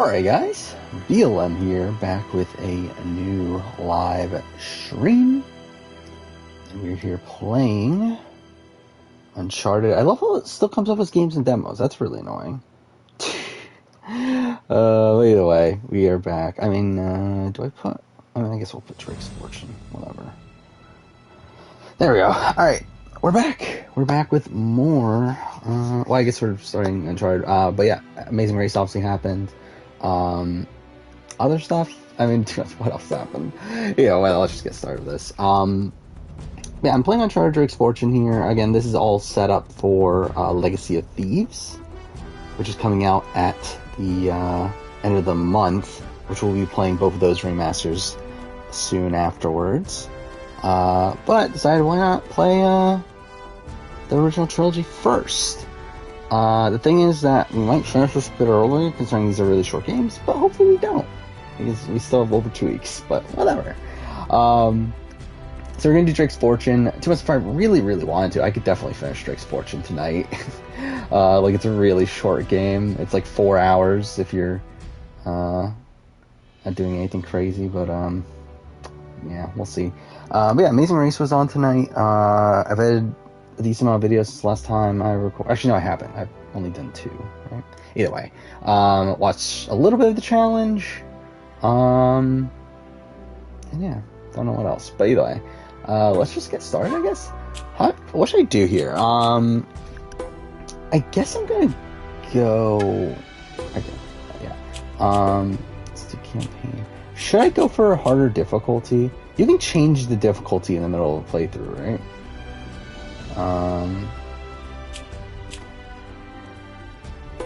Alright guys, BLM here, back with a new live stream. And we're here playing Uncharted. I love how it still comes up as games and demos. That's really annoying. Either way, we are back. I mean, do I put... I guess we'll put Drake's Fortune. Whatever. There we go. Alright, we're back. We're back with more... well, I guess we're starting Uncharted. But yeah, Amazing Race obviously happened. Other stuff? I mean, what else happened? Yeah, well, let's just get started with this. Yeah, I'm playing Uncharted Drake's Fortune here. Again, this is all set up for Legacy of Thieves, which is coming out at the end of the month, which we'll be playing both of those remasters soon afterwards. But decided why not play the original trilogy first. The thing is that we might finish this a bit early, considering these are really short games, but hopefully we don't, because we still have over 2 weeks, but whatever. So we're going to do Drake's Fortune. Too much if I really, really wanted to. I could definitely finish Drake's Fortune tonight. Like, it's a really short game. It's like 4 hours if you're not doing anything crazy, but yeah, we'll see. But yeah, Amazing Race was on tonight. I've had a decent amount of videos since last time I recorded. Actually, no, I haven't. I've only done 2. Right? Either way, watched a little bit of the challenge. And yeah, don't know what else. But either way, let's just get started, I guess. What should I do here? I guess I'm gonna go. Let's do campaign. Should I go for a harder difficulty? You can change the difficulty in the middle of the playthrough, right?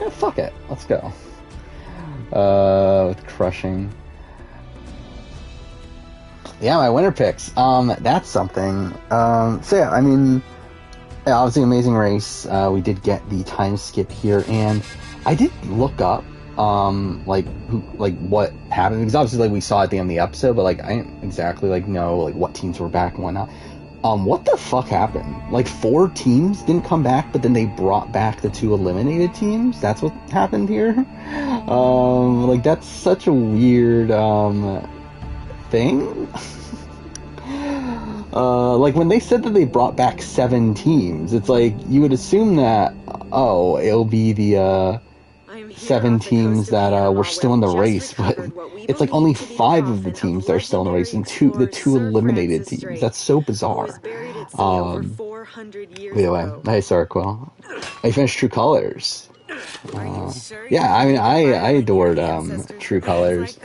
Yeah, fuck it. Let's go. With crushing. Yeah, my winner picks. That's something. So yeah, I mean, yeah, obviously Amazing Race. We did get the time skip here, and I did look up, like what happened, because obviously, like, we saw at the end of the episode, but, like, I didn't exactly, like, know, like, what teams were back and whatnot. What the fuck happened? Like, 4 teams didn't come back, but then they brought back the 2 eliminated teams? That's what happened here? Like, that's such a weird, thing? Like, when they said that they brought back 7 teams, it's like, you would assume that, oh, it'll be the, 7 teams that were still in the race, but it's like only 5 of the teams that are still in the race, and the 2 eliminated teams. That's so bizarre. Anyway, hey, Sarquil. I finished True Colors. Yeah, I mean, I adored True Colors.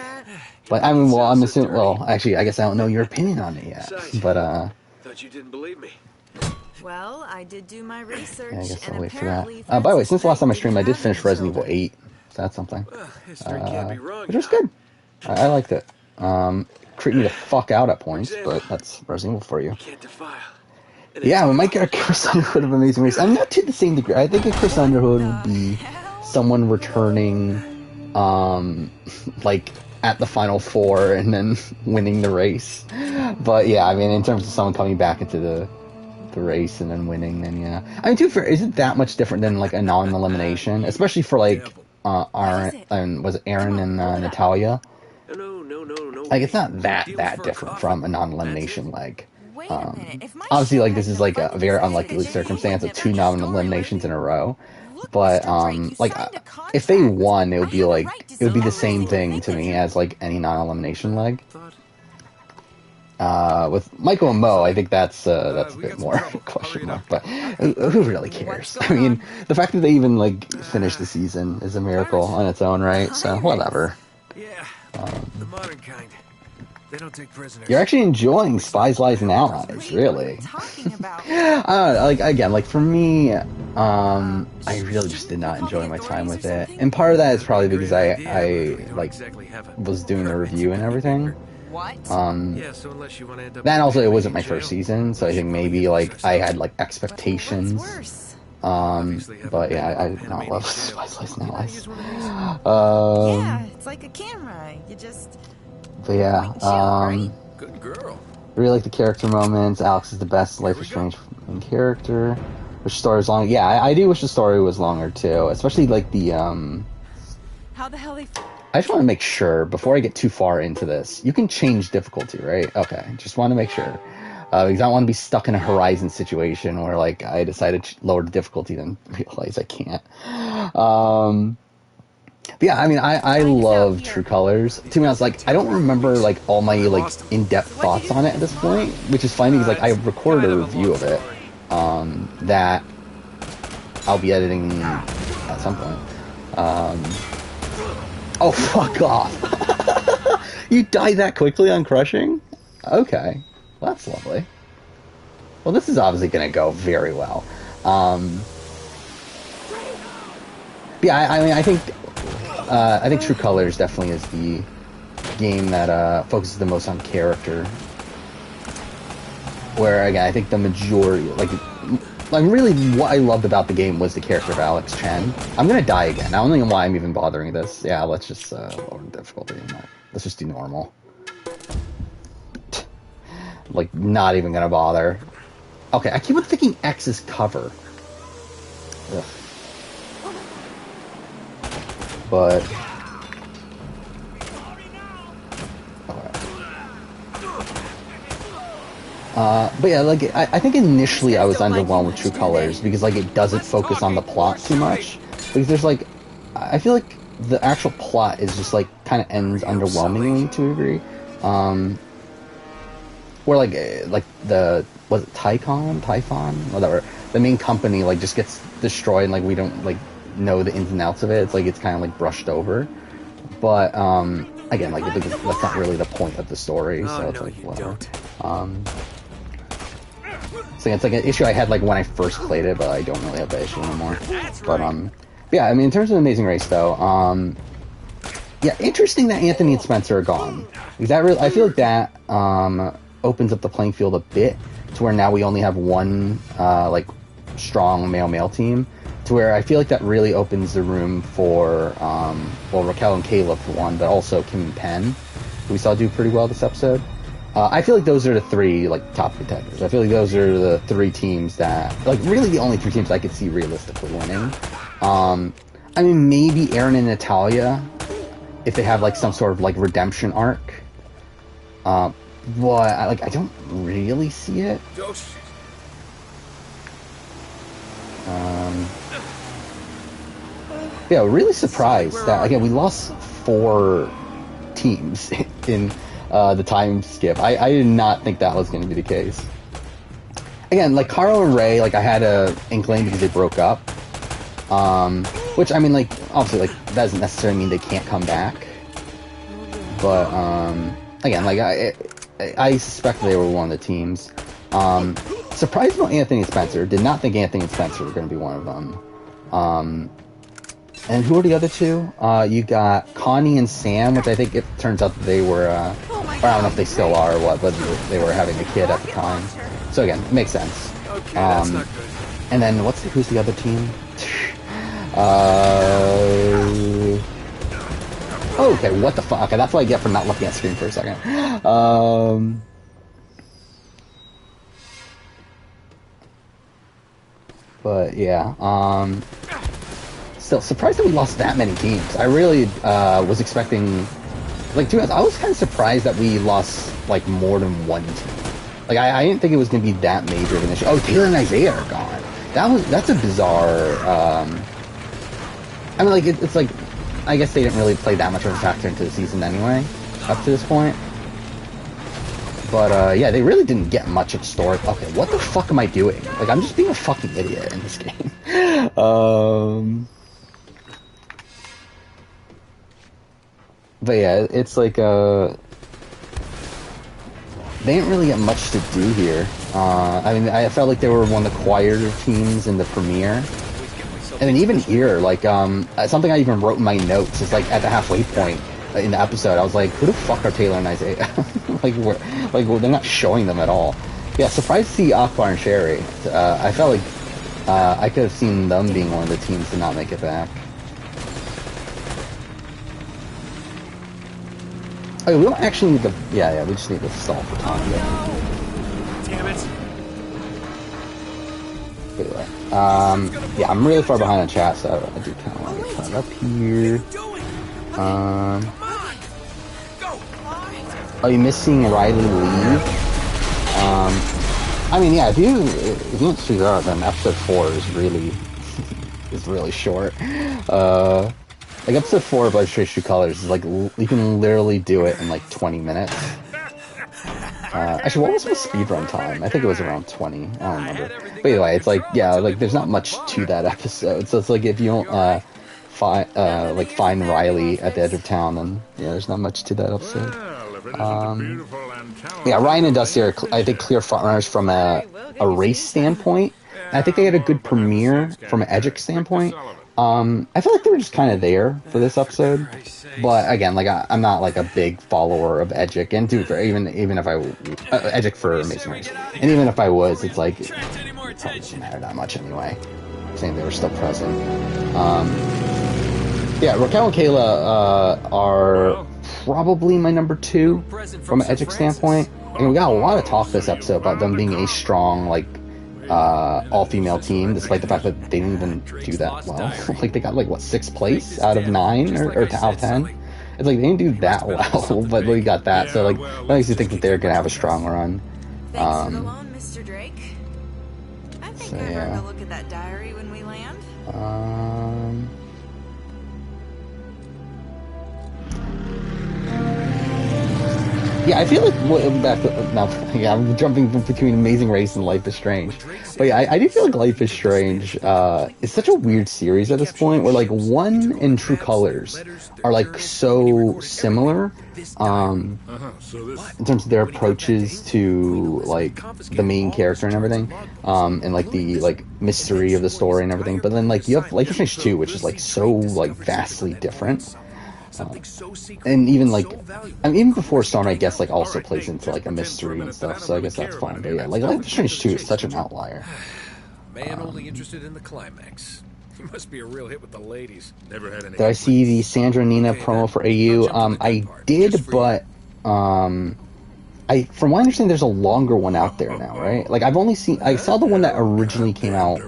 But I mean, well, I'm assuming. Well, actually, I guess I don't know your opinion on it yet. But thought you didn't believe me. Well, I did do my research. Yeah, I guess I'll wait for that. By the way, since the last time I streamed, I did finish Resident Evil 8. So that's something. Which was good. I liked it. Creeped me the fuck out at points, but that's Resident Evil for you. Yeah, we might get a Chris Underwood of Amazing Race. I'm not to the same degree. I think a Chris Underwood would be someone returning, like, at the final 4 and then winning the race. But yeah, I mean, in terms of someone coming back into the race and then winning, then yeah. I mean, too fair, is it that much different than, like, a non-elimination? Especially for, like, Aaron, was it Aaron and Natalia? Like, it's not that different from a non-elimination leg. Obviously, like, this is, like, a very unlikely circumstance of 2 non-eliminations in a row. But, like, if they won, it would be, like, it would be the same thing to me as, like, any non-elimination leg. With Michael and Mo, I think that's a bit more question mark, but who really cares? I mean, the fact that they even, like, finished the season is a miracle on its own, right? So, whatever. Yeah, the modern kind. They don't take prisoners. You're actually enjoying Spies, Lies, and Allies, really. Like, again, like, for me, I really just did not enjoy my time with it. And part of that is probably because I like, was doing the review and everything. Then also, it wasn't my first season, so I think maybe, like, I had, like, expectations. But yeah, I do not love Spice Lice and Allies. Yeah, it's like a camera. You just. But yeah, Good girl. I really like the character moments. Alex is the best Life is Strange main character. Wish the story was long. Yeah, I do wish the story was longer too, especially like the How the hell they? I just want to make sure, before I get too far into this, you can change difficulty, right? Okay, just want to make sure. Because I don't want to be stuck in a Horizon situation where, like, I decided to lower the difficulty and realize I can't. But yeah, I mean, I love True Colors. To be honest, like, I don't remember, like, all my, like, in-depth thoughts on it at this point, which is funny because, like, I recorded a review of it, that I'll be editing at some point. Oh, fuck off. You died that quickly on crushing? Okay. Well, that's lovely. Well, this is obviously going to go very well. Yeah, I mean, I think True Colors definitely is the game that focuses the most on character. Where, again, I think the majority, like really what I loved about the game was the character of Alex Chen. I'm gonna die again. I don't know why I'm even bothering this. Yeah, let's just lower the difficulty. Let's just do normal. Like, not even gonna bother. Okay, I keep on thinking X is cover. Ugh. But... but yeah, like, I think initially I was underwhelmed with True Colors because, like, it doesn't focus on the plot too much. Because there's, like, I feel like the actual plot is just, like, kind of ends underwhelmingly to a degree. Where, like the, was it Typhon? Whatever. The main company, like, just gets destroyed and, like, we don't, like, know the ins and outs of it. It's, like, it's kind of, like, brushed over. But, again, like, that's not really the point of the story, so it's, like, whatever. So it's like an issue I had like when I first played it, but I don't really have that issue anymore. But yeah, I mean, in terms of Amazing Race though, yeah, interesting that Anthony and Spencer are gone. Because that really, I feel like that opens up the playing field a bit to where now we only have one like strong male team. To where I feel like that really opens the room for well, Raquel and Caleb for one, but also Kim and Penn, who we saw do pretty well this episode. I feel like those are the three, like, top contenders. I feel like those are the three teams that, like, really the only three teams I could see realistically winning. I mean, maybe Aaron and Natalia, if they have, like, some sort of, like, redemption arc. But, I don't really see it. Yeah, really surprised that, again, we lost 4 teams in... the time skip. I did not think that was going to be the case. Again, like, Carl and Ray, like, I had a inkling because they broke up. Which, I mean, like, obviously, like, that doesn't necessarily mean they can't come back. But, again, like, I suspect they were one of the teams. Surprised about Anthony and Spencer. Did not think Anthony and Spencer were going to be one of them. And who are the other two? You got Connie and Sam, which I think it turns out that they were, or I don't know if they still are or what, but they were having a kid at the time. So again, it makes sense. Okay, that's not good. And then who's the other team? Okay, what the fuck? Okay, that's what I get for not looking at the screen for a second. But yeah, still surprised that we lost that many teams. I really was expecting, like, I was kind of surprised that we lost like more than one team. Like, I didn't think it was going to be that major of an issue. Oh, Taylor and Isaiah are gone. That's a bizarre. I mean, like, it's like, I guess they didn't really play that much of a factor into the season anyway, up to this point. But yeah, they really didn't get much of a story. Okay, what the fuck am I doing? Like, I'm just being a fucking idiot in this game. But yeah, it's like, they didn't really get much to do here. I mean, I felt like they were one of the quieter teams in the premiere. And then even here, like, something I even wrote in my notes is, like, at the halfway point in the episode, I was like, who the fuck are Taylor and Isaiah? They're not showing them at all. Yeah, surprised to see Akbar and Sherry. I felt like I could have seen them being one of the teams to not make it back. Oh, we don't actually need to... Yeah, we just need to stall for time. Damn it. Anyway, yeah, I'm really far behind on chat, so I do kind of want to get caught up here. Come on! Go! Are you missing Riley leave? I mean, yeah. If you don't figure out, then episode 4 is really short. Like episode 4 of Blood True Colors is like you can literally do it in like 20 minutes. Actually, what was my speedrun time? I think it was around 20. I don't remember. But anyway, it's like, yeah, like there's not much to that episode. So it's like if you don't find Riley at the edge of town, then yeah, there's not much to that episode. Yeah, Ryan and Dusty are, I think, clear frontrunners from a race standpoint. And I think they had a good premiere from an Edgic standpoint. I feel like they were just kind of there for this episode, but again, like I'm not like a big follower of Edgic, and dude, even if I Edgic for Amazing Race, and even if I was, it's like it probably doesn't matter that much anyway. Saying they were still present. Yeah, Raquel and Kayla are probably my number 2 from an Edgic standpoint. And we got a lot of talk this episode about them being a strong, like, all-female team, despite the fact that they didn't even do that well. Like, they got, like, what, 6th place out of 9 or out of 10? It's like, they didn't do that well, but we got that. So, like, that makes you think that they're going to have a strong run. Thanks for the loan, Mr. Drake. I think So, I yeah. heard to look at that diary when we land. Yeah, I feel like yeah, I'm jumping between Amazing Race and Life is Strange, but yeah, I do feel like Life is Strange is such a weird series at this point, where like 1 and True Colors are like so similar, in terms of their approaches to like the main character and everything, and like the like mystery of the story and everything. But then like you have Life is Strange 2, which is like so like vastly different. And even like, I mean, even before Storm, I guess like also plays into like a mystery and stuff. So I guess that's fine. But yeah, like Life is Strange 2 is such an outlier. Man only interested in the climax. He must be a real hit with the ladies. Never had any. Did I see the Sandra Nina promo for AU? I did, but from what I understand, there's a longer one out there now, right? Like I saw the one that originally came out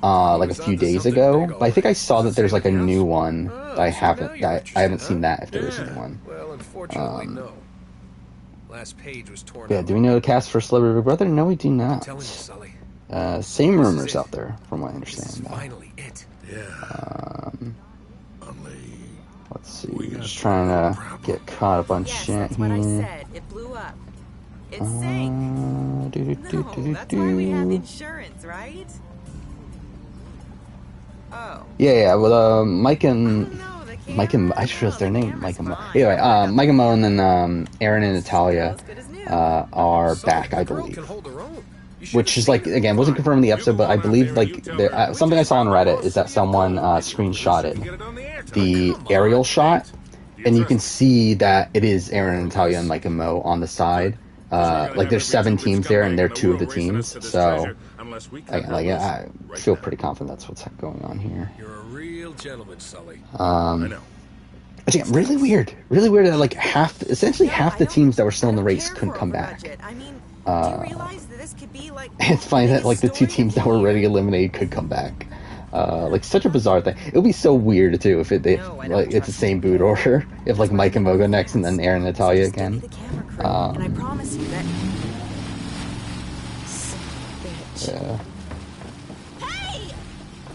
like a few days ago, but I think I saw that there's like a new one that I haven't seen that if there is a new one. Well, unfortunately, no. Last page was torn. Yeah, do we know the cast for Celebrity Big Brother? No, we do I'm not. telling you, Sully. Same rumors out there, from what I This is understand. finally it. Yeah. Let's see. Just trying to get caught up on Yes, shit that's what I here. said. It blew up. It sank. No, that's why we have insurance, right? Oh. Yeah. Well, Mike and No, the Mike and camera- I just realized their the name. camera's Mike and Mo. fine. Anyway, Mike and Mo and then Aaron and Natalia As good as new. are Sully, back, I the girl believe. can hold her own. You should Which have is like, seen her. again, wasn't confirmed in the episode, but I believe like something I saw on Reddit is that someone screenshotted the aerial shot, and you can see that it is Aaron and Natalia and Mike and Mo on the side. Like there's 7 teams there, and they're 2 of the teams. So I feel pretty confident that's what's going on here. You're a real gentleman, Sully. But yeah, really weird that like essentially half the teams that were still in the race couldn't come back. I mean, do you realize that this could be like It's funny that like the 2 teams that were already eliminated could come back. Like such a bizarre thing. It would be so weird too if like it's the same boot order. If like Mike and Mo go next and then Aaron and Natalia again. The camera crew, and I promise you that. Bitch. Yeah. Hey!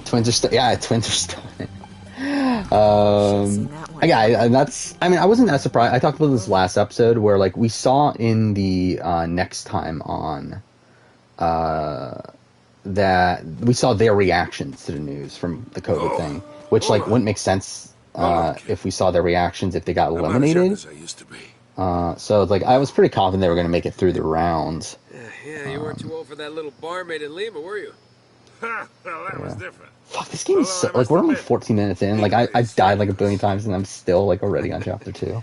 Twins are still in it. Seen that one. Yeah, that's. I mean, I wasn't that surprised. I talked about this last episode where like we saw in the next time on, that we saw their reactions to the news from the COVID thing, which like wouldn't make sense if we saw their reactions if they got eliminated. So like I was pretty confident they were going to make it through the rounds. Yeah, you weren't too old for that little barmaid in Lima, were you? Well, that was different. Fuck, this game is so, like we're only 14 minutes in. Like I've died like a billion times and I'm still like already on chapter 2. Well,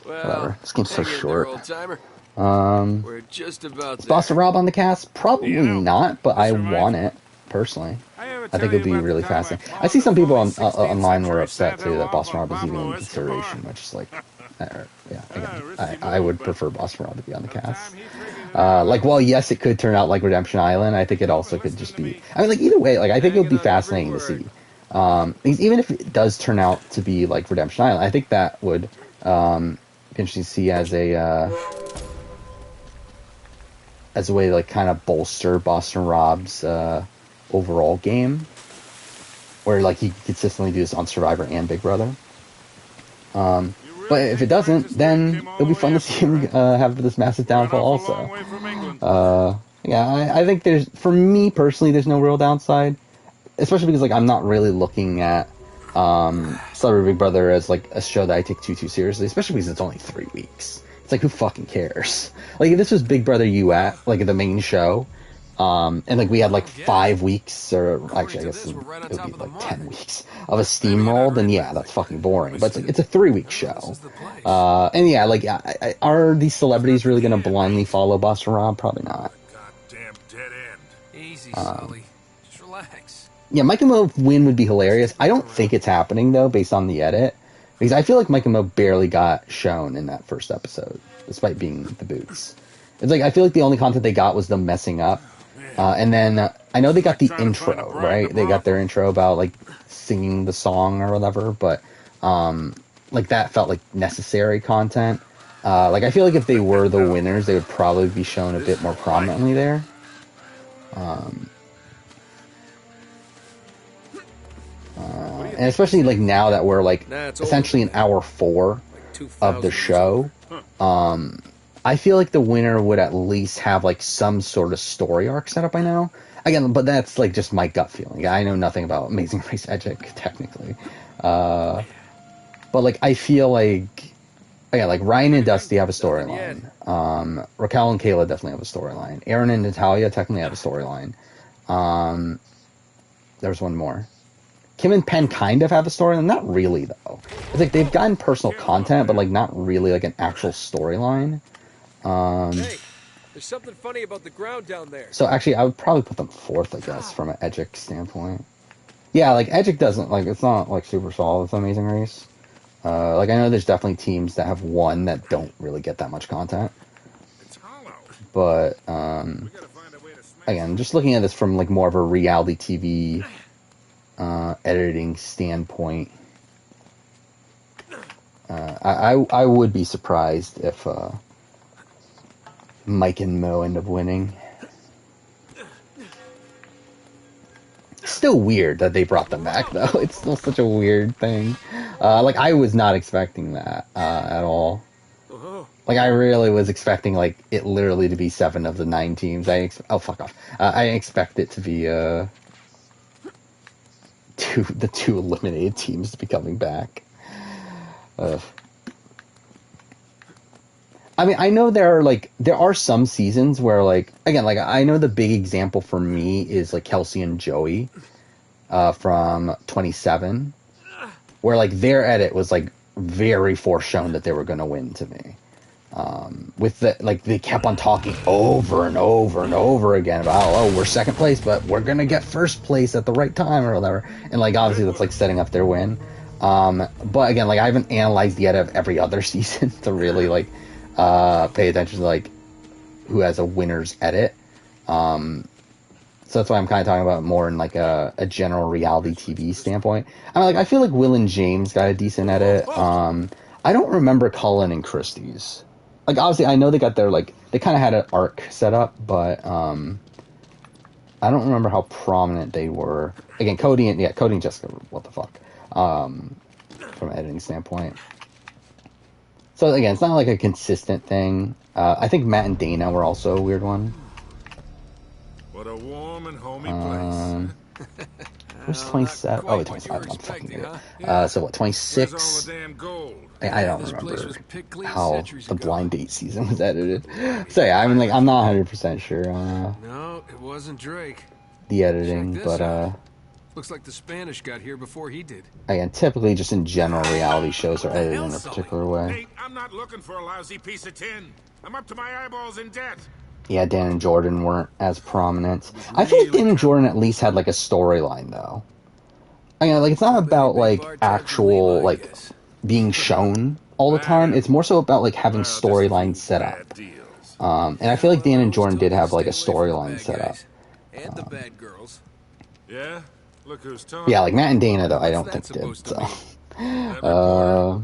Whatever. This game's so hang in there, short. old-timer. We're just about Is there. Boston Rob on the cast? Probably You know, not, but I Mr. Mike, want it personally. I I think it'd be really fascinating. I see some people online were upset too that Boston Rob is even in consideration, which is like, yeah, again, I would prefer Boston Rob to be on the cast. Like, well, yes, it could turn out like Redemption Island. I think it also could just be. I mean, like either way, like I think it would be fascinating to see. Because even if it does turn out to be like Redemption Island, I think that would be interesting to see as a way to like kind of bolster Boston Rob's overall game, where like he could consistently do this on Survivor and Big Brother. But if it doesn't, then it'll be fun to see him have this massive downfall also. Yeah, I think for me personally, there's no real downside, especially because like I'm not really looking at Celebrity Big Brother as like a show that I take too seriously, especially because it's only 3 weeks. It's like, who fucking cares? Like, if this was Big Brother US, like the main show, and like we had like 5 weeks, or actually I guess it would be like 10 weeks of a steamroll, then yeah, that's fucking boring. But it's a 3-week show, and yeah, like are these celebrities really gonna blindly follow Boston Rob? Probably not. Goddamn dead end. Easy, Sully. Just relax. Yeah, Mike and Mo win would be hilarious. I don't think it's happening though, based on the edit, because I feel like Mike and Mo barely got shown in that first episode, despite being the boots. It's like I feel like the only content they got was them messing up. And then I know they got the intro, right? They got their intro about like singing the song or whatever, but like that felt like necessary content. Like I feel like if they were the winners, they would probably be shown a bit more prominently there. And especially like now that we're like essentially in hour 4 of the show, I feel like the winner would at least have like some sort of story arc set up by now. Again, but that's like just my gut feeling. I know nothing about Amazing Race Edgic technically, but like I feel like, yeah, like Ryan and Dusty have a storyline. Raquel and Kayla definitely have a storyline. Aaron and Natalia technically have a storyline. There's one more. Kim and Penn kind of have a storyline, not really though. It's like they've gotten personal content, but like not really like an actual storyline. Hey, there's something funny about the ground down there. So actually, I would probably put them 4th, I guess, from an Edgic standpoint. Yeah, like Edgic doesn't like it's not like super solid with Amazing Race. Like I know there's definitely teams that have won that don't really get that much content. But again, just looking at this from like more of a reality TV editing standpoint, I would be surprised if Mike and Mo end up winning. Still weird that they brought them back, though. It's still such a weird thing. Like, I was not expecting that at all. Like, I really was expecting, like, it literally to be 7 of the 9 teams. Oh, fuck off. I expect it to be the 2 eliminated teams to be coming back. I mean, I know there are some seasons where, like, again, like, I know the big example for me is, like, Kelsey and Joey from 27, where, like, their edit was, like, very foreshown that they were going to win to me. With the, like, they kept on talking over and over and over again about, oh, we're 2nd place, but we're going to get 1st place at the right time or whatever. And, like, obviously that's, like, setting up their win. But, again, like, I haven't analyzed the edit of every other season to really, like, pay attention to like who has a winner's edit. So that's why I'm kind of talking about more in like a general reality TV standpoint. I mean, like I feel like Will and James got a decent edit. I don't remember Cullen and Christie's. Like obviously I know they got their like they kind of had an arc set up, but I don't remember how prominent they were. Again, Cody and Jessica, what the fuck, from an editing standpoint. So again, it's not like a consistent thing. I think Matt and Dana were also a weird one. What a warm and homey place. Where's 27? Oh, 27. I'm fucking weird. So what, 26? I don't remember how the blind date season was edited. So yeah, I mean, like, I'm not 100% sure on No, it wasn't Drake. the editing, but Looks like the Spanish got here before he did. again, typically just in general, reality shows are edited in a particular way. Hey, I'm not looking for a lousy piece of tin. I'm up to my eyeballs in debt. Yeah, Dan and Jordan weren't as prominent. I feel like Dan and Jordan at least had like a storyline though. I mean, like it's not about like actual like being shown all the time. It's more so about like having storylines set up. And I feel like Dan and Jordan did have like a storyline set up. And the bad girls. Yeah? Look who's talking. Yeah, like Matt and Dana though, I What's don't that think did. supposed to So, mean? That reporter?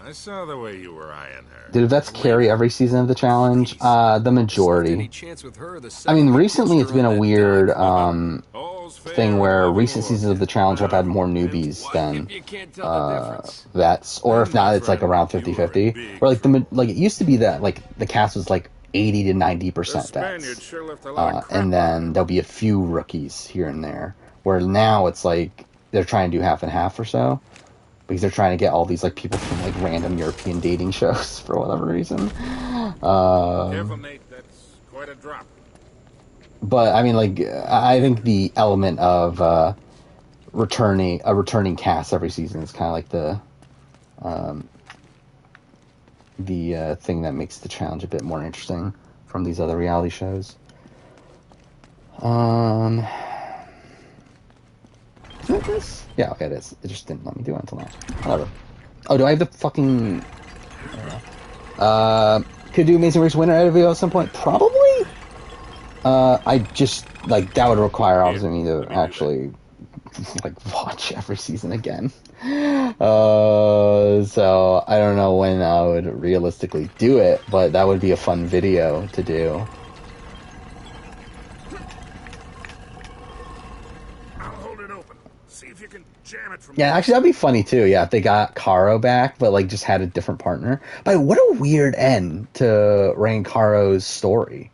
I saw the way you were eyeing her. did vets carry every season of the challenge? The Any majority. chance with her, the I second mean, we recently ditched it's her been on a that weird dock? All's fair thing in where love and recent war. seasons of the challenge have had more And newbies what than if you can't tell the difference? vets, or if My not, it's like friend, around you are in 50-50. big Where like trouble. like it used to be that like the cast was like 80 to 90% Those Spaniards vets, sure left a lot of crap and on then her. there'll be a few rookies here and there. Where now it's like they're trying to do half and half or so, because they're trying to get all these like people from like random European dating shows for whatever reason. Careful, Nate. That's quite a drop. But I mean, like I think the element of returning cast every season is kind of like the thing that makes the challenge a bit more interesting from these other reality shows. Is it this? Yeah, okay, it is. It just didn't let me do it until now. Whatever. Oh, do I have the fucking... could do Amazing Race winner edit video at some point? Probably? I just, like, that would require, obviously, me to actually, like, watch every season again. So, I don't know when I would realistically do it, but that would be a fun video to do. I'll hold it open. See if you can jam it from Yeah, the actually, that'd be funny, too, yeah, if they got Caro back, but, like, just had a different partner. But what a weird end to Ray and Caro's story.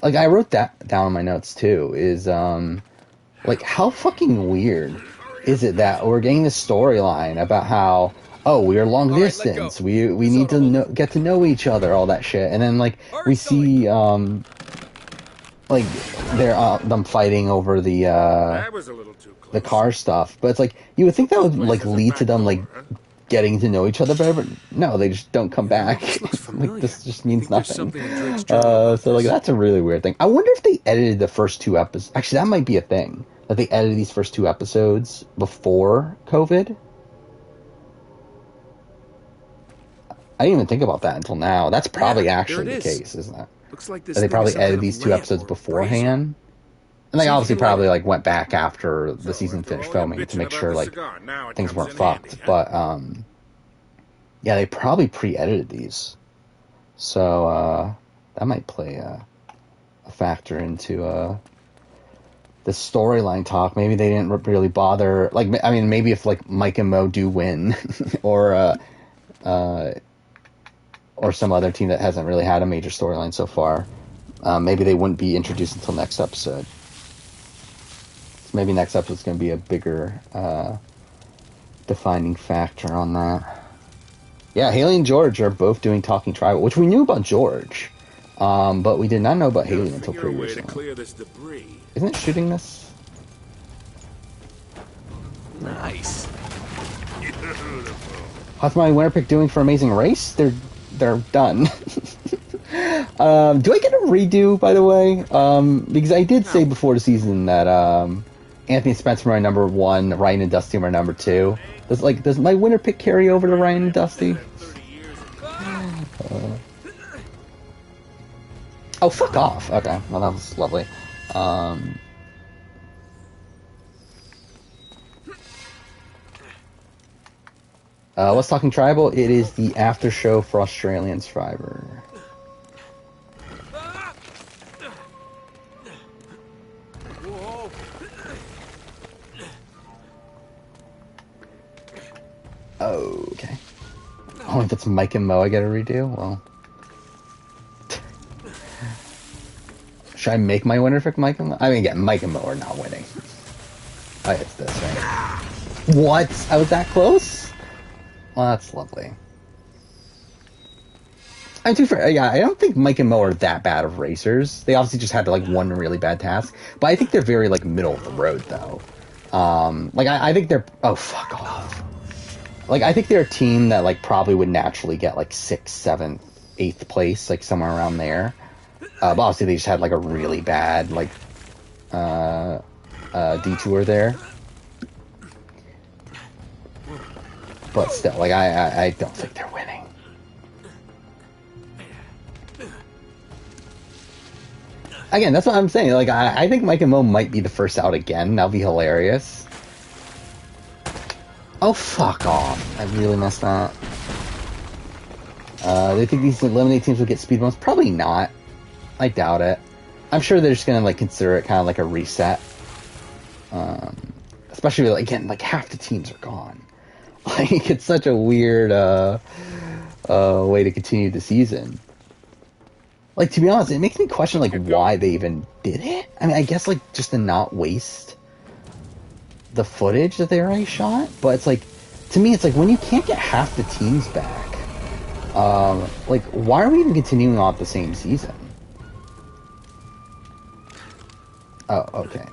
Like, I wrote that down in my notes, too, is, like, how fucking weird is it that we're getting this storyline about how, oh, we are long All right, let distance, go. we This need ought to to hold. get to know each other, all that shit, and then, like, Hurry, we Sully. see, like, they're, them fighting over That was a little too close. the car stuff, but it's like, you would think that would, like, Place has a lead to back them, like, door, huh? getting to know each other better, but no, they just don't come back. This looks familiar. Like, this just I means think there's nothing. something in Drake's journal about So, like, this. that's a really weird thing. I wonder if they edited the first two episodes. Actually, that might be a thing. That they edited these first two episodes before COVID. I didn't even think about that until now. That's probably Yeah, actually there the it is. case, isn't it? Looks like this That they thing probably is some kind edited of these two lamp episodes or beforehand. And they See if you obviously can light probably, it. like, went back after the So, season after finished all your filming to bitching make about sure, the like, cigar, now it things comes weren't in fucked. handy, huh? But, yeah, they probably pre-edited these. So, that might play a factor into, the storyline talk. Maybe they didn't really bother. Like, I mean, maybe if, like, Mike and Mo do win, or some other team that hasn't really had a major storyline so far, maybe they wouldn't be introduced until next episode. So maybe next episode's going to be a bigger, defining factor on that. Yeah, Haley and George are both doing Talking Tribal, which we knew about George, but we did not know about Haley until Figure pretty a way to recently. clear this debris. Isn't it shooting this? Nice. How's my winner pick doing for Amazing Race? They're done. Do I get a redo, by the way? Because I did say before the season that Anthony Spencer were my number one, Ryan and Dusty were my number two. Does my winner pick carry over to Ryan and Dusty? Oh, fuck off. Okay, well, that was lovely. What's Talking Tribal? It is the after show for Australian Survivor. Whoa. Okay. Oh, if it's Mike and Mo I gotta redo? Well. Should I make my winner pick Mike and Mo? I mean, again, Mike and Mo are not winning. Oh, it's this, right? What? I was that close? Well, that's lovely. I'm too fair. Yeah, I don't think Mike and Mo are that bad of racers. They obviously just had like one really bad task, but I think they're very like middle of the road though. Like I think they're fuck off. Like I think they're a team that like probably would naturally get like 6th, 7th, 8th place, like somewhere around there. But obviously they just had like a really bad like detour there. But still, like I don't think they're winning. Again, that's what I'm saying. Like I think Mike and Mo might be the first out again. That'll be hilarious. Oh, fuck off. I really messed that. Do they think these eliminate teams will get speed bumps? Probably not. I doubt it. I'm sure they're just gonna like consider it kind of like a reset. Especially like, again, like half the teams are gone. Like it's such a weird way to continue the season. Like, to be honest, it makes me question like why they even did it. I mean, I guess like just to not waste the footage that they already shot, but it's like, to me, it's like when you can't get half the teams back, like, why are we even continuing on the same season? Oh, okay.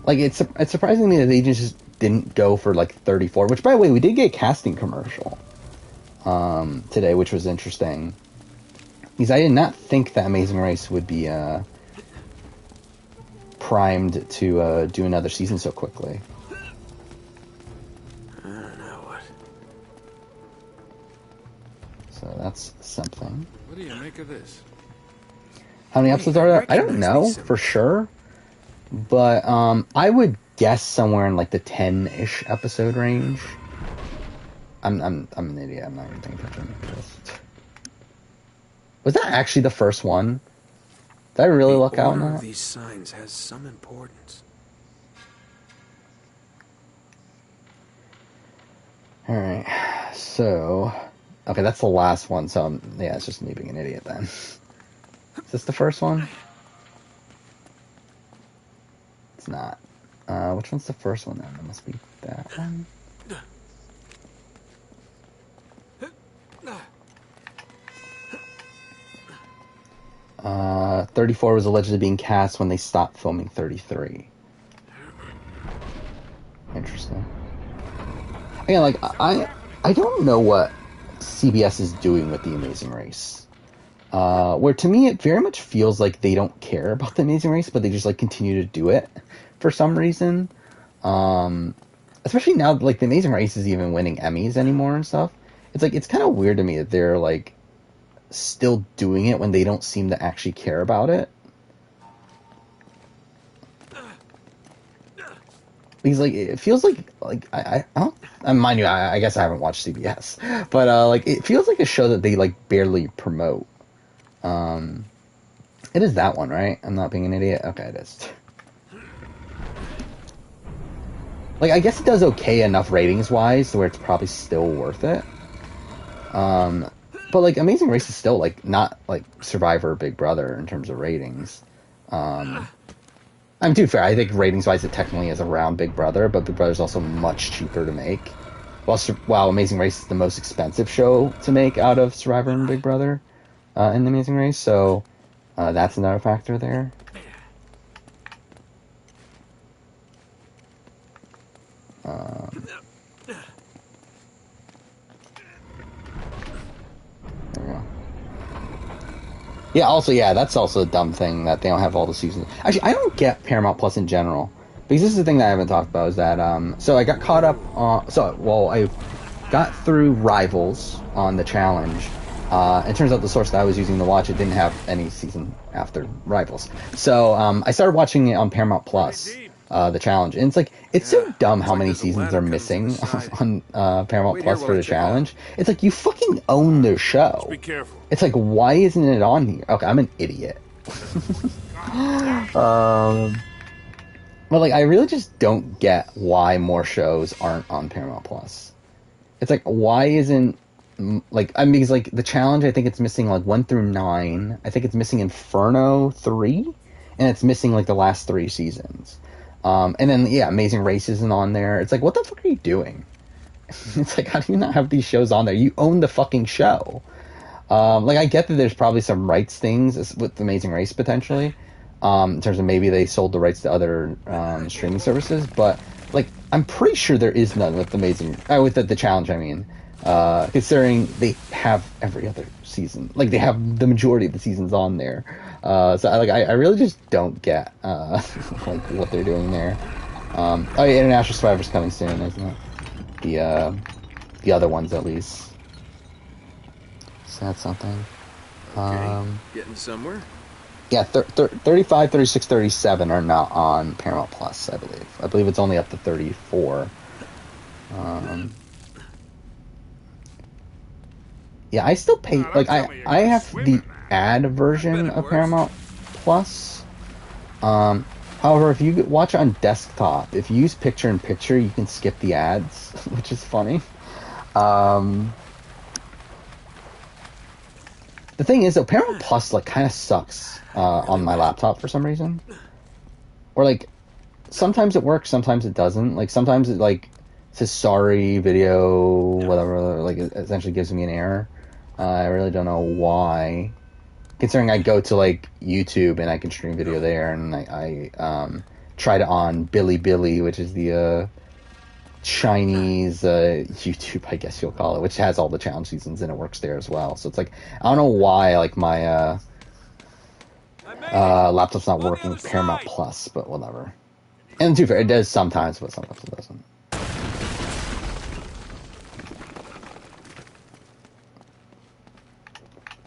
Like, it's surprising me that they just didn't go for like 34, which, by the way, we did get a casting commercial today, which was interesting, because I did not think that Amazing Race would be primed to do another season so quickly. I don't know what. So that's something. What do you make of this? How many episodes are there? I don't know for sure, but I would guess somewhere in like the 10-ish episode range. I'm an idiot. I'm not even paying attention to this. Was that actually the first one? Did I really look out on that? These signs has some importance. All right, so okay, that's the last one. So yeah, it's just me being an idiot then. Is this the first one? It's not. Which one's the first one then? It must be that one. 34 was allegedly being cast when they stopped filming 33. Interesting. Again, like, I don't know what CBS is doing with The Amazing Race. Where to me it very much feels like they don't care about The Amazing Race, but they just like continue to do it for some reason. Especially now, like, The Amazing Race is even winning Emmys anymore and stuff. It's like, it's kind of weird to me that they're like still doing it when they don't seem to actually care about it. Because like it feels like I don't, mind you, I guess I haven't watched CBS, but like it feels like a show that they like barely promote. It is that one, right? I'm not being an idiot. Okay, it is. Like, I guess it does okay enough ratings wise where it's probably still worth it. But like Amazing Race is still like not like Survivor or Big Brother in terms of ratings. I'm too fair. I think ratings wise it technically is around Big Brother, but Big Brother is also much cheaper to make. While Amazing Race is the most expensive show to make out of Survivor and Big Brother in the Amazing Race, so that's another factor there. There we go. Yeah, also, yeah, that's also a dumb thing that they don't have all the seasons. Actually, I don't get Paramount Plus in general. Because this is the thing that I haven't talked about, is that, so I got caught up on, I got through Rivals on the challenge. It turns out the source that I was using to watch it didn't have any season after Rivals. So, I started watching it on Paramount Plus, the challenge. And it's like, it's so dumb how many seasons are missing on Paramount Plus for the challenge. It's like, you fucking own the show. Be careful. It's like, why isn't it on here? Okay, I'm an idiot. But like, I really just don't get why more shows aren't on Paramount Plus. It's like, why isn't, like, I mean, because like the challenge, I think it's missing like 1 through 9. I think it's missing Inferno 3, and it's missing like the last 3 seasons. And then yeah, Amazing Race isn't on there. It's like, what the fuck are you doing? It's like, how do you not have these shows on there? You own the fucking show. Like, I get that there's probably some rights things with Amazing Race potentially. In terms of maybe they sold the rights to other streaming services, but like I'm pretty sure there is none with with the challenge. I mean, considering they have every other season, like they have the majority of the seasons on there. So I really just don't get like what they're doing there. Oh yeah, International Survivor's coming soon, isn't it? The other ones at least. So that's something. Okay, getting somewhere. Yeah, 35, 36, 37 are not on Paramount Plus, I believe. I believe it's only up to 34. Yeah, I still pay. Like, I have the ad I version bet it of works. Paramount Plus. However, if you watch it on desktop, if you use picture-in-picture, you can skip the ads, which is funny. The thing is, though, Paramount Plus like kind of sucks on my laptop for some reason. Or like, sometimes it works, sometimes it doesn't. Like sometimes it like says sorry video, whatever. Like it essentially gives me an error. I really don't know why. Considering I go to like YouTube and I can stream video there, and I tried it on Bilibili, which is the Chinese YouTube, I guess you'll call it, which has all the challenge seasons and it works there as well. So it's like I don't know why like my laptop's not working with Paramount Plus, but whatever. And to be fair, it does sometimes, but sometimes it doesn't.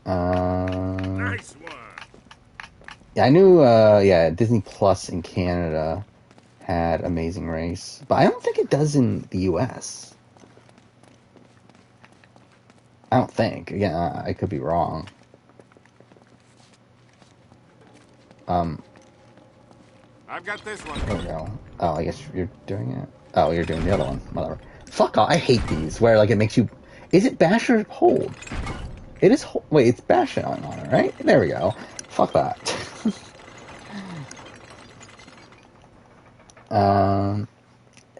Nice one. Yeah, I knew. Yeah, Disney Plus in Canada had Amazing Race, but I don't think it does in the U.S. I don't think. Again, I could be wrong. I've got this one. There we go. Oh, I guess you're doing it. Oh, you're doing the other one. Whatever. Fuck off. I hate these where like it makes you. Is it bash or hold? It is. Wait, it's bash on it, right? There we go. Fuck that.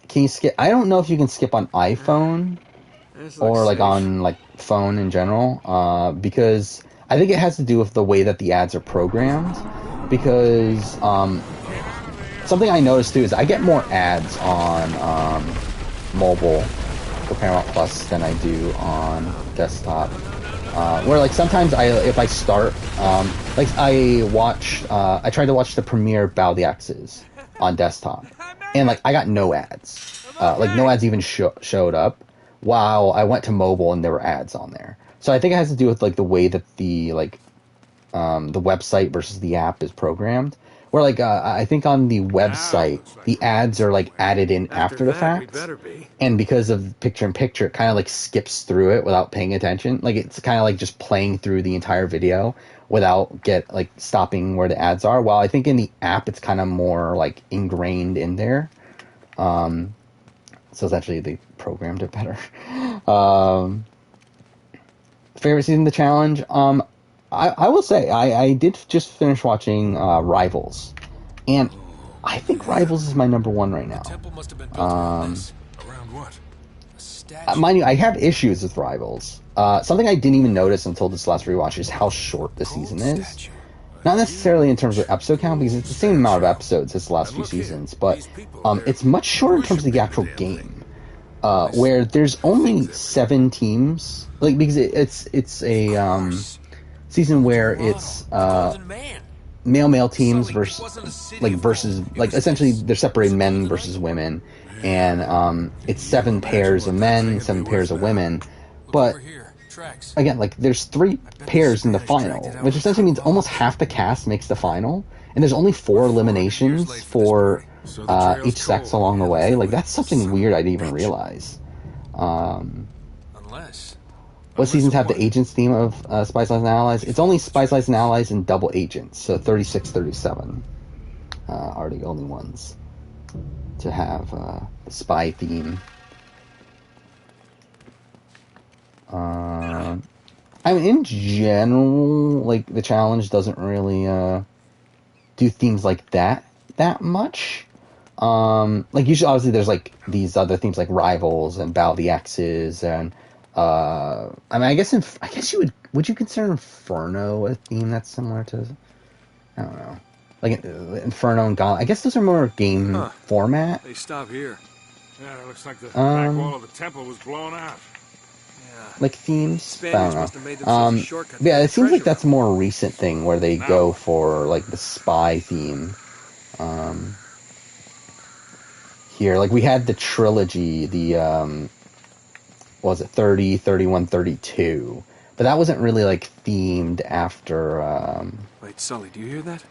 Can you skip? I don't know if you can skip on iPhone or like on like phone in general. Because I think it has to do with the way that the ads are programmed. Because something I noticed too is I get more ads on mobile for Paramount Plus than I do on desktop. Where like sometimes if I start like I tried to watch the premiere Battle of the X's on desktop, and like I got no ads, like no ads even showed up, while I went to mobile and there were ads on there. So I think it has to do with like the way that the website versus the app is programmed. Where like I think on the website the ads are like added in after the fact, and because of picture-in-picture, it kind of like skips through it without paying attention. Like it's kind of like just playing through the entire video without stopping where the ads are. While I think in the app it's kind of more like ingrained in there. So essentially they programmed it better. Favorite season of the challenge? I will say, I did just finish watching Rivals, and I think Rivals is my number one right now. Around what? Mind you, I have issues with Rivals. Something I didn't even notice until this last rewatch is how short the season is. Not necessarily in terms of episode count, because it's the same amount of episodes as the last few seasons, but it's much shorter in terms of the actual game, where there's only 7 teams. Like because it's a season where it's male teams versus essentially they're separating men versus women, and it's 7 pairs of men, 7 pairs of women, but again, like there's 3 pairs in the final, which essentially means almost half the cast makes the final, and there's only 4 eliminations for each sex along the way. Like that's something weird I didn't even realize. What seasons have the agents theme of Spice Lives and Allies? It's only Spice Lives and Allies and Double Agents, so 36, 37 are the only ones to have the spy theme. I mean, in general, like the challenge doesn't really do themes like that much. Like usually, obviously, there's like these other themes like Rivals and Battle of the X's and. I mean, I guess would you consider Inferno a theme that's similar to? I don't know, like Inferno and Gauntlet. I guess those are more game format. They stop here. Yeah, it looks like the back wall of the temple was blown out. Like themes. I don't Must have made themselves a shortcut yeah, to it seems like treasure that's a more recent thing where they go for like the spy theme. Here, like we had the trilogy, the what was it 30, 31, 32, but that wasn't really like themed after Wait, Sully, do you hear that?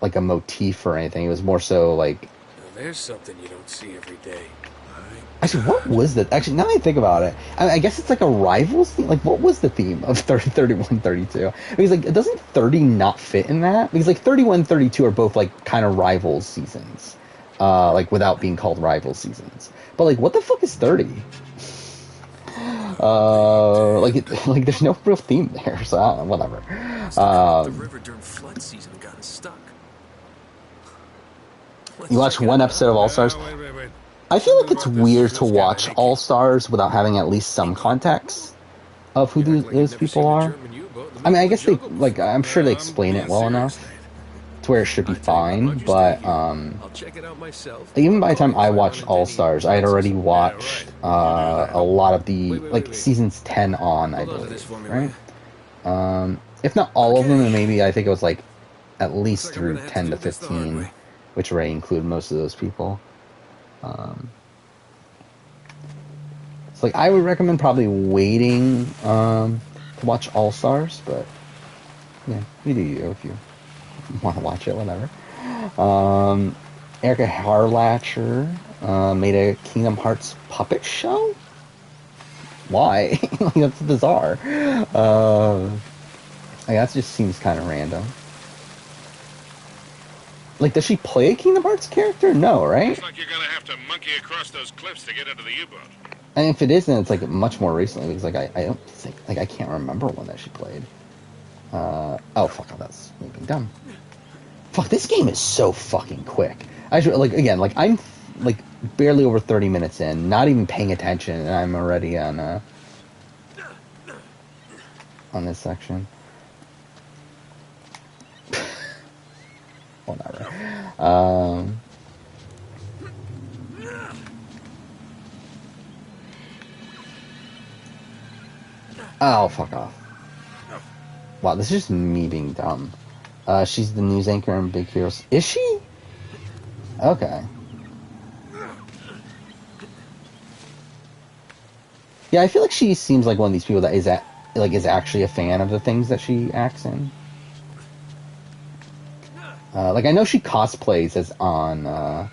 like a motif or anything. It was more so like Now, there's something you don't see every day. Actually, what was that? Actually, now that I think about it, I guess it's like a rivals theme. Like, what was the theme of 30, 31, 32? Because, like, doesn't 30 not fit in that? Because, like, 31, 32 are both, like, kind of rivals seasons. Like, without being called rival seasons. But, like, what the fuck is 30? Like, there's no real theme there, so I don't know, whatever. The river during flood season and gotten stuck. You watch one episode of All Stars. Wait. I feel like Something it's about this- weird this to guy watch Hank. All Stars without having at least some context of who those people are. I mean, I guess they, like, I'm sure they explain it well enough to where it should be fine, but I'll check it out myself. even by the time I watched All Stars, I had already watched a lot of the, like, seasons 10 on, I believe, right? If not all of them, and maybe I think it was, like, at least through 10 to 15, which already include most of those people. It's like, I would recommend probably waiting to watch All Stars, but yeah, you do you if you want to watch it, whatever. Erica Harlacher made a Kingdom Hearts puppet show? Why? Like, that's bizarre. Like, that just seems kind of random. Like, does she play a Kingdom Hearts character? No, right? Looks like you're gonna have to monkey across those cliffs to get into the U-boat. And if it is, then it's like much more recently, because like I don't think, like, I can't remember one that she played. Oh fuck, that's me being dumb. Fuck, this game is so fucking quick. I should, like, again, like, I'm like barely over 30 minutes in, not even paying attention, and I'm already on this section. Whatever. Oh, fuck off. Wow, this is just me being dumb. She's the news anchor in Big Heroes. Is she? Okay. Yeah, I feel like she seems like one of these people that is actually a fan of the things that she acts in. Like, I know she cosplays as on a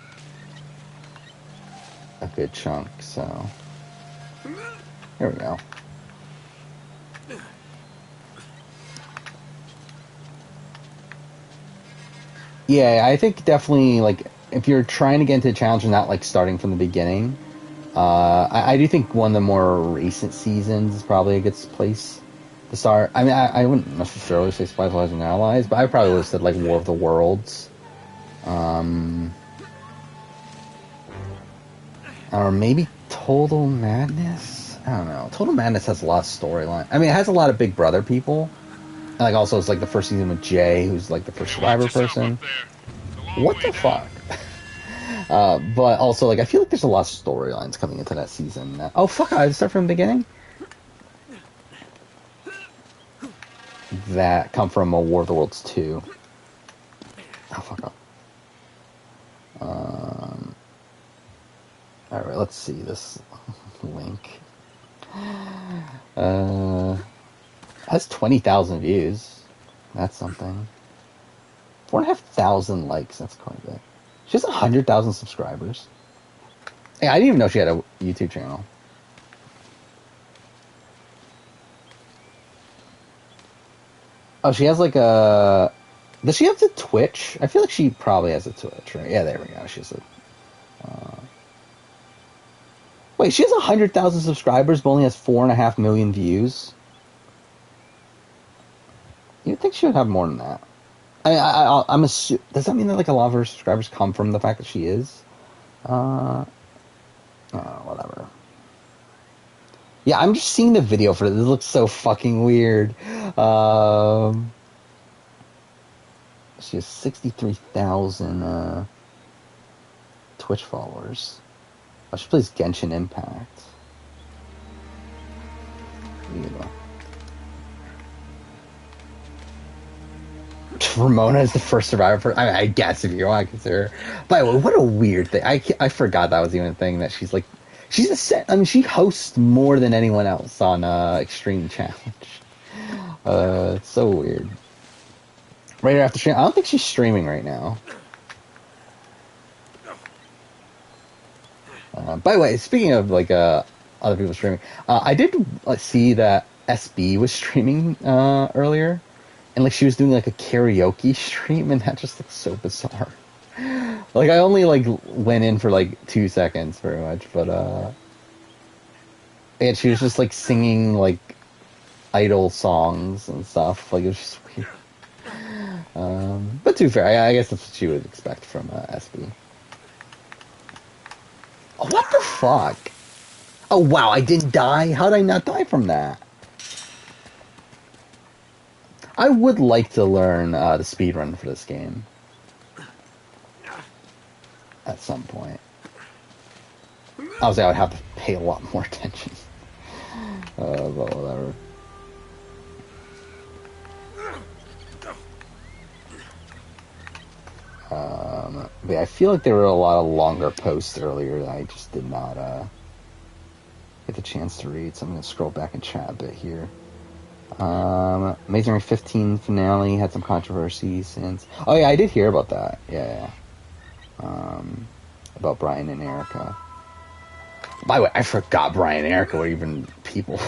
good chunk, so here we go. Yeah, I think definitely, like, if you're trying to get into a challenge and not, like, starting from the beginning, I do think one of the more recent seasons is probably a good place to start. I mean, I wouldn't necessarily say Spice Allies and Allies, but I probably would have said, like, War of the Worlds. Or maybe Total Madness? I don't know. Total Madness has a lot of storyline. I mean, it has a lot of Big Brother people. And, like, also, it's, like, the first season with Jay, who's, like, the first Survivor person. What the fuck? But also, like, I feel like there's a lot of storylines coming into that season. Oh, fuck, I start from the beginning? That come from a War of the Worlds 2. Oh, fuck up. Alright, let's see this link. Has 20,000 views. That's something. 4,500 likes. That's quite a bit. She has 100,000 subscribers. Hey, I didn't even know she had a YouTube channel. Oh, she has like a... Does she have the Twitch? I feel like she probably has a Twitch, right? Yeah, there we go. She has a... Wait, she has 100,000 subscribers, but only has 4.5 million views? You'd think she would have more than that. I'm assuming... Does that mean that, like, a lot of her subscribers come from the fact that she is? Whatever. Yeah, I'm just seeing the video for it. This looks so fucking weird. She has 63,000 Twitch followers. Oh, she plays Genshin Impact. Ramona is the first survivor. I guess if you want to consider. By the way, what a weird thing. I forgot that was even a thing that she's like. She's a set. I mean, she hosts more than anyone else on Extreme Challenge. It's so weird. Right after stream, I don't think she's streaming right now. By the way, speaking of like other people streaming, I did see that SB was streaming earlier, and like she was doing like a karaoke stream, and that just looks so bizarre. Like I only like went in for like 2 seconds, very much, but and she was just like singing like idol songs and stuff. Like it was just weird. But to be fair, I guess that's what you would expect from SB. Oh, what the fuck? Oh wow, I didn't die? How did I not die from that? I would like to learn the speedrun for this game. At some point. Obviously, I would have to pay a lot more attention. But whatever. But yeah, I feel like there were a lot of longer posts earlier that I just did not get the chance to read, so I'm going to scroll back and chat a bit here. Amazing Race 15 finale had some controversy since... Oh yeah, I did hear about that. Yeah. About Brian and Erica. By the way, I forgot Brian and Erica were even people.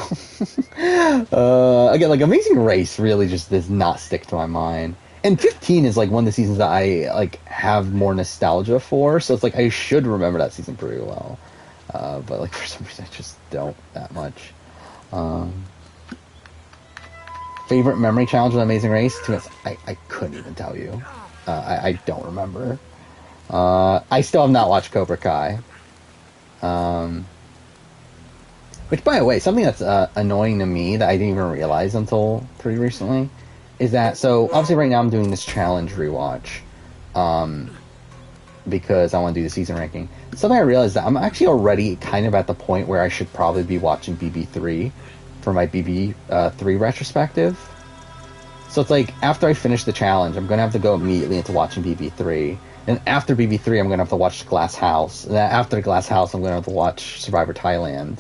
Again, like Amazing Race really just does not stick to my mind. And 15 is like one of the seasons that I like have more nostalgia for, so it's like I should remember that season pretty well. But like for some reason I just don't that much. Favorite memory challenge with Amazing Race? To be honest, I couldn't even tell you. I don't remember. I still have not watched Cobra Kai. Which, by the way, something that's annoying to me that I didn't even realize until pretty recently is that, so obviously right now I'm doing this challenge rewatch because I want to do the season ranking. Something I realized that I'm actually already kind of at the point where I should probably be watching BB3 for my BB3 retrospective. So it's like, after I finish the challenge, I'm going to have to go immediately into watching BB3. And after BB3, I'm going to have to watch Glass House. And then after Glass House, I'm going to have to watch Survivor Thailand.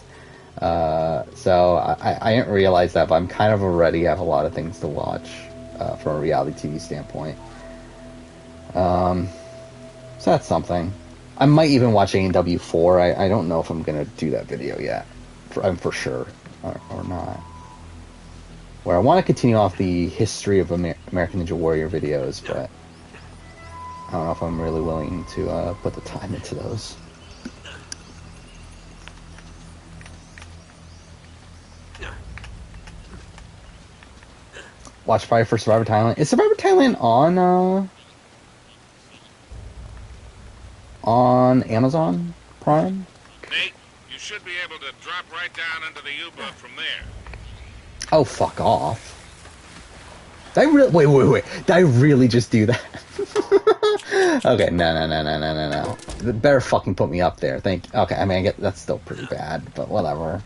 So I didn't realize that, but I'm kind of already have a lot of things to watch from a reality TV standpoint. So that's something. I might even watch A&W 4. I don't know if I'm going to do that video yet. For sure. Or not. Where I want to continue off the history of American Ninja Warrior videos, but I don't know if I'm really willing to put the time into those. Watch probably for Survivor Thailand. Is Survivor Thailand on Amazon Prime? Nate, you should be able to drop right down into the U-boat from there. Oh, fuck off. Did I really... Wait. Did I really just do that? Okay, no. Better fucking put me up there. Okay, I mean, I get that's still pretty bad, but whatever.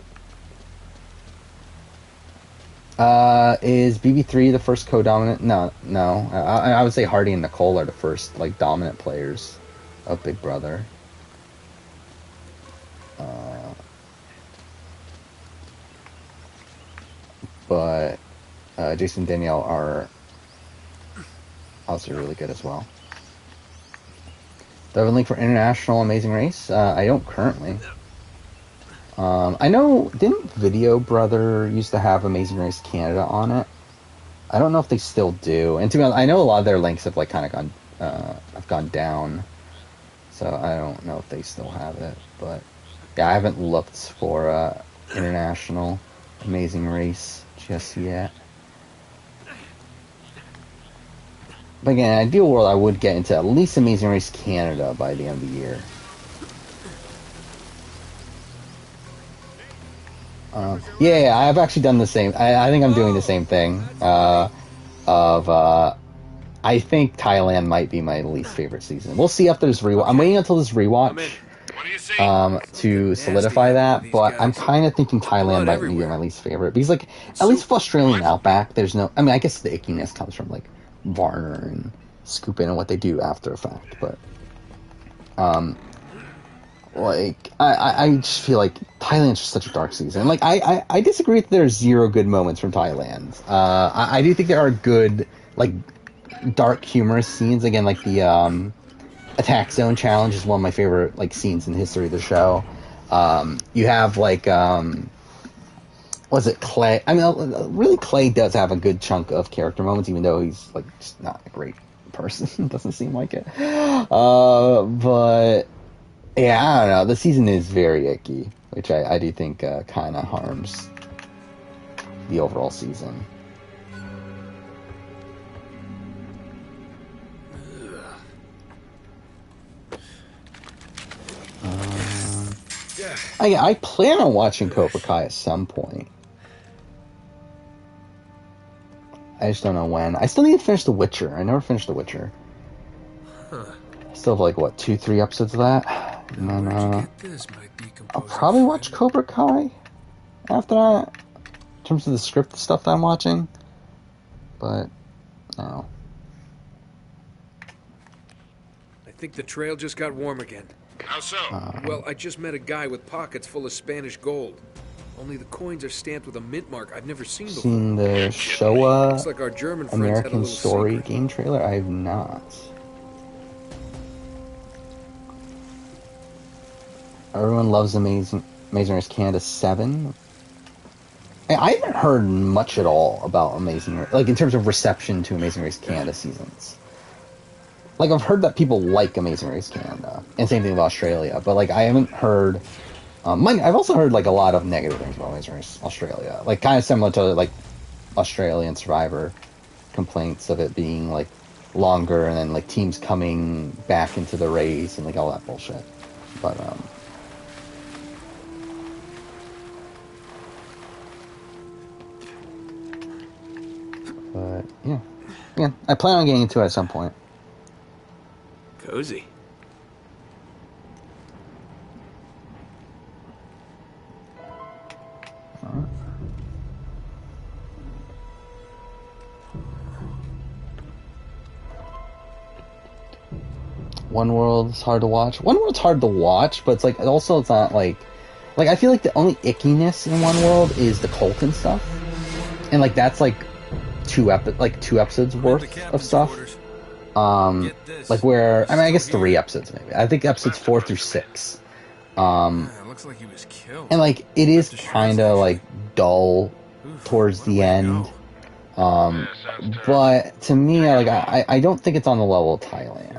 Is BB3 the first co-dominant? No. I would say Hardy and Nicole are the first, like, dominant players of Big Brother. But Jason and Danielle are also really good as well. Do I have a link for International Amazing Race? I don't currently. I know, didn't Video Brother used to have Amazing Race Canada on it? I don't know if they still do. And to be honest, I know a lot of their links have like kind of gone down. So I don't know if they still have it. But yeah, I haven't looked for International Amazing Race just yet. But again, in an ideal world, I would get into at least Amazing Race Canada by the end of the year. Yeah, I've actually done the same. I think I'm doing the same thing. I think Thailand might be my least favorite season. We'll see after this rewatch. I'm waiting until this rewatch to solidify that, but I'm kind of thinking Thailand might be my least favorite. Because, like, at least for Australian Outback, there's no... I mean, I guess the ickiness comes from, like, Varner and Scoopin and what they do after effect, but... like, I just feel like Thailand's just such a dark season. Like, I disagree that there's zero good moments from Thailand. I do think there are good, like, dark, humorous scenes. Again, like the Attack Zone Challenge is one of my favorite, like, scenes in the history of the show. You have like was it Clay? I mean, really, Clay does have a good chunk of character moments, even though he's like just not a great person. Doesn't seem like it. But yeah, I don't know. The season is very icky, which I do think kind of harms the overall season. I plan on watching Cobra Kai at some point. I just don't know when. I still need to finish The Witcher. I never finished The Witcher. Still have like, what, 2-3 episodes of that? And then, I'll probably watch Cobra Kai after that. In terms of the script stuff that I'm watching. But, no. I think the trail just got warm again. How so? Well, I just met a guy with pockets full of Spanish gold. Only the coins are stamped with a mint mark I've never seen before. Seen the Showa Looks like our German friends had a American little Story secret. game trailer? I have not. Everyone loves Amazing Race Canada 7. I haven't heard much at all about Amazing Race, like in terms of reception to Amazing Race Canada seasons. Like, I've heard that people like Amazing Race Canada, and same thing with Australia, but like I haven't heard. I've also heard like a lot of negative things about Amazing Race Australia, like kind of similar to like Australian Survivor complaints of it being like longer and then like teams coming back into the race and like all that bullshit. But yeah, I plan on getting into it at some point. Cozy. One World's hard to watch. One World's hard to watch, but it's like also it's not like I feel like the only ickiness in One World is the Colton stuff, and like that's like two episodes worth of stuff. Like where I guess 3 episodes maybe. I think episodes 4 through 6. Looks like he was killed. And like it is kind of like dull towards the end. But to me, I don't think it's on the level of Thailand.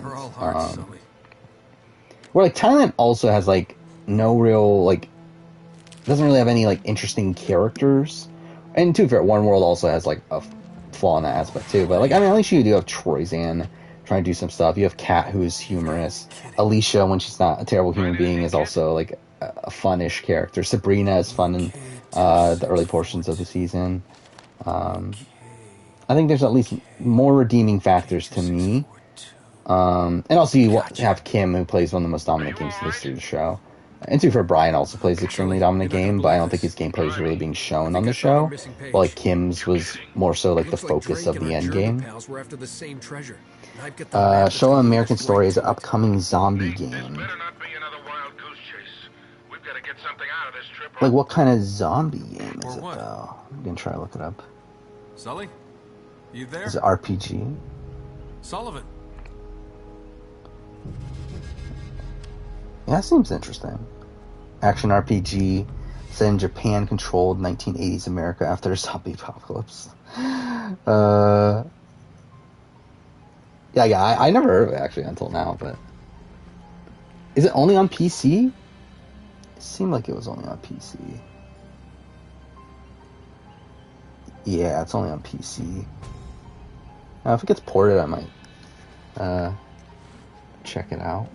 Where like Thailand also has like no real like doesn't really have any like interesting characters. And to be fair, One World also has like a flaw in that aspect too. But like at least you do have Troyzan trying to do some stuff. You have Kat, who's humorous. Alicia, when she's not a terrible human being, is also like a fun-ish character. Sabrina is fun in the early portions of the season. I think there's at least more redeeming factors to me. And also you have Kim, who plays one of the most dominant games in the history of the show. And to be fair, Brian also plays an extremely dominant game, but I don't think his gameplay is really being shown on the show. But like Kim's was more so like the focus of the end game. Show American Story is an upcoming zombie game. Like what kind of zombie game is it though? I'm gonna try to look it up. Sully? You there? Is it RPG? Sullivan. Yeah, that seems interesting. Action RPG set in Japan-controlled 1980s America after a zombie apocalypse. Yeah, I never heard of it actually until now, but is it only on PC? It seemed like it was only on PC. Yeah, it's only on PC. Now, if it gets ported, I might check it out.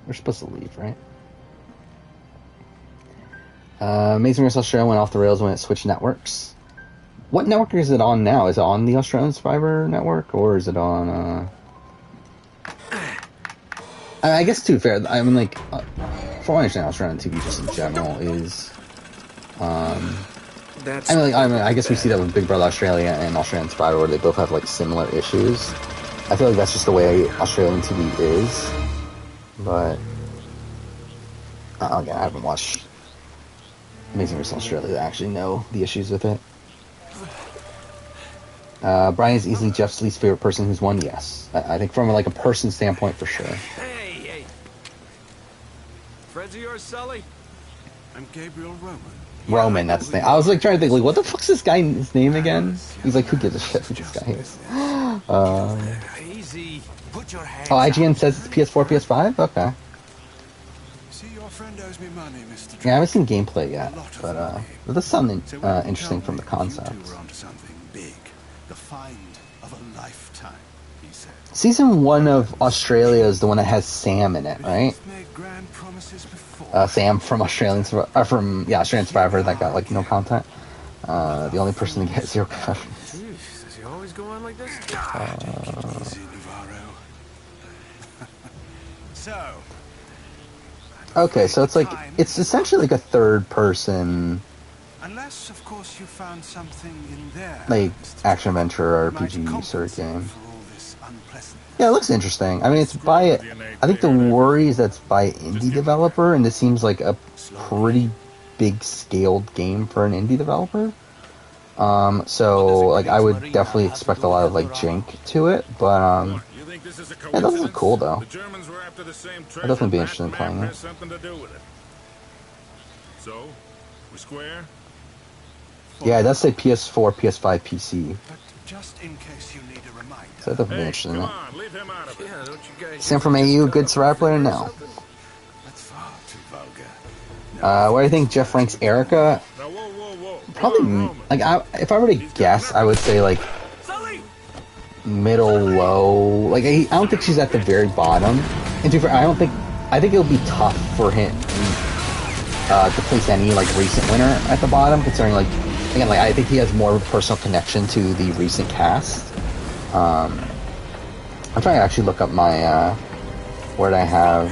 We're supposed to leave, right? Amazing Race Australia went off the rails when it switched networks. What network is it on now? Is it on the Australian Survivor network, or is it on? I guess to be fair, I mean, like, from what I understand, Australian TV just in general is. I guess we see that with Big Brother Australia and Australian Survivor, where they both have like similar issues. I feel like that's just the way Australian TV is. But again, I haven't watched Amazing Race Australia to actually know the issues with it. Brian is easily Jeff's least favorite person who's won. Yes, I think from like a person standpoint, for sure. Hey. Friends of yours, Sully? I'm Gabriel Roman. Roman, that's the name. I was like trying to think, like, what the fuck's this guy's name again? He's like, who gives a shit who this guy is? Easy. Put your hands Oh, IGN says it's PS4, PS5? Okay. See, your friend owes me money, Mr. Yeah, I haven't seen gameplay yet, but this sounded interesting from the You concept. two were onto something big. The find of a lifetime, he said. Season 1 of Australia is the one that has Sam in it, right? You've made grand promises before. Sam from Australian Survivor that got like no content. The only person to get 0 confessions. Jeez, does he always go on like this? Take it easy, Navarro. So, Okay, so it's essentially like a third person, unless of course you found something in there, like action adventure might RPG sort of compensate game. for all this unpleasantness. Yeah, it looks interesting. I mean, it's by, I think the worry is that's by indie developer, and this seems like a pretty big scaled game for an indie developer. So like I would definitely expect a lot of like jank to it, but You think this is a yeah, that looks cool though. The Germans were after the same treasure. I'd definitely be That interested in map playing it. has something to do with it. So, we're square? Yeah, it does say PS4, PS5, PC. But just in case you need a reminder, So I'd definitely be Hey, interested in come it. on, leave him out of it. Yeah, don't you guys... Sam from AU, good Survivor player? No. that's far too vulgar. What do you think Jeff ranks Erica? Now, whoa, whoa, whoa. Probably, Come on, Roman. like, if I were to guess, I would say, like, Sully! middle, low. Like, I don't think she's at the very bottom. And to be fair, I think it'll be tough for him to place any, like, recent winner at the bottom, considering, like, again, like, I think he has more of a personal connection to the recent cast. I'm trying to actually look up my, where I have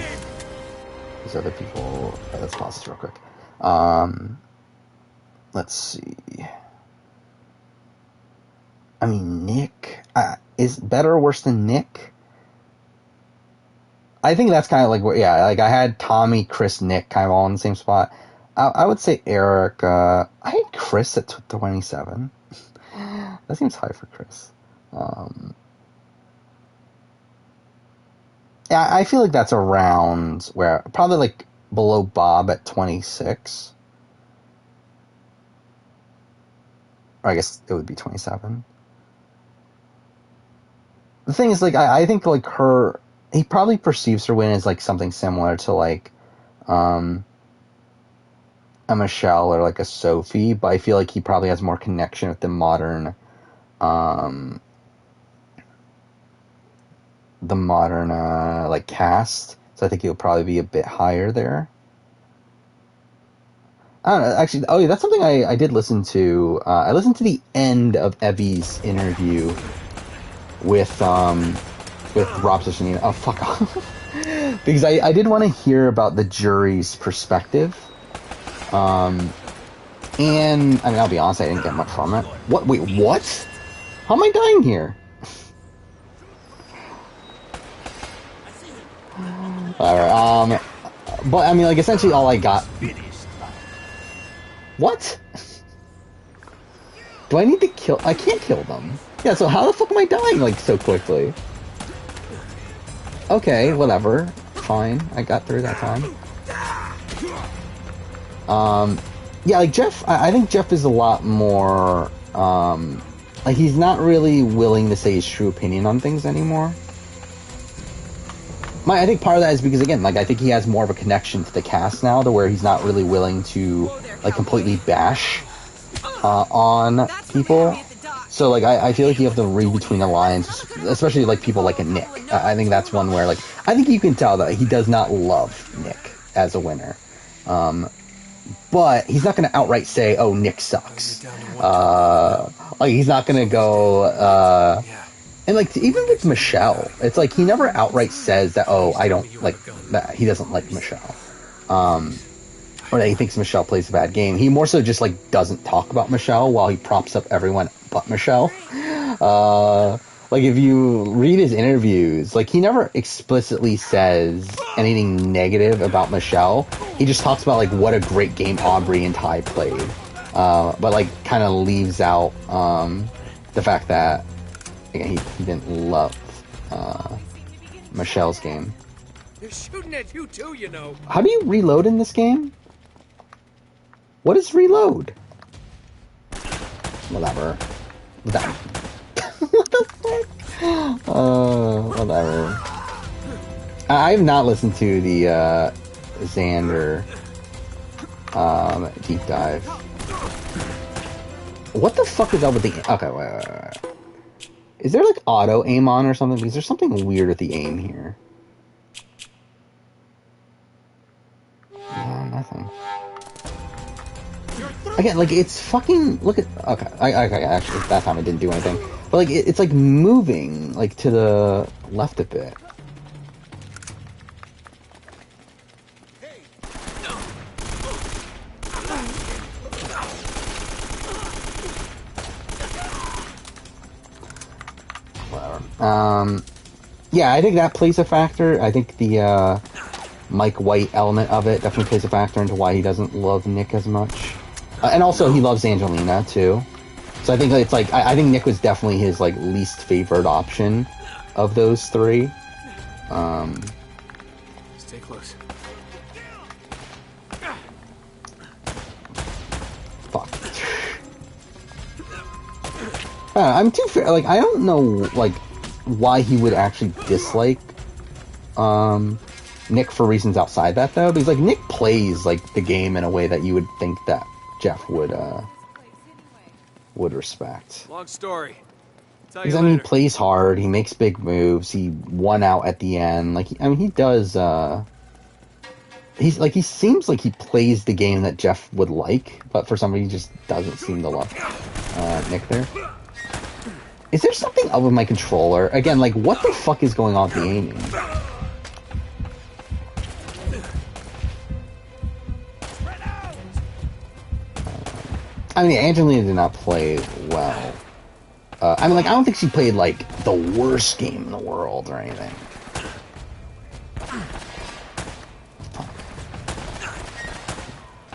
these other people. Let's pause this real quick. Let's see. I mean, Nick is better or worse than Nick? I think that's kind of like what, yeah, like I had Tommy, Chris, Nick kind of all in the same spot. I would say Eric. I had Chris at 27. That seems high for Chris. Yeah, I feel like that's around where probably like below Bob at 26. Or I guess it would be 27. The thing is, like, I think like he probably perceives her win as like something similar to like a Michelle or like a Sophie, but I feel like he probably has more connection with the modern like cast, so I think he'll probably be a bit higher there. I don't know, actually. Oh yeah, that's something I did listen to. I listened to the end of Evie's interview with Rob Ciccinino. Oh, fuck off. Because I did want to hear about the jury's perspective. And I mean, I'll be honest, I didn't get much from it. What? Wait, what? How am I dying here? Alright, but I mean, like, essentially all I got... What? Do I need to kill... I can't kill them. Yeah, so how the fuck am I dying, like, so quickly? Okay, whatever. Fine, I got through that time. Yeah, like, Jeff... I think Jeff is a lot more, like, he's not really willing to say his true opinion on things anymore. I think part of that is because, again, like, I think he has more of a connection to the cast now, to where he's not really willing to, like, completely bash on people. So, like, I feel like you have to read between the lines, especially, like, people like a Nick. I think that's one where, like, I think you can tell that he does not love Nick as a winner. But he's not going to outright say, oh, Nick sucks. Like, he's not going to go, and, like, even with Michelle, it's like he never outright says that, oh, I don't like, that he doesn't like Michelle. Or that he thinks Michelle plays a bad game. He more so just, like, doesn't talk about Michelle while he props up everyone but Michelle. Like, if you read his interviews, like, he never explicitly says anything negative about Michelle. He just talks about, like, what a great game Aubrey and Ty played. But, like, kind of leaves out the fact that, again, he didn't love Michelle's game. They're shooting at you too, you know. How do you reload in this game? What is reload? Whatever. What the fuck? Whatever. I have not listened to the Xander deep dive. What the fuck is up with the... Okay, wait. Is there like auto aim on or something? Because there's something weird with the aim here. No, nothing. Again, like, it's fucking... Look at... Okay, actually, that time I didn't do anything. But, like, it's, like, moving, like, to the left a bit. Whatever. Yeah, I think that plays a factor. I think the, Mike White element of it definitely plays a factor into why he doesn't love Nick as much. And also, he loves Angelina, too. So I think it's like... I think Nick was definitely his, like, least favorite option of those three. Stay close. Fuck. I'm too fair. Like, I don't know, like, why he would actually dislike, Nick for reasons outside that, though. Because, like, Nick plays, like, the game in a way that you would think that Jeff would respect. Long story. Because, I mean, he plays hard, he makes big moves, he won out at the end. Like, I mean, he does, he's, like, he seems like he plays the game that Jeff would like, but for some reason he just doesn't seem to love, Nick there. Is there something up with my controller? Again, like, what the fuck is going on with the aiming? I mean, Angelina did not play well. I mean, like, I don't think she played, like, the worst game in the world or anything.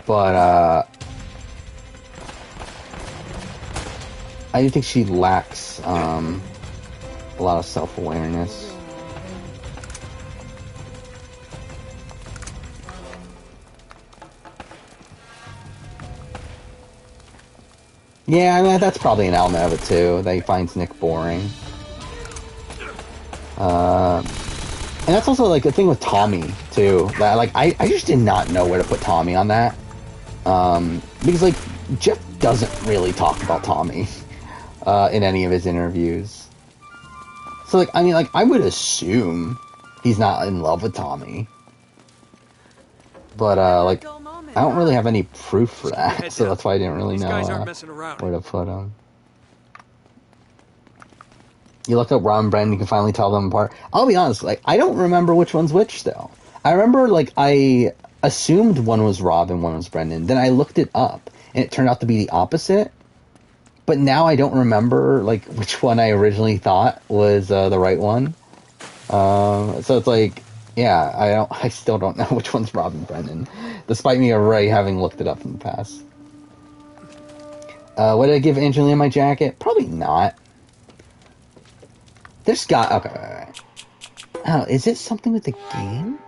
But, I think she lacks, a lot of self-awareness. Yeah, I mean, that's probably an element of it, too, that he finds Nick boring. And that's also, like, a thing with Tommy, too. That, like, I just did not know where to put Tommy on that. Because, like, Jeff doesn't really talk about Tommy in any of his interviews. So, like, I mean, like, I would assume he's not in love with Tommy. But, like, I don't really have any proof for that, so that's why I didn't really know where to put him. You look up Ron and Brendan, you can finally tell them apart. I'll be honest, like, I don't remember which one's which still. I remember, like, I assumed one was Rob and one was Brendan. Then I looked it up, and it turned out to be the opposite. But now I don't remember, like, which one I originally thought was the right one. So it's like, yeah, I still don't know which one's Rob and Brendan, despite me already having looked it up in the past. What did I give Angelina my jacket? Probably not. There's okay. Oh, is it something with the game?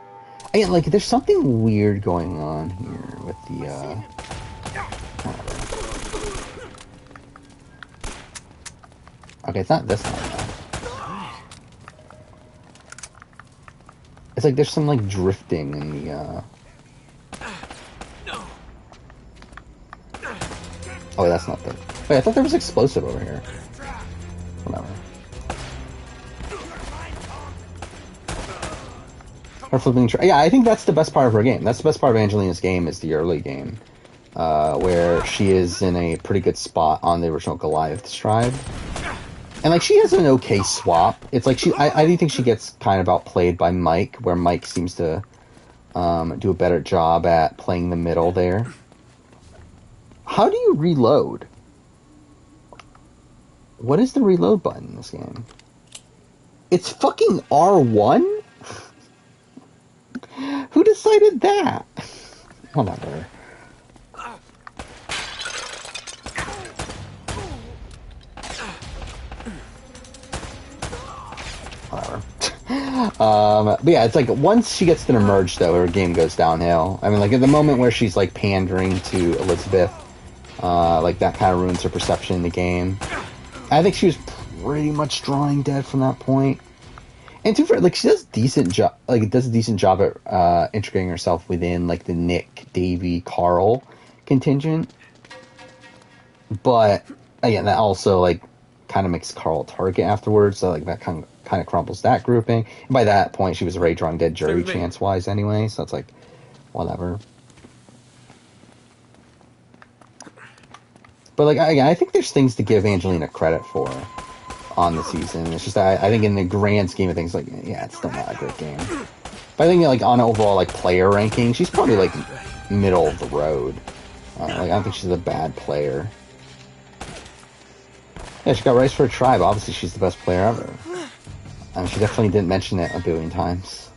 Again, like, there's something weird going on here with the, Okay, it's not this one, though. It's like there's some, like, drifting in the, Oh, that's not the... Wait, I thought there was explosive over here. Whatever. Her flipping... Yeah, I think that's the best part of her game. That's the best part of Angelina's game, is the early game. Where she is in a pretty good spot on the original Goliath stride. And, like, she has an okay swap. It's like I do think she gets kind of outplayed by Mike, where Mike seems to do a better job at playing the middle there. How do you reload? What is the reload button in this game? It's fucking R1? Who decided that? Whatever. Whatever. But yeah, it's like once she gets to emerge, though, her game goes downhill. I mean, like at the moment where she's like pandering to Elizabeth, like that kind of ruins her perception in the game. I think she was pretty much drawing dead from that point. And to fair, like she does a decent job at integrating herself within like the Nick, Davey, Carl contingent. But again, that also like kind of makes Carl a target afterwards. So like that kind of crumbles that grouping. And by that point, she was already drawing dead jury chance wise anyway. So it's like whatever. But like again, I think there's things to give Angelina credit for on the season. It's just that I think in the grand scheme of things, like yeah, it's still not a great game. But I think like on overall like player ranking, she's probably like middle of the road. Like I don't think she's a bad player. Yeah, she got Rice for a Tribe. Obviously, she's the best player ever. She definitely didn't mention it a billion times.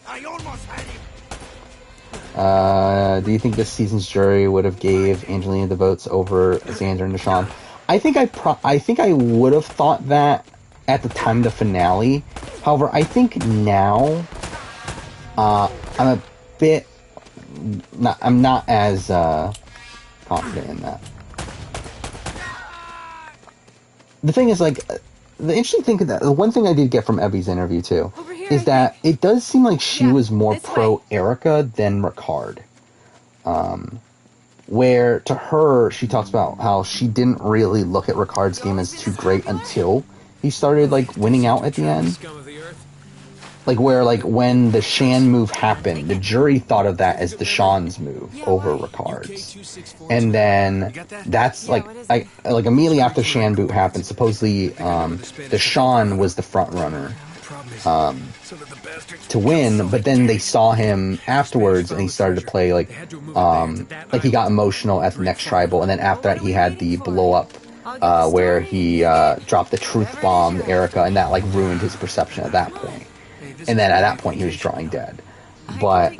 I almost had him. Do you think this season's jury would have gave Angelina the votes over Xander and Deshawn? I think I would have thought that at the time of the finale. However, I think now I'm a bit I'm not as confident in that. The thing is, like, the interesting thing, the one thing I did get from Evie's interview too is that it does seem like she was more pro Erica than Ricard. Where to her, she talks about how she didn't really look at Ricard's game as too great until he started like winning out at the end. Like where like when the Shan move happened, the jury thought of that as Deshawn's move over Ricard's, and then that's like immediately after Shan boot happened, supposedly Deshawn was the front runner to win, but then they saw him afterwards and he started to play like he got emotional at the next tribal, and then after that he had the blow up where he dropped the truth bomb to Erica, and that like ruined his perception at that point. And then at that point, he was drawing dead. But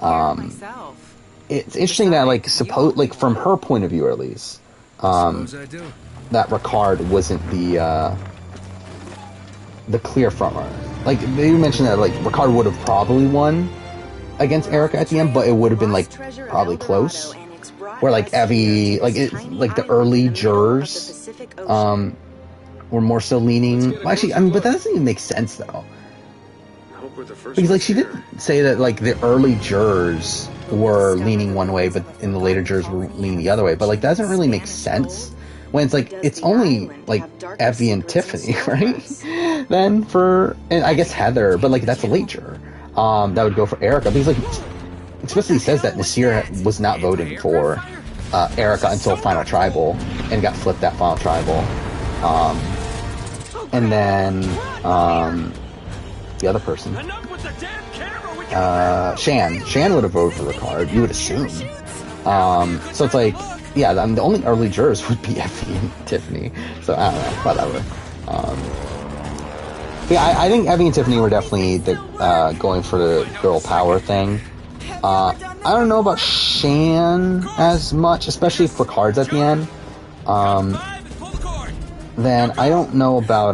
it's interesting that, like, from her point of view, at least, that Ricard wasn't the clear frontrunner. Like they mentioned that, like Ricard would have probably won against Erica at the end, but it would have been like probably close. Where like Evie, like the early jurors, were more so leaning. Well, actually, I mean, but that doesn't even make sense though. Because like she didn't say that like the early jurors were leaning one way, but in the later jurors were leaning the other way. But like that doesn't really make sense when it's like it's only like Evie and Tiffany, right? Then and I guess Heather, but like that's a late juror. That would go for Erica because like explicitly says that Nasir was not voting for Erica until Final Tribal and got flipped that Final Tribal. And then the other person, Shan would have voted for Ricard, you would assume. So it's like, yeah, I mean, the only early jurors would be Effie and Tiffany. So I don't know, whatever. Yeah, I think Effie and Tiffany were definitely going for the girl power thing. I don't know about Shan as much, especially if Ricard's at the end. Then I don't know about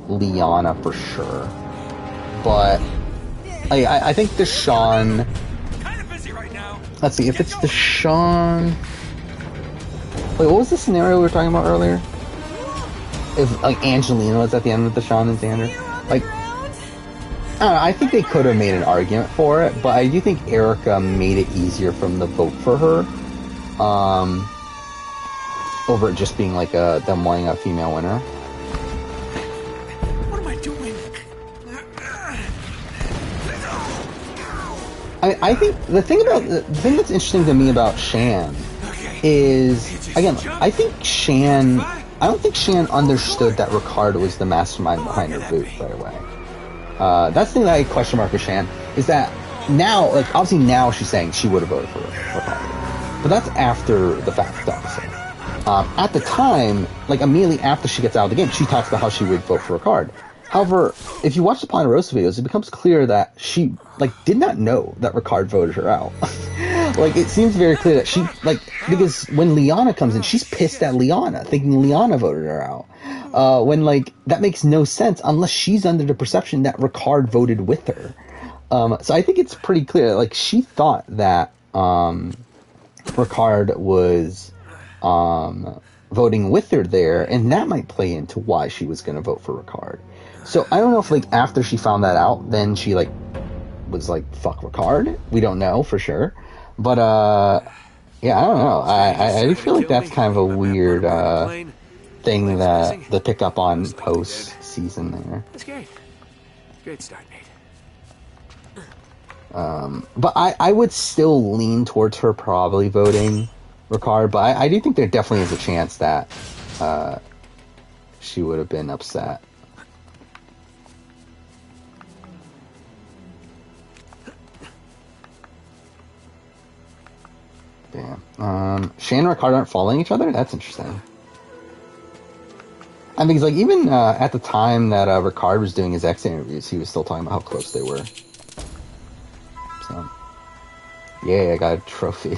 Liana for sure. But I think Deshawn. Let's see if it's Deshawn. Wait, what was the scenario we were talking about earlier? If like Angelina was at the end with Deshawn and Xander, like I don't know, I think they could have made an argument for it, but I do think Erica made it easier for them to vote for her, over it just being like them wanting a female winner. I think the thing that's interesting to me about Shan is, again, I don't think Shan understood that Ricard was the mastermind behind her boot right away. That's the thing that I question mark with Shan, is that now, like, obviously now she's saying she would have voted for Ricard. But that's after the fact, obviously. At the time, like, immediately after she gets out of the game, she talks about how she would vote for Ricard. However, if you watch the Ponderosa videos, it becomes clear that she, like, did not know that Ricard voted her out. Like, it seems very clear that she, like, because when Liana comes in, she's pissed at Liana, thinking Liana voted her out. When, like, that makes no sense unless she's under the perception that Ricard voted with her. So I think it's pretty clear, like, she thought that, Ricard was, voting with her there, and that might play into why she was going to vote for Ricard. So I don't know if, like, after she found that out, then she, like, was like, fuck Ricard. We don't know for sure. But, yeah, I don't know. I feel like that's kind of a weird, thing that to pick up on post-season there. That's great. Great start, Nate. But I would still lean towards her probably voting Ricard, but I do think there definitely is a chance that, she would have been upset. Damn. Shane and Ricard aren't following each other? That's interesting. I mean, like, even at the time that Ricard was doing his exit interviews, he was still talking about how close they were. So, yeah, I got a trophy.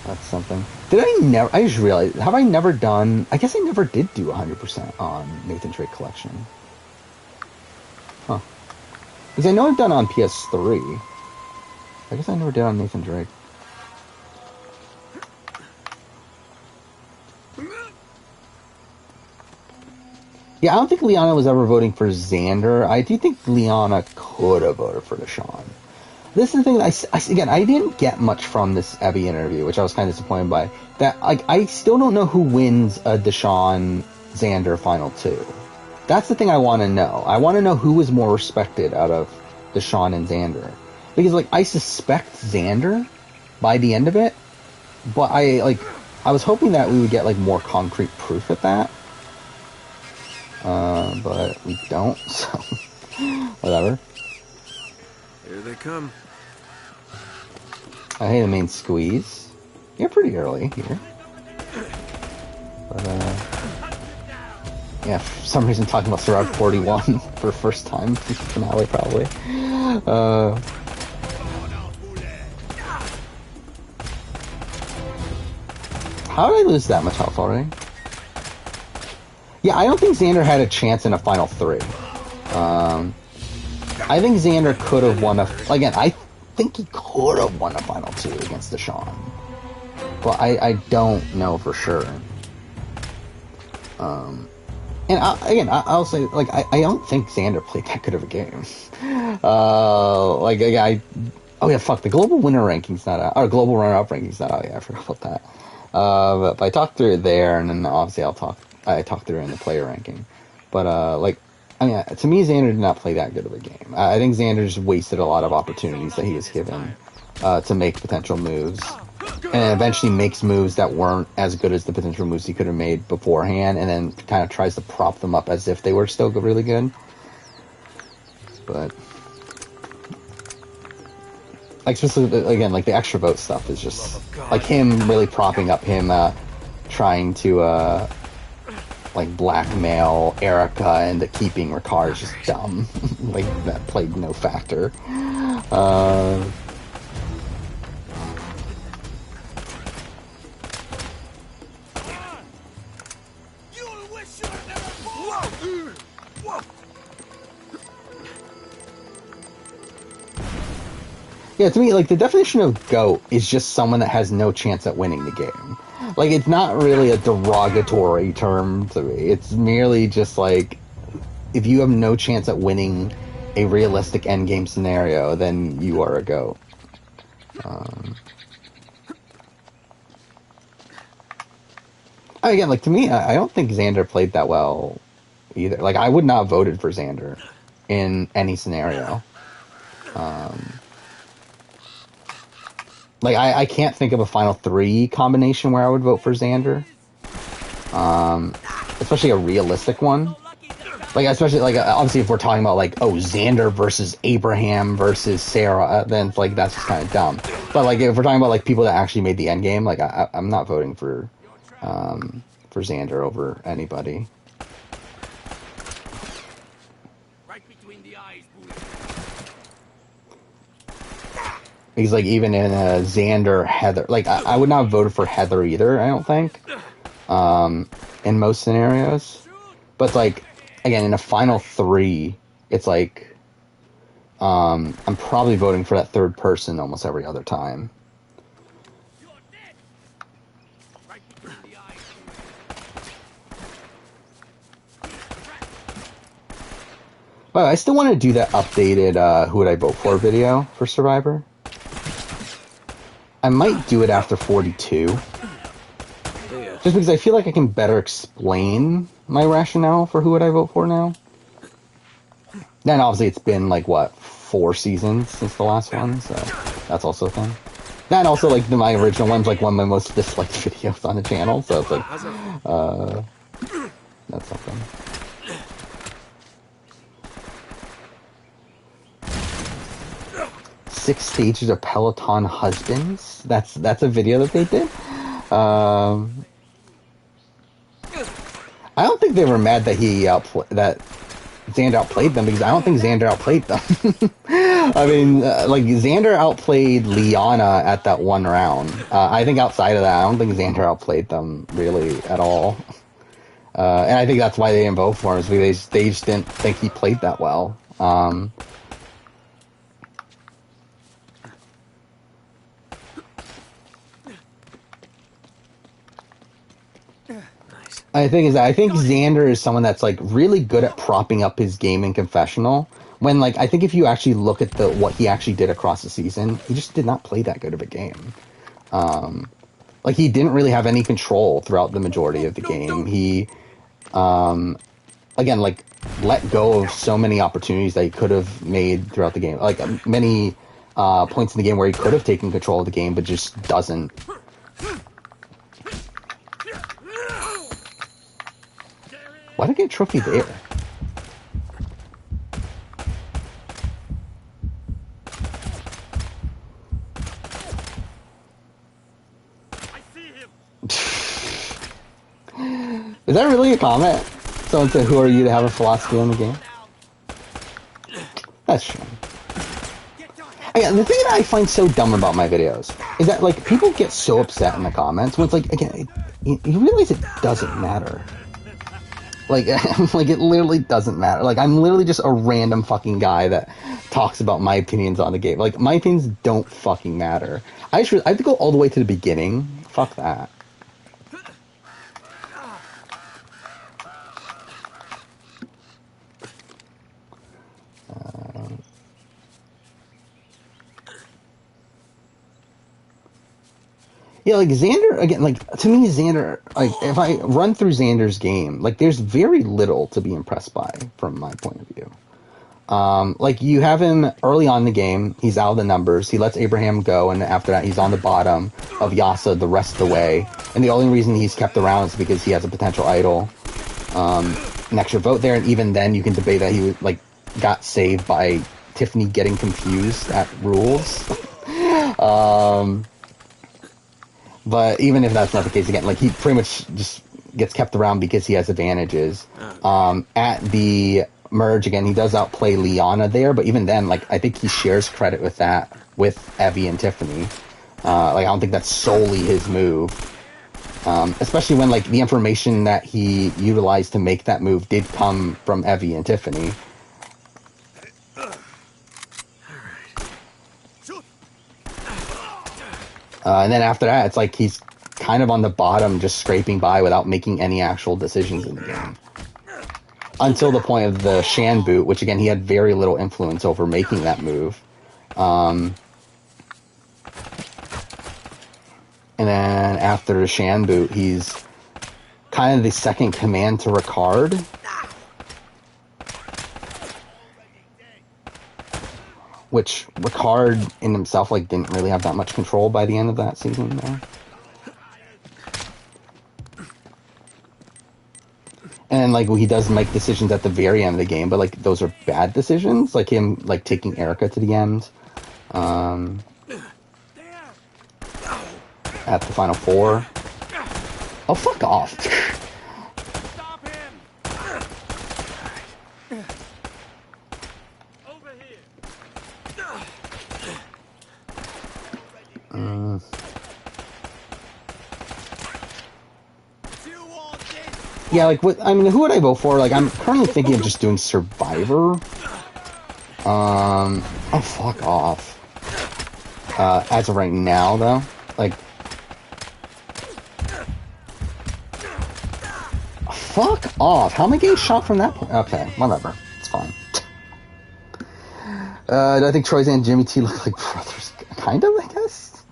That's something. I just realized, have I never done, I guess I never did do 100% on Nathan Drake Collection. Huh. Because I know I've done on PS3. I guess I never did on Nathan Drake. Yeah, I don't think Liana was ever voting for Xander. I do think Liana could have voted for Deshaun. This is the thing that again, I didn't get much from this Abby interview, which I was kind of disappointed by. That, like, I still don't know who wins a Deshaun-Xander Final 2. That's the thing I want to know. I want to know who was more respected out of Deshaun and Xander. Because, like, I suspect Xander by the end of it, but I was hoping that we would get, like, more concrete proof at that. But we don't, so whatever. Here they come. I hate the main squeeze. You're pretty early here. But, yeah, for some reason talking about Surround 41 for the first time. Finale, probably. How did I lose that much health already? Yeah, I don't think Xander had a chance in a Final 3. I think Xander could have won again, I think he could have won a Final 2 against Deshaun. But I don't know for sure. And I'll say, like, I don't think Xander played that good of a game. The global winner ranking's not out, or global runner-up ranking's not out yet. I forgot about that. But I talked through it there, and then obviously I talked through it in the player ranking. But, to me, Xander did not play that good of a game. I think Xander just wasted a lot of opportunities that he was given to make potential moves. And eventually makes moves that weren't as good as the potential moves he could have made beforehand, and then kind of tries to prop them up as if they were still really good. But, like, specifically, again, like, the extra vote stuff is just, like, him really propping up him, trying to, like, blackmail Erica into keeping Ricard is just dumb. Like, that played no factor. Yeah, to me, like, the definition of GOAT is just someone that has no chance at winning the game. Like, it's not really a derogatory term to me. It's merely just, like, if you have no chance at winning a realistic endgame scenario, then you are a GOAT. Again, like, to me, I don't think Xander played that well either. Like, I would not have voted for Xander in any scenario. Like, I can't think of a Final 3 combination where I would vote for Xander. Especially a realistic one. Like, especially, like, obviously if we're talking about, like, Xander versus Abraham versus Sarah, then, like, that's just kind of dumb. But, like, if we're talking about, like, people that actually made the endgame, like, I'm not voting for Xander over anybody. Right between the eyes, Because, like, even in Xander, Heather, like, I would not have voted for Heather either, I don't think, in most scenarios. But, like, again, in a final 3, it's like, I'm probably voting for that third person almost every other time. But I still want to do that updated who would I vote for video for Survivor. I might do it after 42. Just because I feel like I can better explain my rationale for who would I vote for now. Then obviously it's been like, what, 4 seasons since the last one, so that's also a thing. And also, like, my original one's like one of my most disliked videos on the channel, so it's like, that's something. Six stages of Peloton husbands. That's a video that they did. I don't think they were mad that that Xander outplayed them, because I don't think Xander outplayed them. I mean, like, Xander outplayed Liana at that one round. I think outside of that, I don't think Xander outplayed them really at all. And I think that's why they didn't vote for him, is because they just didn't think he played that well. I think Xander is someone that's, like, really good at propping up his game in confessional. When, like, I think if you actually look at what he actually did across the season, he just did not play that good of a game. Like, he didn't really have any control throughout the majority of the game. He, again, like, let go of so many opportunities that he could have made throughout the game. Like, many points in the game where he could have taken control of the game, but just doesn't. Why did I get a trophy there? I see him. Is that really a comment? Someone said, "Who are you to have a philosophy on the game?" That's true. Again, the thing that I find so dumb about my videos is that, like, people get so upset in the comments when it's like, again, you realize it doesn't matter. Like, like, it literally doesn't matter. Like, I'm literally just a random fucking guy that talks about my opinions on the game. Like, my opinions don't fucking matter. I have to go all the way to the beginning. Fuck that. Yeah, like, Xander, again, like, to me, Xander, like, if I run through Xander's game, like, there's very little to be impressed by, from my point of view. Like, you have him early on in the game, he's out of the numbers, he lets Abraham go, and after that, he's on the bottom of Yasa the rest of the way, and the only reason he's kept around is because he has a potential idol. An extra vote there, and even then, you can debate that he, like, got saved by Tiffany getting confused at rules. But even if that's not the case, again, like, he pretty much just gets kept around because he has advantages. At the merge, again, he does outplay Liana there, but even then, like, I think he shares credit with that with Evie and Tiffany. Like, I don't think that's solely his move. Especially when, like, the information that he utilized to make that move did come from Evie and Tiffany. And then after that, it's like he's kind of on the bottom, just scraping by without making any actual decisions in the game. Until the point of the Shan boot, which, again, he had very little influence over making that move. And then after the Shan boot, he's kind of the second command to Ricard. Which Ricard in himself, like, didn't really have that much control by the end of that season there. And, like, he does make decisions at the very end of the game, but, like, those are bad decisions. Like him, like, taking Erica to the end. At the Final Four. Oh, fuck off. Stop him. Over here. Yeah, like, what, I mean, who would I vote for? Like, I'm currently thinking of just doing Survivor. Oh, fuck off. As of right now, though. Like, fuck off. How am I getting shot from that point? Okay, whatever. It's fine. Do I think Troy and Jimmy T look like brothers? Kind of, I guess.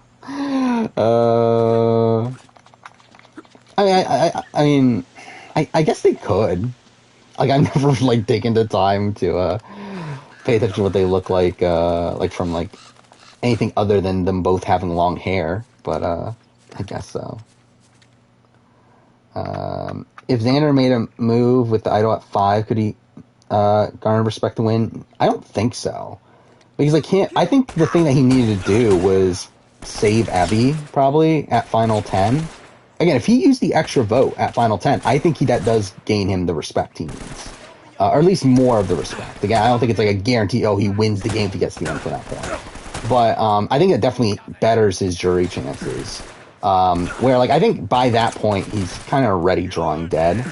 I mean, I guess they could. Like, I've never, like, taken the time to, pay attention to what they look like from, like, anything other than them both having long hair. But, I guess so. If Xander made a move with the idol at 5, could he, garner respect to win? I don't think so. Because I think the thing that he needed to do was save Abby, probably, at Final 10. Again, if he used the extra vote at Final 10, I think that does gain him the respect he needs. Or at least more of the respect. Again, I don't think it's like a guarantee, he wins the game if he gets the end for that point. But I think it definitely betters his jury chances. Where, like, I think by that point, he's kind of already drawing dead.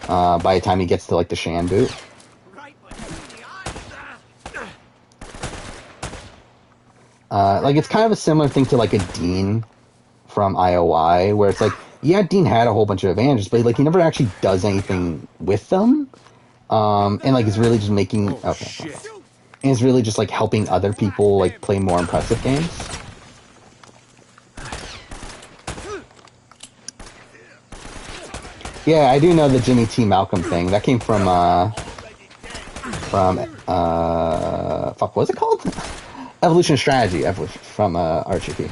By the time he gets to, like, the Shan boot. Like, it's kind of a similar thing to, like, a Dean from IOI, where it's like, yeah, Dean had a whole bunch of advantages, but, like, he never actually does anything with them. And, like, it's really just making... Okay. And it's really just, like, helping other people, like, play more impressive games. Yeah, I do know the Jimmy T. Malcolm thing. That came from fuck, what was it called? Evolution Strategy from RGP.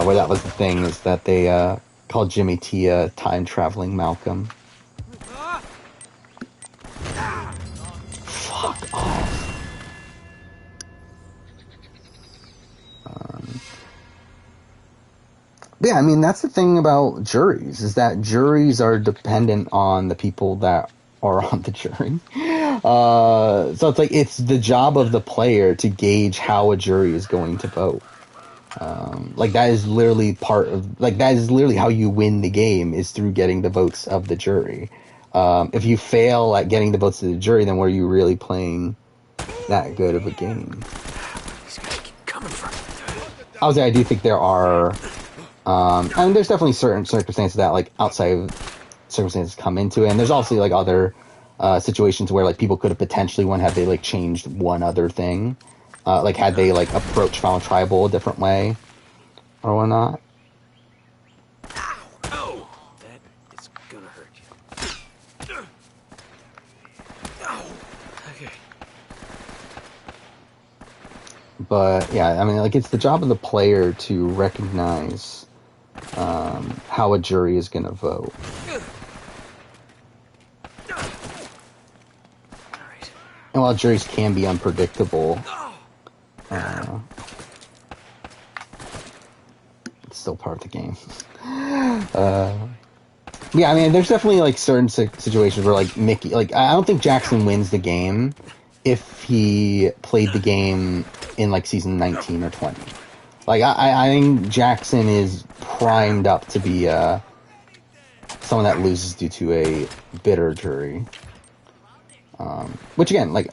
Where that was the thing, is that they called Jimmy T a time-traveling Malcolm. Fuck off. Yeah, I mean, that's the thing about juries, is that juries are dependent on the people that are on the jury. So it's like, it's the job of the player to gauge how a jury is going to vote. Like, that is literally that is literally how you win the game, is through getting the votes of the jury. If you fail at getting the votes of the jury, then were you really playing that good of a game? These guys keep coming from me. Obviously, I do think there are... I mean, there's definitely certain circumstances that, like, outside circumstances come into it, and there's also, like, other situations where, like, people could have potentially won had they, like, changed one other thing. Like, had they, like, approached Final Tribal a different way, or whatnot. Oh, that is gonna hurt you. Oh, okay. But, yeah, I mean, like, it's the job of the player to recognize how a jury is going to vote. And while juries can be unpredictable, it's still part of the game. Yeah, I mean, there's definitely, like, certain situations where, like, Mickey... Like, I don't think Jackson wins the game if he played the game in, like, season 19 or 20. Like, I think Jackson is primed up to be someone that loses due to a bitter jury. Which, again, like,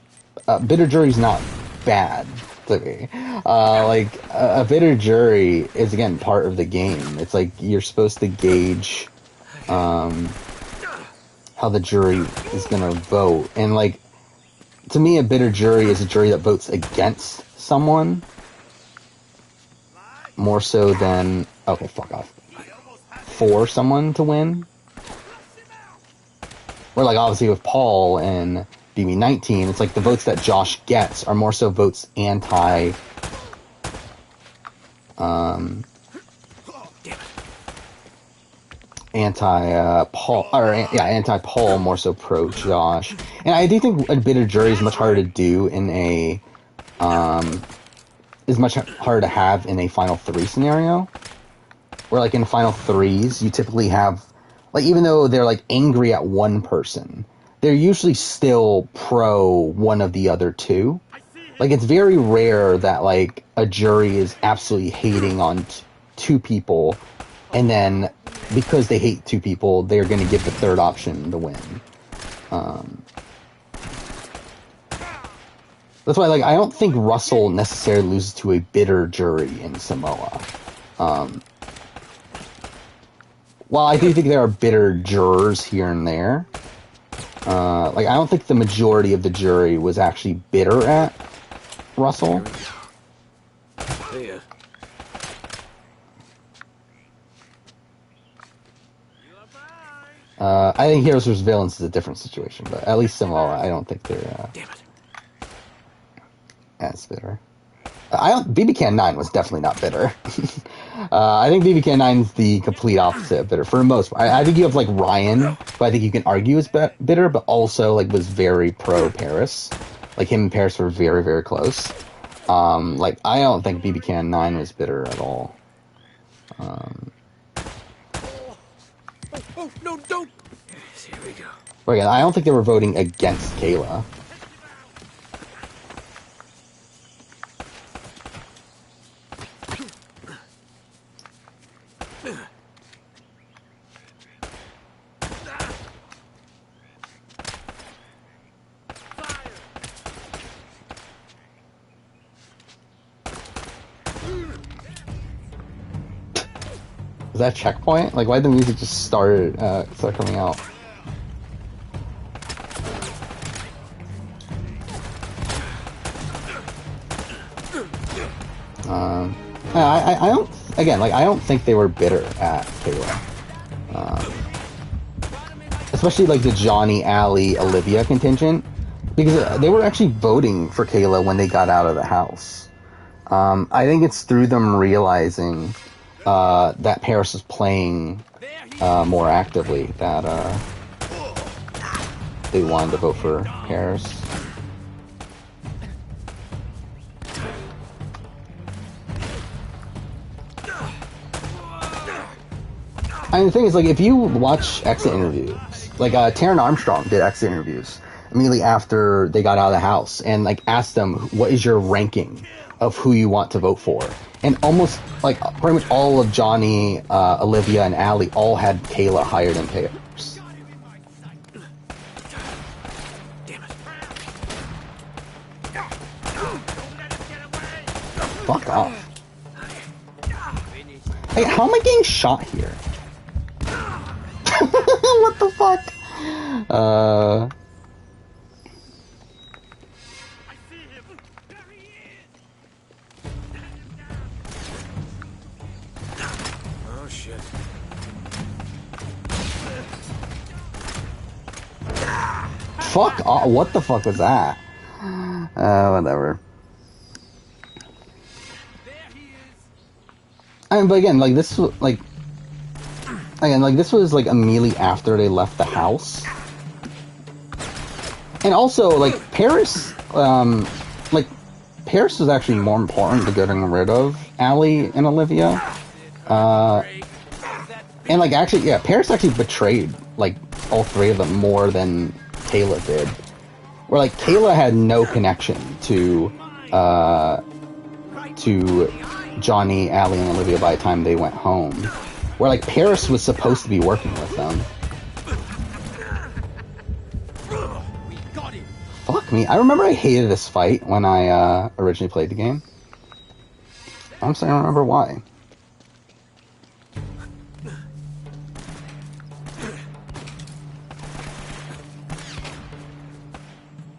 a bitter jury's not bad to me. Like, a bitter jury is, again, part of the game. It's like, you're supposed to gauge how the jury is gonna vote. And, like, to me, a bitter jury is a jury that votes against someone more so than... Okay, fuck off. For someone to win. Where, like, obviously with Paul and BB19, it's like the votes that Josh gets are more so votes anti... anti-Paul, more so pro-Josh. And I do think a bitter jury is much harder to do in a... is much harder to have in a Final 3 scenario. Where, like, in Final 3s, you typically have... Like, even though they're, like, angry at one person, they're usually still pro one of the other two. Like, it's very rare that, like, a jury is absolutely hating on two people and then because they hate two people, they're going to give the third option the win. That's why, like, I don't think Russell necessarily loses to a bitter jury in Samoa. While I do think there are bitter jurors here and there, like, I don't think the majority of the jury was actually bitter at Russell. Yeah. I think Heroes vs. Villains is a different situation, but at least Samoa, I don't think they're Damn it. as bitter. BB Can 9 was definitely not bitter. I think BB Can 9 is the complete opposite of bitter for the most part. I think you have like Ryan, who I think you can argue is bitter, but also like was very pro Paris. Like him and Paris were very, very close. Like I don't think BB Can 9 was bitter at all. Oh, no, don't! Yes, here we go. But again, I don't think they were voting against Kayla. Was that a checkpoint? Like, why did the music just start coming out? I don't. Again, like, I don't think they were bitter at Kayla. Especially like the Johnny, Allie, Olivia contingent, because they were actually voting for Kayla when they got out of the house. I think it's through them realizing that Paris is playing more actively that they wanted to vote for Paris. I mean, the thing is, like, if you watch exit interviews, like, Taron Armstrong did exit interviews immediately after they got out of the house and, like, asked them, what is your ranking of who you want to vote for? And almost, like, pretty much all of Johnny, Olivia, and Allie all had Kayla higher than Paris. Damn it. Fuck off. Hey, how am I getting shot here? What the fuck? I see him. There he is. Oh, shit. Fuck off. What the fuck was that? Whatever. There he is. I mean, but again, like, this was, like... Again, like, this was, like, immediately after they left the house. And also, like, Paris, Paris was actually more important to getting rid of Allie and Olivia. And, like, actually, yeah, Paris actually betrayed, like, all three of them more than Kayla did. Where, like, Kayla had no connection to Johnny, Allie, and Olivia by the time they went home. Where, like, Paris was supposed to be working with them. We got him. Fuck me. I remember I hated this fight when I originally played the game. I'm saying I don't remember why.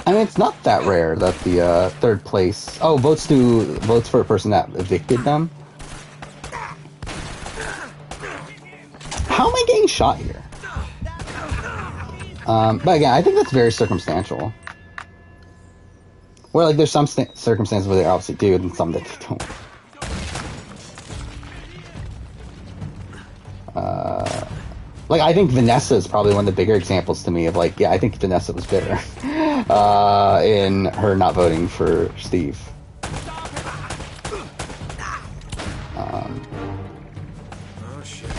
I mean, it's not that rare that the third place... Oh, votes for a person that evicted them. How am I getting shot here? But again, I think that's very circumstantial. Where, like, there's some circumstances where they obviously do, and some that they don't. Like, I think Vanessa is probably one of the bigger examples to me of, like, yeah, I think Vanessa was bitter in her not voting for Steve. Oh, shit.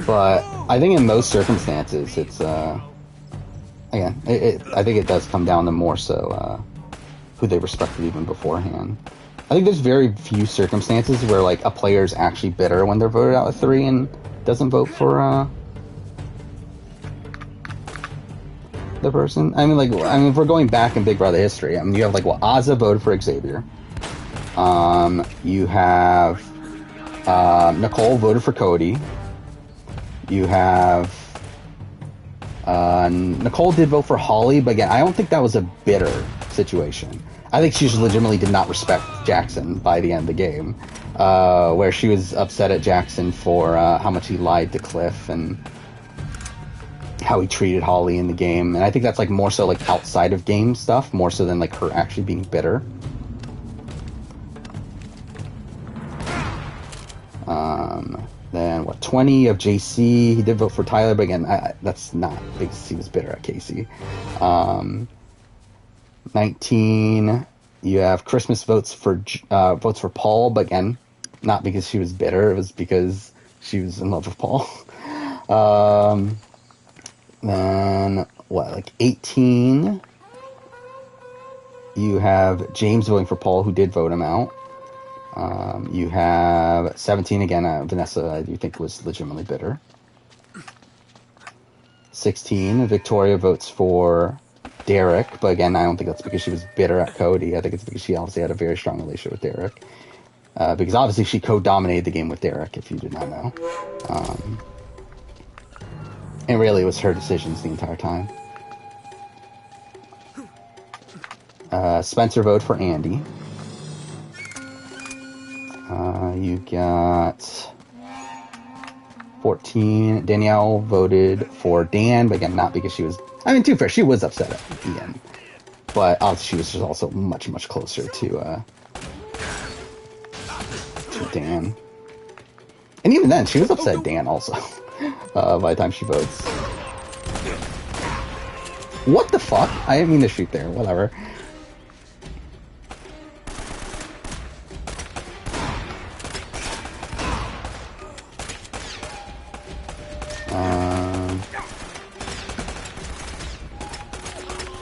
But I think in most circumstances, it's again, I think it does come down to more so who they respected even beforehand. I think there's very few circumstances where like a player's actually bitter when they're voted out with 3 and doesn't vote for the person. I mean, if we're going back in Big Brother history, I mean, you have like Ozza voted for Xavier. You have Nicole voted for Cody. You have Nicole did vote for Holly, but again, I don't think that was a bitter situation. I think she just legitimately did not respect Jackson by the end of the game, where she was upset at Jackson for how much he lied to Cliff and how he treated Holly in the game. And I think that's like more so like outside of game stuff, more so than like her actually being bitter. Then 20 of JC, he did vote for Tyler, but again, that's not because he was bitter at Casey. 19, you have Christmas votes for Paul, but again, not because she was bitter, it was because she was in love with Paul. Then 18, you have James voting for Paul, who did vote him out. You have 17 again. Vanessa, I do think was legitimately bitter. 16, Victoria votes for Derek, but again, I don't think that's because she was bitter at Cody. I think it's because she obviously had a very strong relationship with Derek. Because obviously she co-dominated the game with Derek, if you did not know. And really, it was her decisions the entire time. Spencer voted for Andy. You got 14. Danielle voted for Dan, but again, not because she was... I mean, to be fair, she was upset at the end. But obviously, she was just also much, much closer to Dan. And even then, she was upset at Dan also, by the time she votes. What the fuck? I didn't mean to shoot there, whatever.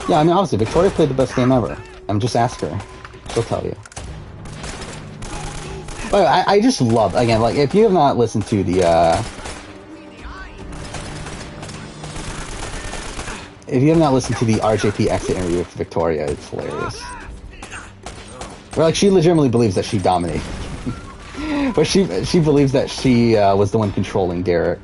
Yeah, I mean, obviously, Victoria played the best game ever. Just ask her. She'll tell you. But I just love, again, like, if you have not listened to the, RJP exit interview with Victoria, it's hilarious. Where, like, she legitimately believes that she dominated. But she believes that she, was the one controlling Derek.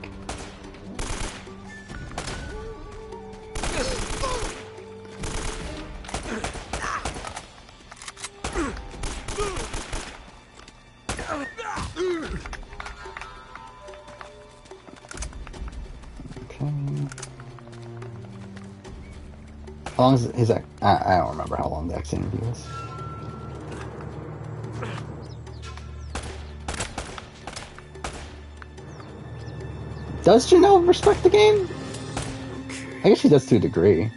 How long is his... I don't remember how long the exit interview is. Does Janelle respect the game? I guess she does to a degree.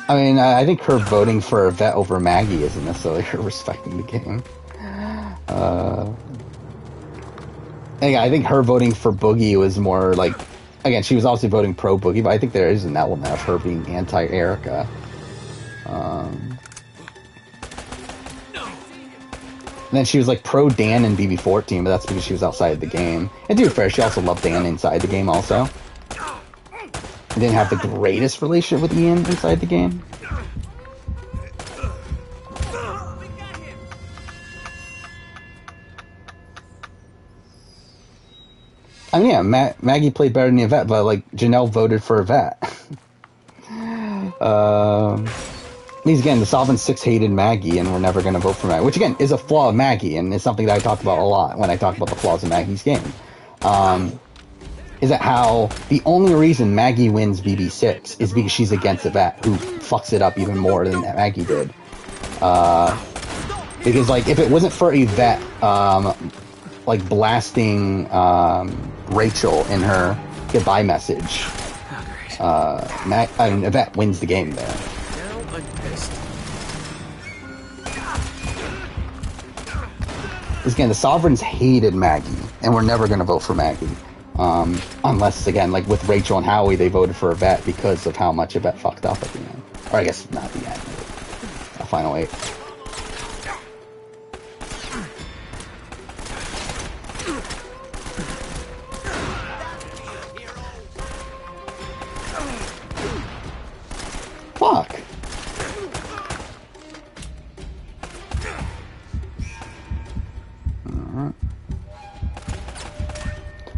I mean, I think her voting for Yvette over Maggie isn't necessarily her respecting the game. Yeah, I think her voting for Boogie was more like... Again, she was obviously voting pro Boogie, but I think there is an element of her being anti-Erica. And then she was like pro Dan and BB14, but that's because she was outside the game. And to be fair, she also loved Dan inside the game also. And didn't have the greatest relationship with Ian inside the game. I mean, yeah, Maggie played better than Yvette, but, like, Janelle voted for Yvette. Again, the Sovereign 6 hated Maggie, and we're never going to vote for Maggie. Which, again, is a flaw of Maggie, and it's something that I talk about a lot when I talk about the flaws of Maggie's game. Is that how the only reason Maggie wins BB6 is because she's against Yvette, who fucks it up even more than Maggie did. Because, like, if it wasn't for Yvette, like, blasting Rachel in her goodbye message, Yvette wins the game there. Now I'm pissed. Again, the Sovereigns hated Maggie, and we're never going to vote for Maggie. Unless, again, like with Rachel and Howie, they voted for Yvette because of how much Yvette fucked up at the end. Or I guess not the end, the final 8.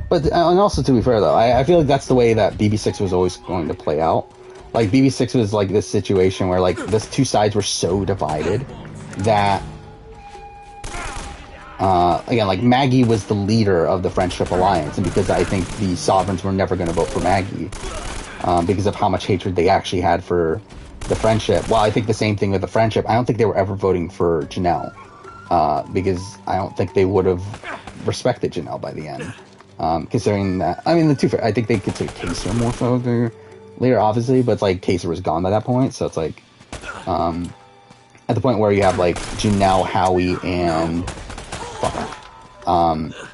But and also to be fair though, I feel like that's the way that BB6 was always going to play out. Like BB6 was like this situation where like the two sides were so divided that again, like Maggie was the leader of the Friendship Alliance, and because I think the Sovereigns were never going to vote for Maggie because of how much hatred they actually had for the Friendship. Well, I think the same thing with the Friendship. I don't think they were ever voting for Janelle because I don't think they would have respected Janelle by the end. Considering that, I mean, the two, I think they consider Kaser more so their leader, obviously, but it's like Kaser was gone by that point, so it's like at the point where you have like Janelle, Howie,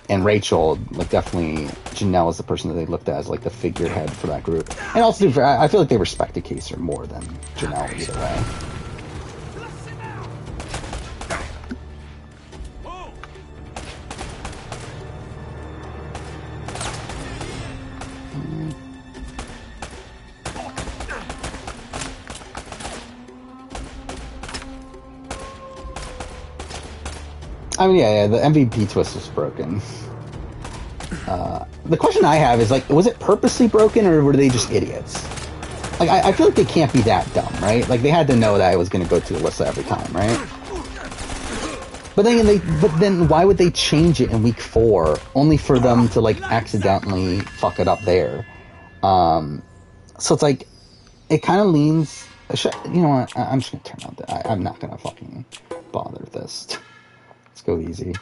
and Rachel, like definitely Janelle is the person that they looked at as like the figurehead for that group. And also, I feel like they respected Kaser more than Janelle either way. I mean, yeah, the MVP twist was broken. The question I have is, like, was it purposely broken, or were they just idiots? Like, I feel like they can't be that dumb, right? Like, they had to know that I was going to go to Alyssa every time, right? But then why would they change it in week 4, only for them to, like, accidentally fuck it up there? So it's like, it kind of leans... You know what? I'm just going to turn on that. I'm not going to fucking bother with this. Let's go easy.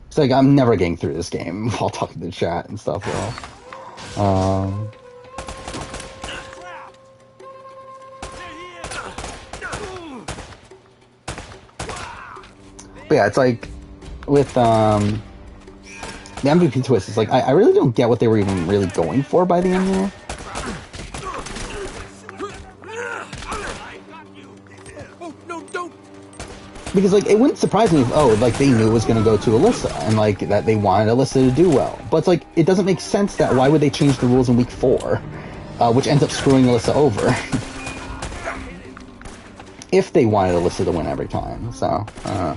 It's like I'm never getting through this game while talking to chat and stuff, though. But yeah, it's like with the MVP twist, it's like I really don't get what they were even really going for by the end there. Because, like, it wouldn't surprise me if, like, they knew it was going to go to Alyssa, and, like, that they wanted Alyssa to do well. But it's like, it doesn't make sense that, why would they change the rules in week 4? Which ends up screwing Alyssa over. If they wanted Alyssa to win every time, so, I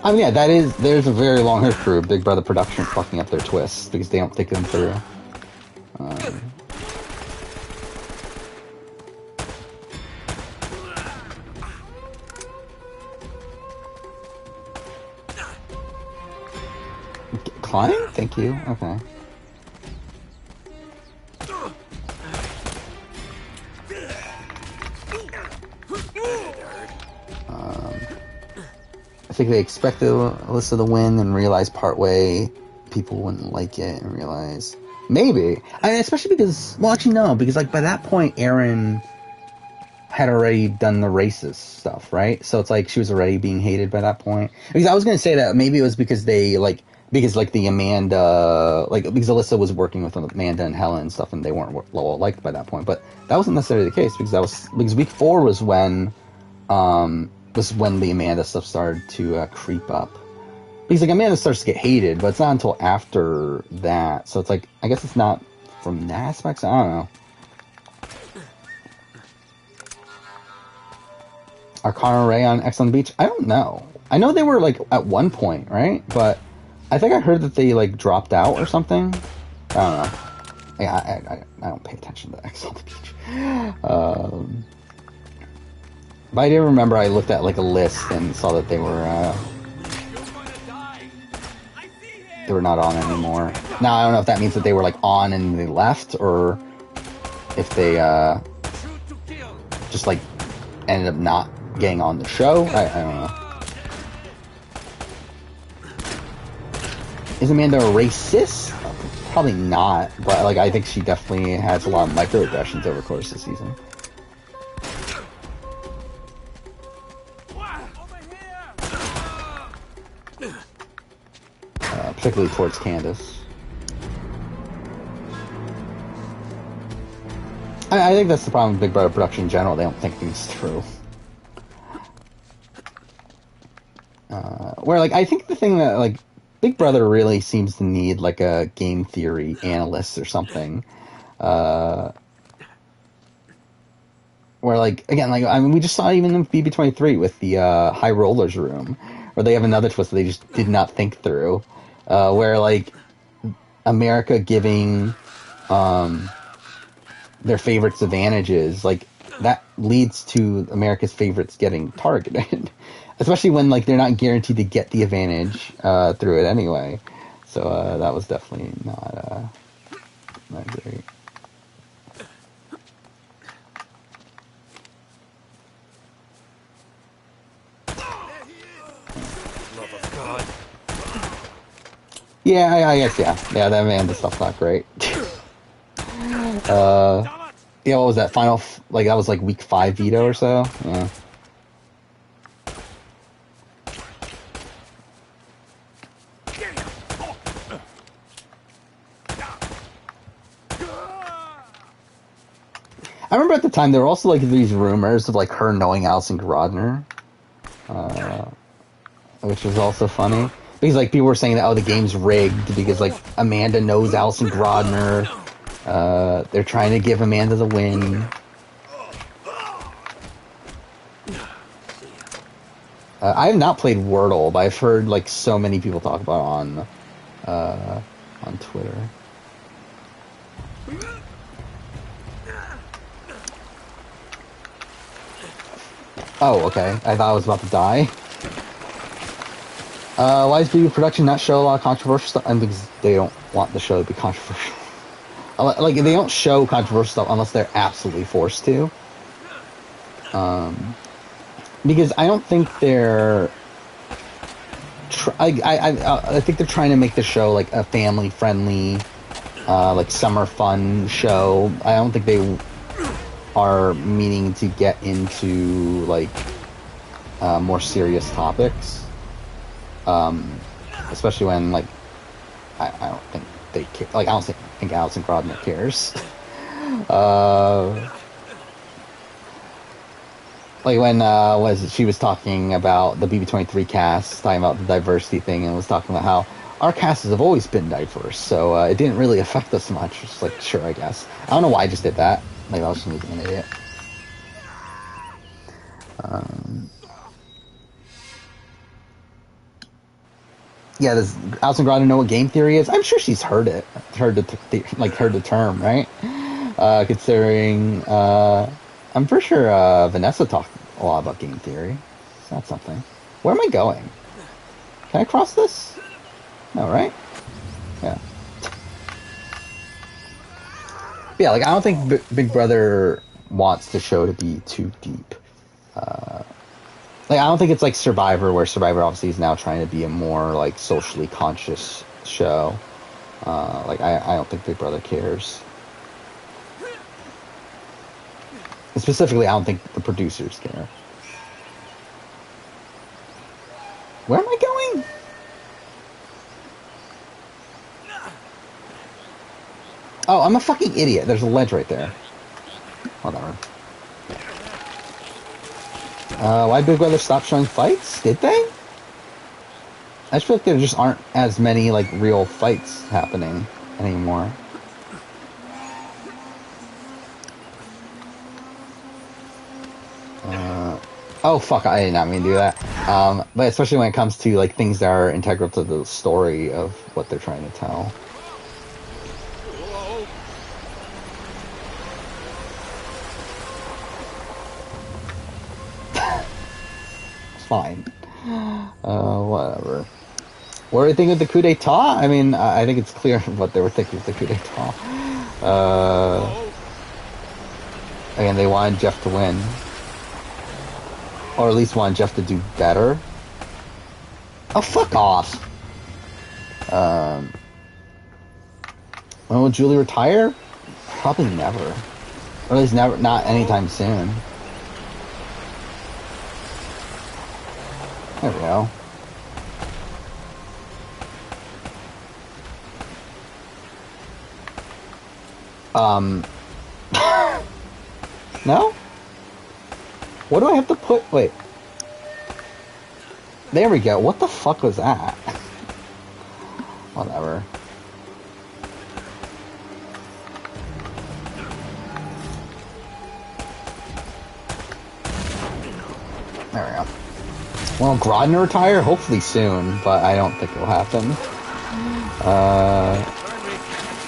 mean, yeah, there's a very long history of Big Brother production fucking up their twists, because they don't think them through. Climb? Thank you. Okay. I think they expected Alyssa to win and realized partway people wouldn't like it and realize maybe. I mean, especially because, well, actually no, because like by that point Erin had already done the racist stuff, right? So it's like she was already being hated by that point. Because I was gonna say that maybe it was because they because the Amanda, because Alyssa was working with Amanda and Helen and stuff, and they weren't well liked by that point. But that wasn't necessarily the case, because week 4 was when the Amanda stuff started to creep up. Because like Amanda starts to get hated, but it's not until after that. So it's like, I guess it's not from that aspect. So I don't know. Are Connor and Ray on X on the Beach? I don't know. I know they were like at one point, right? But I think I heard that they like dropped out or something. I don't know. Yeah, I don't pay attention to X on the Beach. But I do remember I looked at like a list and saw that they were not on anymore. Now I don't know if that means that they were like on and they left, or if they just like ended up not getting on the show. I don't know. Is Amanda a racist? Probably not, but like I think she definitely has a lot of microaggressions over the course of the season. Particularly towards Candace. I think that's the problem with Big Brother production in general. They don't think things through. Where like I think the thing that like Big Brother really seems to need like a game theory analyst or something. Where like again, like I mean, we just saw even in BB23 with the High Rollers room, where they have another twist that they just did not think through. where like America giving their favorites advantages, like that leads to America's favorites getting targeted, especially when like they're not guaranteed to get the advantage through it anyway. So that was definitely not great. Love of God. Yeah, I guess, yeah, that Amanda stuff's not great. Yeah, what was that final? Like that was like week 5 veto or so. Yeah. I remember at the time there were also like these rumors of like her knowing Alison Grodner, which was also funny because like people were saying that the game's rigged because like Amanda knows Alison Grodner. They're trying to give Amanda the win. I have not played Wordle, but I've heard like so many people talk about it on Twitter. Oh, okay. I thought I was about to die. Why is video production not show a lot of controversial stuff? I think they don't want the show to be controversial. Like, they don't show controversial stuff unless they're absolutely forced to. Because I don't think they're... I think they're trying to make the show, like, a family-friendly, like, summer fun show. I don't think they are meaning to get into, like, more serious topics. Especially when, like, I don't think they care. Like, I don't think Alison Grodner cares. Like when she was talking about the BB-23 cast, talking about the diversity thing, and was talking about how our casts have always been diverse, so it didn't really affect us much. It's like, sure, I guess. I don't know why I just did that. Like, I was just an idiot. Yeah, does Alison Grodner know what game theory is? I'm sure she's heard it. Heard the term, right? Considering, I'm pretty sure Vanessa talked a lot about game theory. So that's something. Where am I going? Can I cross this? No, right? Yeah. Yeah, like, I don't think Big Brother wants the show to be too deep. Like, I don't think it's like Survivor, where Survivor obviously is now trying to be a more, like, socially conscious show. Like, I don't think Big Brother cares. And specifically, I don't think the producers care. Where am I going? Oh, I'm a fucking idiot. There's a ledge right there. Whatever. Why Big Brother stop showing fights? Did they? I just feel like there just aren't as many, like, real fights happening anymore. Oh, fuck, I did not mean to do that. But especially when it comes to, like, things that are integral to the story of what they're trying to tell. Fine. Whatever. What do you think of the coup d'etat? I mean, I think it's clear what they were thinking of the coup d'etat. Again, they wanted Jeff to win. Or at least wanted Jeff to do better. Oh, fuck off! When will Julie retire? Probably never. Or at least never, not anytime soon. There we go. No? What do I have to put? Wait. There we go. What the fuck was that? Whatever. There we go. Well, Grodner retire? Hopefully soon, but I don't think it'll happen. I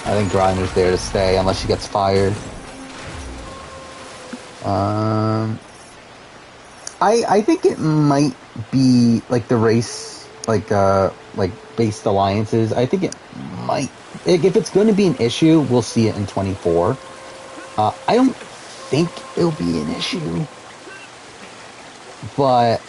think Grinder's there to stay unless she gets fired. I think it might be like the race, like based alliances. I think it might. If it's going to be an issue, we'll see it in 24. I don't think it'll be an issue, but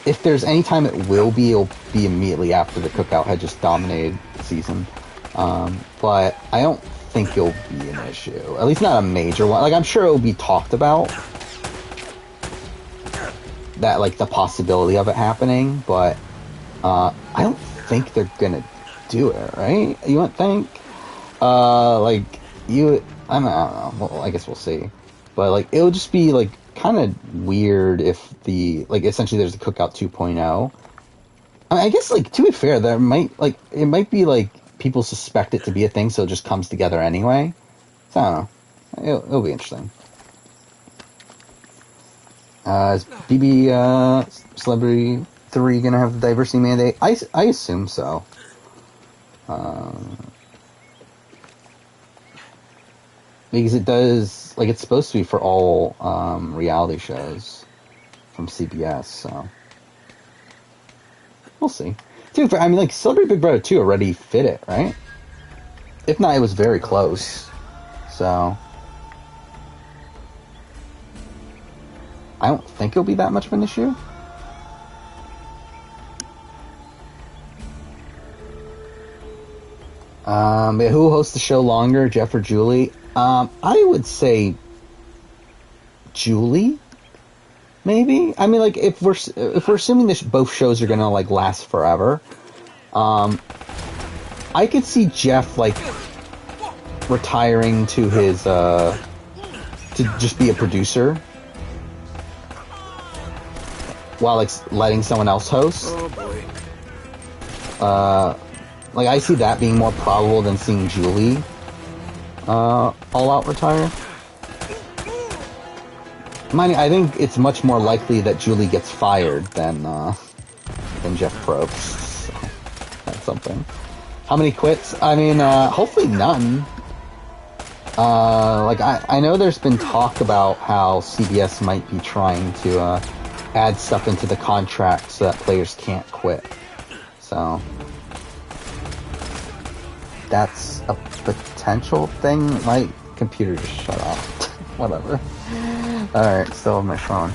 if there's any time it will be, it'll be immediately after the Cookout had just dominated the season. But I don't think it'll be an issue. At least not a major one. Like, I'm sure it'll be talked about, that, like, the possibility of it happening, but I don't think they're gonna do it, right? You wouldn't think? I don't know. Well, I guess we'll see. But, like, it'll just be, like, kind of weird if essentially there's a Cookout 2.0. I mean, I guess, like, to be fair, it might be, like, people suspect it to be a thing, so it just comes together anyway. So, I don't know. It'll be interesting. Is BB Celebrity 3 gonna have the diversity mandate? I assume so. Because it does, like, it's supposed to be for all reality shows from CBS, so we'll see. Dude, I mean, like, Celebrity Big Brother 2 already fit it, right? If not, it was very close. So I don't think it'll be that much of an issue. Who hosts the show longer, Jeff or Julie? I would say Julie, maybe. I mean, like, if we're assuming this both shows are gonna, like, last forever, I could see Jeff, like, retiring to his to just be a producer while, like, letting someone else host. Oh boy. Like, I see that being more probable than seeing Julie all out retire. Mind you, I think it's much more likely that Julie gets fired than Jeff Probst. So that's something. How many quits? I mean, hopefully none. Like, I know there's been talk about how CBS might be trying to add stuff into the contract so that players can't quit. So that's a potential thing. My computer just shut off. Whatever. Alright, still on my phone.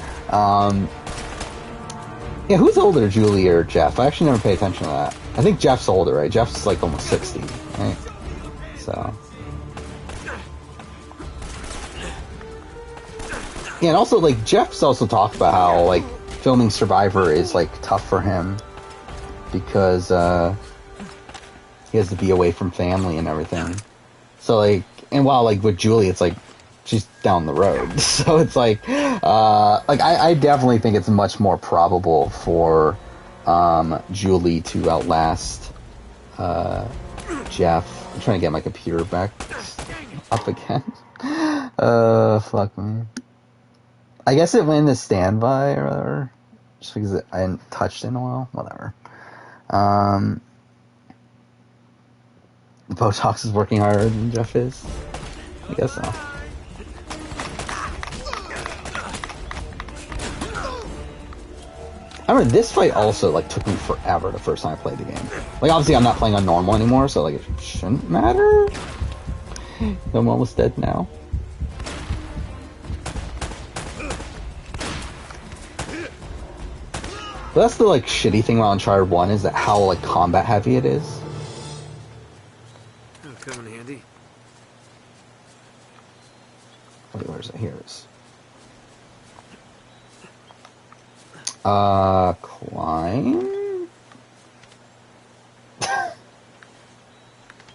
Yeah, who's older, Julie or Jeff? I actually never pay attention to that. I think Jeff's older, right? Jeff's like almost 60, right? So. Yeah, and also, like, Jeff's also talked about how, like, filming Survivor is, like, tough for him because he has to be away from family and everything. So, like, and while, like, with Julie, it's like she's down the road. So it's like I definitely think it's much more probable for Julie to outlast Jeff. I'm trying to get my computer back up again. Fuck me. I guess it went into standby or whatever. Just because I hadn't touched it in a while. Whatever. Botox is working harder than Jeff is. I guess so. I remember this fight also, like, took me forever the first time I played the game. Like, obviously I'm not playing on normal anymore, so, like, it shouldn't matter. I'm almost dead now. But that's the, like, shitty thing about Uncharted 1 is that how, like, combat heavy it is. Oh, come in handy. Wait, where's it? Here it is. Climb?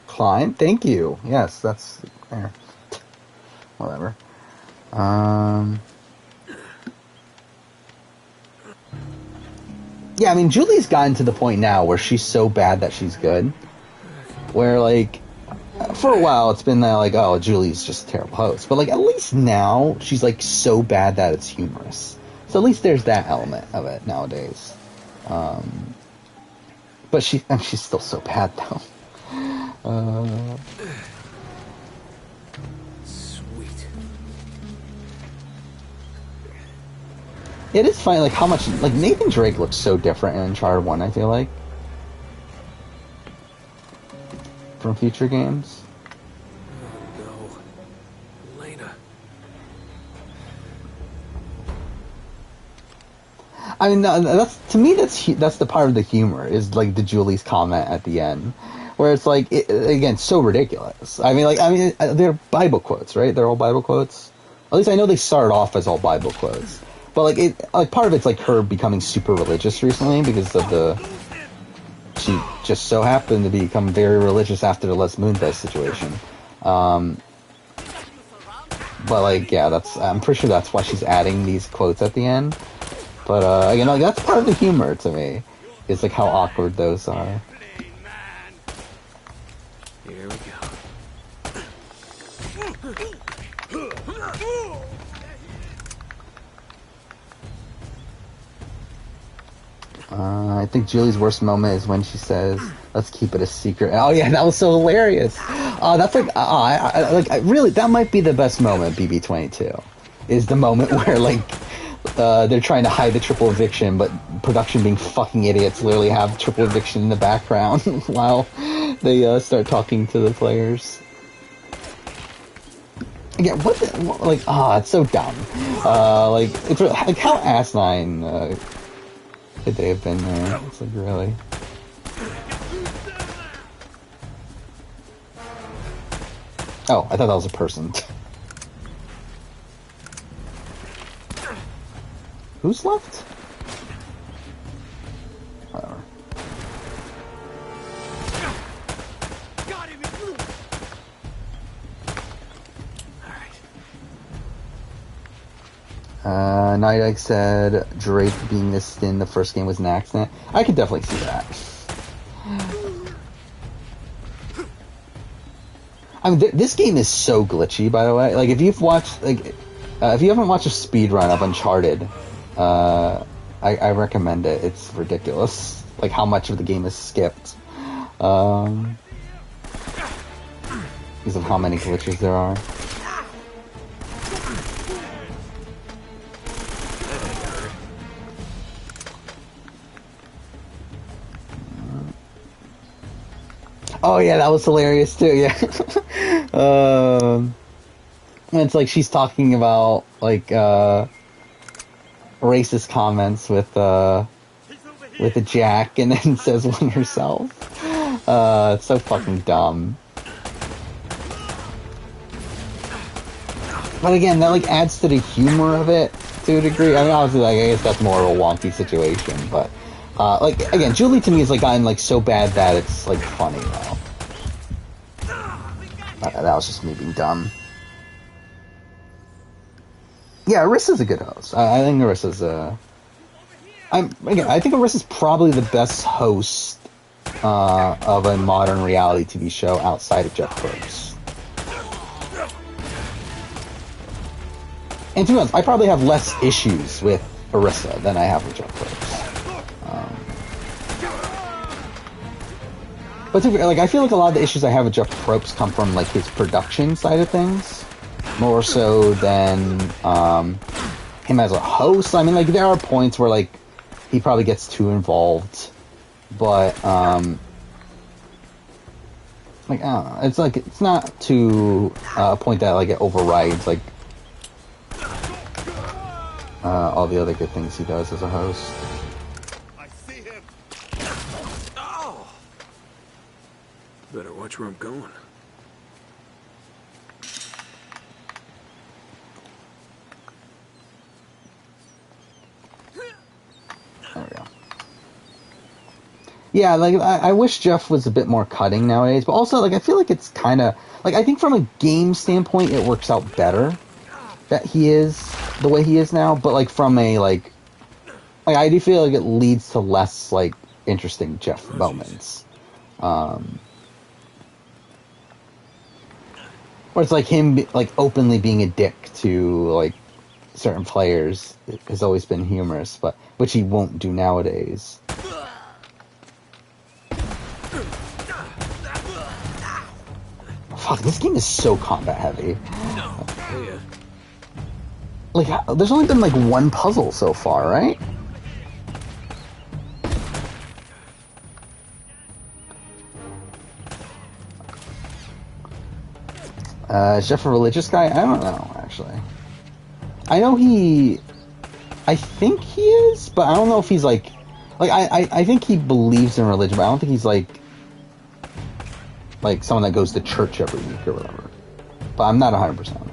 Climb? Thank you. Yes, that's there. Whatever. Yeah, I mean, Julie's gotten to the point now where she's so bad that she's good. Where, like, for a while it's been like, oh, Julie's just a terrible host. But, like, at least now she's, like, so bad that it's humorous. So at least there's that element of it nowadays. But she's still so bad, though. Uh, Sweet. it is funny, like how much like Nathan Drake looks so different in Uncharted 1. I feel like from future games. Oh no, Lena. I mean, that's to me. That's the part of the humor is like the Julie's comment at the end, where it's like again so ridiculous. I mean, they're Bible quotes, right? They're all Bible quotes. At least I know they started off as all Bible quotes, but like part of it's like her becoming super religious recently because of she just so happened to become very religious after the Les Moonves situation. But like, yeah, I'm pretty sure that's why she's adding these quotes at the end. But you know, that's part of the humor to me. It's like how awkward those are. Here we go. I think Julie's worst moment is when she says, "Let's keep it a secret." Oh yeah, that was so hilarious. That's like, really, that might be the best moment. BB-22 is the moment where like they're trying to hide the triple eviction, but production being fucking idiots literally have triple eviction in the background while they start talking to the players. Again, it's so dumb. Like it's like how asinine. Could they have been there? It's like, really? Oh, I thought that was a person. Who's left? Whatever. Got him. Night Egg said Drake being this thin the first game was an accident. I could definitely see that. I mean, this game is so glitchy, by the way. Like, if you've watched, like, if you haven't watched a speed run of Uncharted, I recommend it. It's ridiculous, like how much of the game is skipped, because of how many glitches there are. Oh yeah, that was hilarious too. Yeah, it's like she's talking about like racist comments with a Jack, and then says one herself. It's so fucking dumb. But again, that like adds to the humor of it to a degree. I mean, obviously, like I guess that's more of a wonky situation, but. Like again, Julie to me is like gotten like so bad that it's like funny now. That was just me being dumb. Yeah, Arissa's a good host. I think Arissa's I think Arissa's probably the best host of a modern reality TV show outside of Jeff Probst. And to be honest, I probably have less issues with Arissa than I have with Jeff Probst. But like, I feel like a lot of the issues I have with Jeff Probst come from like his production side of things, more so than him as a host. I mean, like there are points where like he probably gets too involved, but like I don't know, it's like it's not to a point that like it overrides like all the other good things he does as a host. Better watch where I'm going. There we go. Yeah, like I wish Jeff was a bit more cutting nowadays, but also like I feel like it's kind of like I think from a game standpoint it works out better that he is the way he is now, but like from a like I do feel like it leads to less like interesting Jeff moments. Or it's like him like openly being a dick to like certain players has always been humorous, but which he won't do nowadays. Fuck, this game is so combat heavy. Oh, yeah. Like, there's only been like one puzzle so far, right? Is Jeff a religious guy? I don't know, actually. I know I think he is, but I don't know if he's like I think he believes in religion, but I don't think he's like someone that goes to church every week or whatever. But I'm not 100% on that.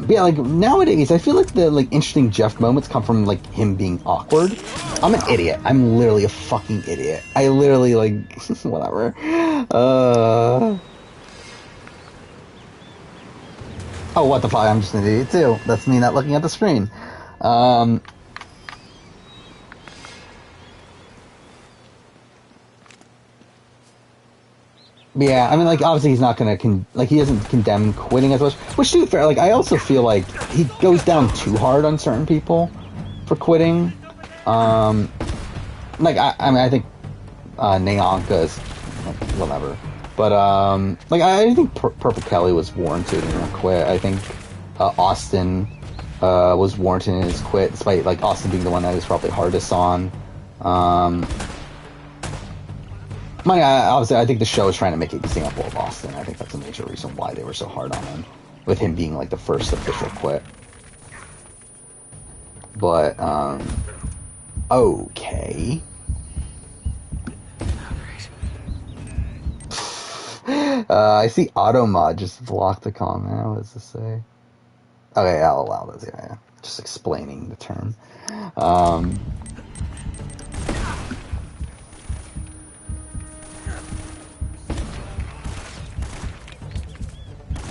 But yeah, like nowadays, I feel like the like interesting Jeff moments come from like him being awkward. I'm an idiot. I'm literally a fucking idiot. I literally like whatever. Oh, what the fuck? I'm just an idiot too. That's me not looking at the screen. Yeah, I mean, like, obviously he's not gonna, he doesn't condemn quitting as much. Which, to be fair, like, I also feel like he goes down too hard on certain people for quitting. I mean, I think, Neonka is, like, whatever. But, like, I think Purple Kelly was warranted in a quit. I think, Austin, was warranted in his quit, despite, like, Austin being the one that was probably hardest on. Obviously, I think the show is trying to make an example of Austin. I think that's a major reason why they were so hard on him, with him being like the first official quit. But, okay. I see Automod just blocked the comment. What does this say? Okay, I'll allow this. Yeah. Just explaining the term.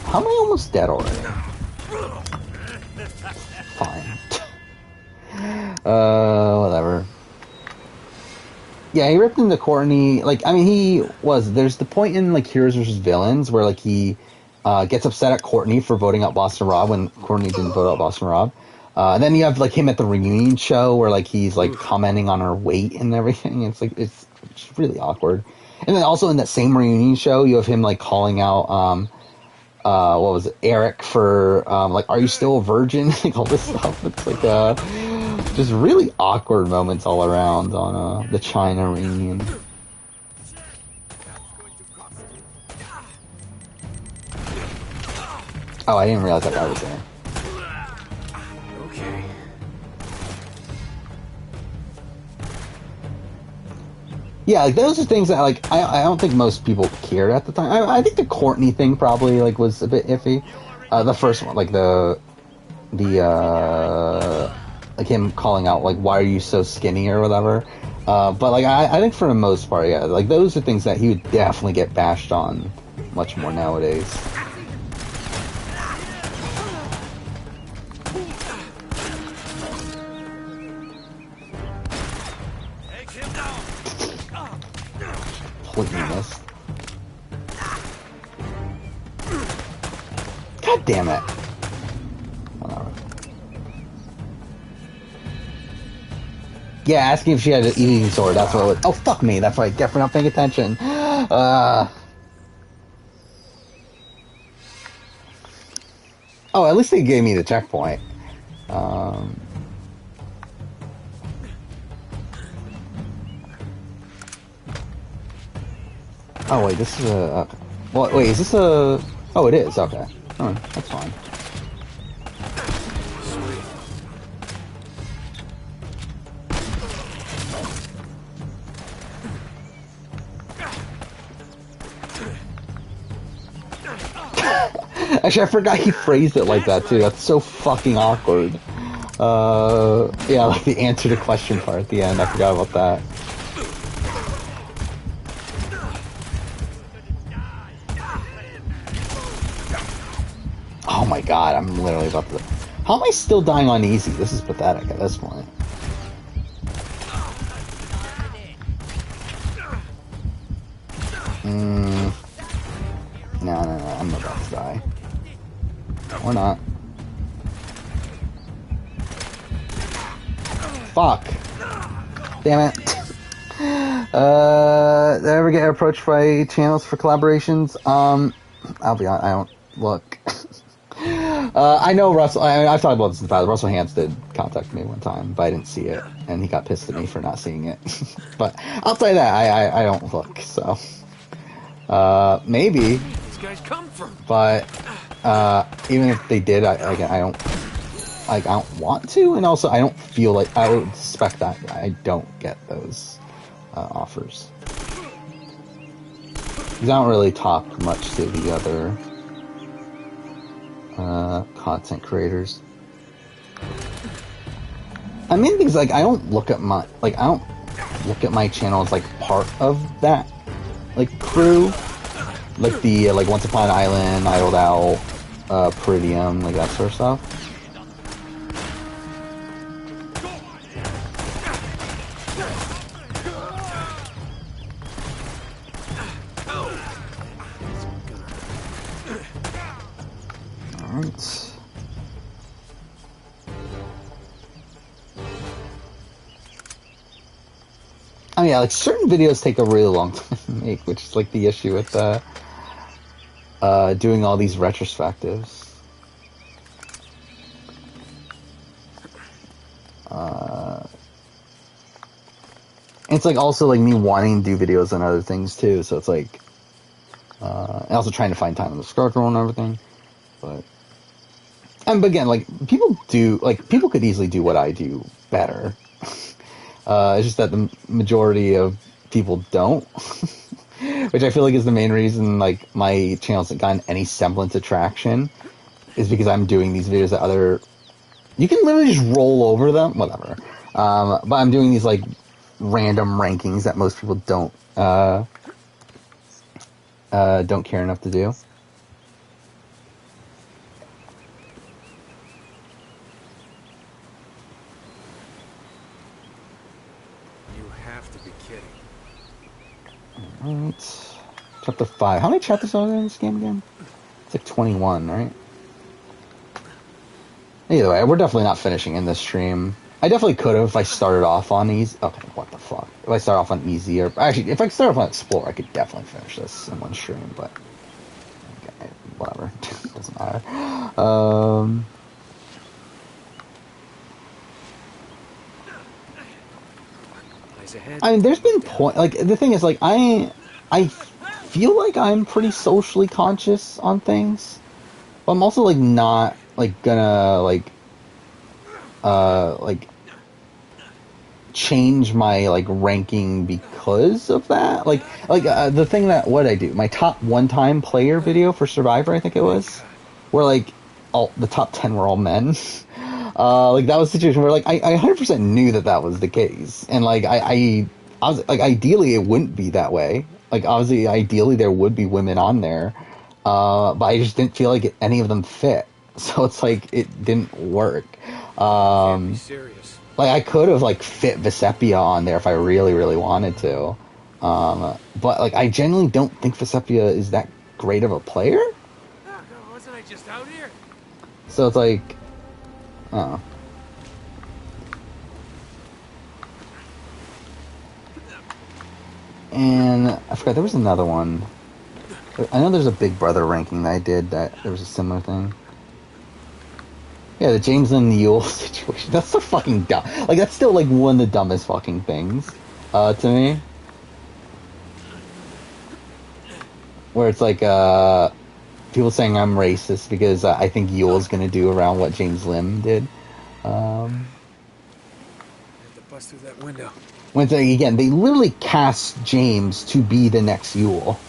How am I almost dead already? Fine. Whatever. Yeah, he ripped into Courtney. Like, I mean, there's the point in, like, Heroes vs. Villains where, like, he gets upset at Courtney for voting out Boston Rob when Courtney didn't vote out Boston Rob. And then you have, like, him at the reunion show where, like, he's, like, commenting on her weight and everything. It's, like, it's really awkward. And then also in that same reunion show, you have him, like, calling out, what was it, Eric for, like, are you still a virgin? Like, all this stuff. It's like, just really awkward moments all around on, the China reunion. Oh, I didn't realize that guy was there. Okay. Yeah, like, those are things that, like, I don't think most people cared at the time. I think the Courtney thing probably, like, was a bit iffy. The first one, like, like, him calling out, like, why are you so skinny or whatever. But, like, I think for the most part, yeah, like, those are things that he would definitely get bashed on much more nowadays. Completely missed. God damn it. Whatever. Yeah, asking if she had an eating sword, that's what it was. Oh, fuck me, that's right, definitely not paying attention. Oh, at least they gave me the checkpoint. Oh, wait, this is a... well, wait, is this a... Oh, it is, okay. Oh, that's fine. Actually, I forgot he phrased it like that, too. That's so fucking awkward. Yeah, like the answer to question part at the end. I forgot about that. Oh my god, I'm literally about to... How am I still dying on easy? This is pathetic at this point. No, I'm about to die. Or not. Fuck. Damn it. Did I ever get approached by channels for collaborations? I'll be honest, I don't look. I know Russell. I've talked about this in the past. Russell Hans did contact me one time, but I didn't see it, and he got pissed at me for not seeing it. But I'll tell you that I don't look. So maybe, These guys come from. but even if they did, I don't. Like, I don't want to, and also I don't feel like I would suspect that I don't get those offers. Because I don't really talk much to the other content creators. I mean, because like I don't look at my channel as like part of that like crew, like the like Once Upon an Island, Idled Out, Peridium, like that sort of stuff. I mean, yeah, like certain videos take a really long time to make, which is like the issue with doing all these retrospectives. It's like also like me wanting to do videos on other things too, so it's like and also trying to find time on the schedule and everything. But again, like people could easily do what I do better. It's just that the majority of people don't, which I feel like is the main reason like my channel hasn't gotten any semblance of traction, is because I'm doing these videos that you can literally just roll over them, whatever. But I'm doing these like random rankings that most people don't care enough to do. Alright. Chapter 5. How many chapters are there in this game again? It's like 21, right? Either way, we're definitely not finishing in this stream. I definitely could have if I started off on easy. Okay, what the fuck? If I start off on easier. Actually, if I start off on Explore, I could definitely finish this in one stream, but. Okay, whatever. Doesn't matter. I mean, there's been like the thing is like I feel like I'm pretty socially conscious on things, but I'm also like not like gonna like change my like ranking because of that. Like the thing that what I do, my top one-time player video for Survivor, I think it was, where like all the top 10 were all men. Like that was a situation where like I 100% knew that was the case, and like I was like ideally it wouldn't be that way. Like obviously ideally there would be women on there, but I just didn't feel like any of them fit. So it's like it didn't work. Can't be serious. Like I could have like fit Vesepia on there if I really really wanted to, but like I genuinely don't think Vesepia is that great of a player. Oh, wasn't I just out here? So it's like. Oh. And I forgot, there was another one. I know there's a Big Brother ranking that I did that there was a similar thing. Yeah, the James and Yule situation. That's so fucking dumb. Like, that's still, like, one of the dumbest fucking things, to me. Where it's like, people saying I'm racist because I think Yule's gonna do around what James Lim did. I have to bust through that window. When they, again, they literally cast James to be the next Yule.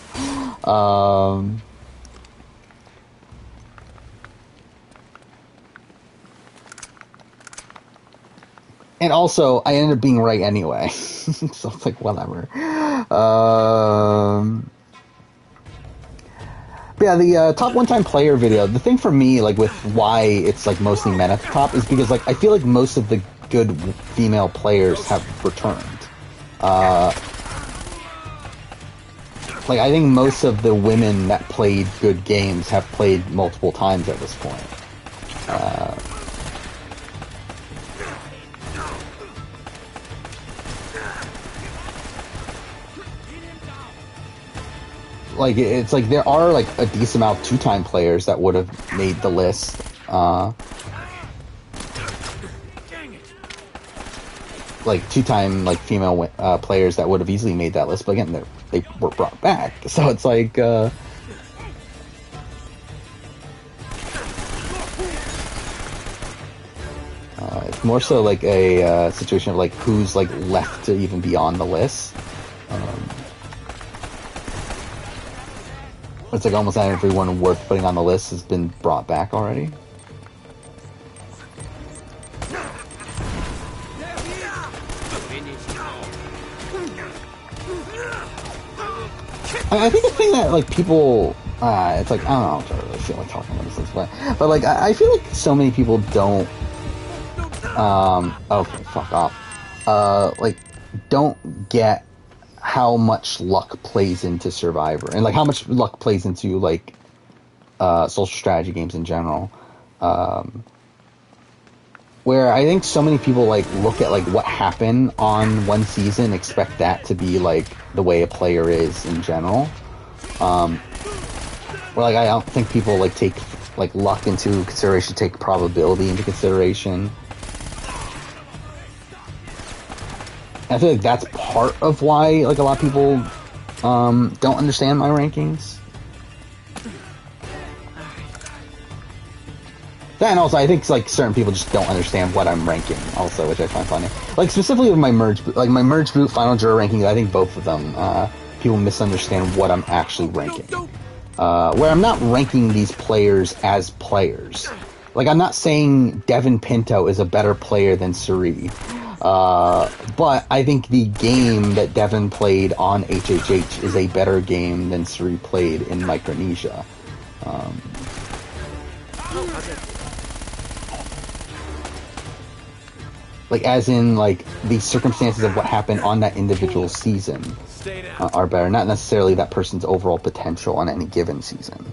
And also, I ended up being right anyway. So it's like, whatever. But yeah, the top one-time player video, the thing for me, like, with why it's, like, mostly men at the top is because, like, I feel like most of the good female players have returned. Like, I think most of the women that played good games have played multiple times at this point. like it's like there are like a decent amount of two-time players that would have made the list. Like two-time like female players that would have easily made that list, but again, they were brought back. So it's like it's more so like a situation of like who's like left to even be on the list. It's like almost not everyone worth putting on the list has been brought back already. I think the thing that like people, it's like I don't know, I really feel like talking about this, but like I feel like so many people don't, okay, fuck off, like don't get how much luck plays into Survivor and like how much luck plays into like social strategy games in general. Where I think so many people like look at like what happened on one season, expect that to be like the way a player is in general. Where like I don't think people like take like luck into consideration, take probability into consideration. I feel like that's part of why like a lot of people don't understand my rankings. And also, I think like certain people just don't understand what I'm ranking. Also, which I find funny. Like specifically with my merge boot, final juror rankings. I think both of them people misunderstand what I'm actually ranking. Where I'm not ranking these players as players. Like I'm not saying Devin Pinto is a better player than Suri. But I think the game that Devin played on HHH is a better game than Suri played in Micronesia. Like, as in, like, the circumstances of what happened on that individual season are better, not necessarily that person's overall potential on any given season.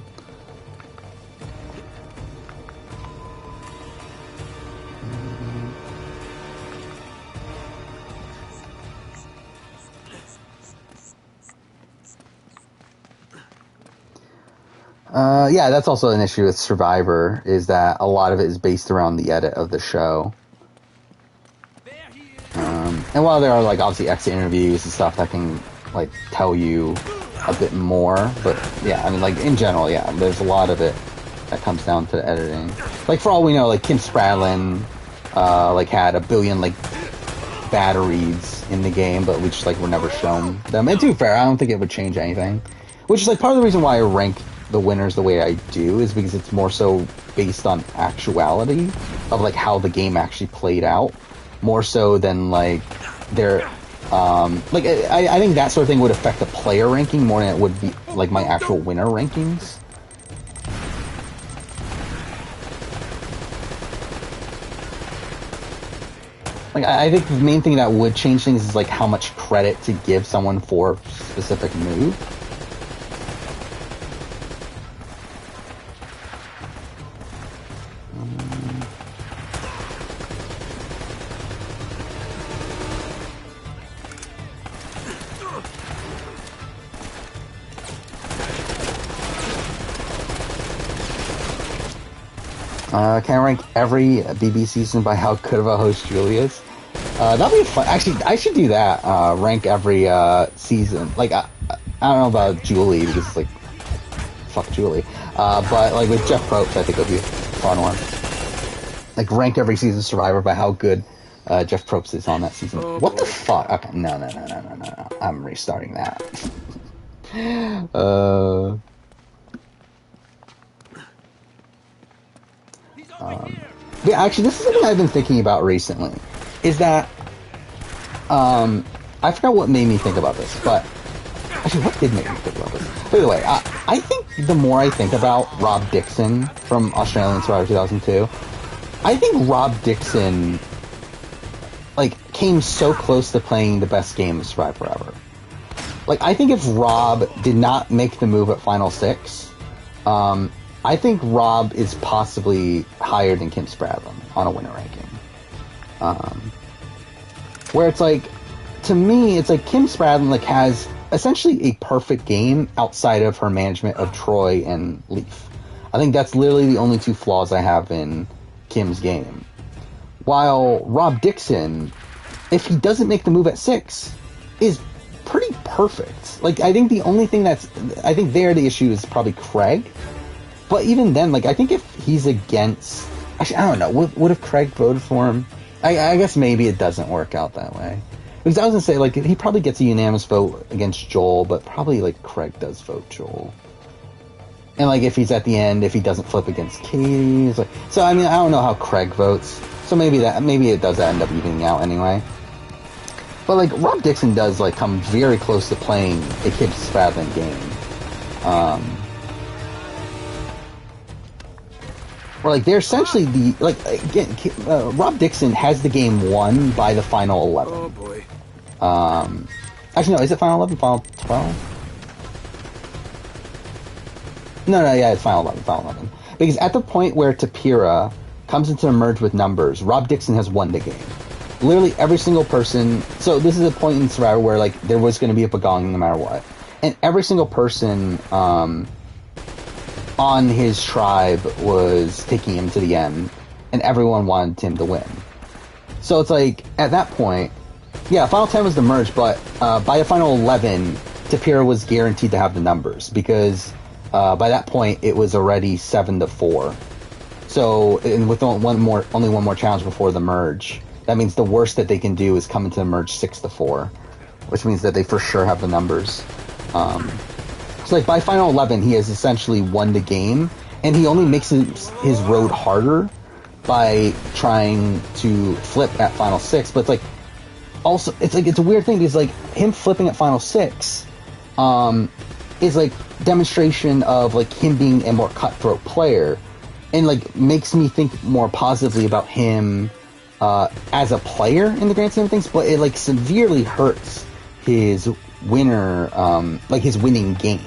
Yeah, that's also an issue with Survivor, is that a lot of it is based around the edit of the show. And while there are, like, obviously exit interviews and stuff that can, like, tell you a bit more, but, yeah, I mean, like, in general, yeah, there's a lot of it that comes down to the editing. Like, for all we know, like, Kim Spradlin, like, had a billion, like, bad reads in the game, but we just, like, were never shown them. And to be fair, I don't think it would change anything. Which is, like, part of the reason why I rank the winners the way I do is because it's more so based on actuality of, like, how the game actually played out. More so than, like, their, like, I think that sort of thing would affect the player ranking more than it would be, like, my actual winner rankings. Like, I think the main thing that would change things is, like, how much credit to give someone for a specific move. Can I rank every BB season by how good of a host Julie is? That'd be fun. Actually, I should do that. Rank every season. Like, I don't know about Julie because it's like, fuck Julie. But like with Jeff Probst, I think it'd be a fun one. Like rank every season Survivor by how good Jeff Probst is on that season. Oh, what boy. the fuck? Okay, no. I'm restarting that. Yeah, actually, this is something I've been thinking about recently. Is that, I forgot what made me think about this, but actually, what did make me think about this? By the way, I think the more I think about Rob Dixon from Australian Survivor 2002, I think Rob Dixon, like, came so close to playing the best game of Survivor ever. Like, I think if Rob did not make the move at Final Six, I think Rob is possibly higher than Kim Spradlin on a winner ranking. Where it's like, to me, it's like Kim Spradlin like has essentially a perfect game outside of her management of Troy and Leaf. I think that's literally the only two flaws I have in Kim's game. While Rob Dixon, if he doesn't make the move at 6, is pretty perfect. Like, I think the only thing I think there the issue is probably Craig. But even then, like, I think if he's against... Actually, I don't know. What if Craig voted for him? I guess maybe it doesn't work out that way. Because I was going to say, like, he probably gets a unanimous vote against Joel, but probably, like, Craig does vote Joel. And, like, if he's at the end, if he doesn't flip against Katie... Like, so, I mean, I don't know how Craig votes. So maybe it does end up evening out anyway. But, like, Rob Dixon does, like, come very close to playing a Kim Spradlin game. Or, like, they're essentially again, Rob Dixon has the game won by the final 11. Oh, boy. Actually, no, is it final 11? Final 12? No, yeah, it's final 11. Because at the point where Tapira comes into the merge with numbers, Rob Dixon has won the game. Literally every single person... So this is a point in Survivor where, like, there was going to be a Pagong no matter what. And every single person on his tribe was taking him to the end, and everyone wanted him to win. So it's like, at that point, yeah, Final 10 was the merge, but by the Final 11, Tapira was guaranteed to have the numbers, because by that point, it was already 7-4. So, and with only one more challenge before the merge, that means the worst that they can do is come into the merge 6-4, which means that they for sure have the numbers. So, like, by Final 11, he has essentially won the game, and he only makes his road harder by trying to flip at Final 6, but it's like, also, it's a weird thing, because, like, him flipping at Final 6, is, like, demonstration of, like, him being a more cutthroat player, and, like, makes me think more positively about him, as a player in the grand scheme of things, but it, like, severely hurts his winner, like, his winning game.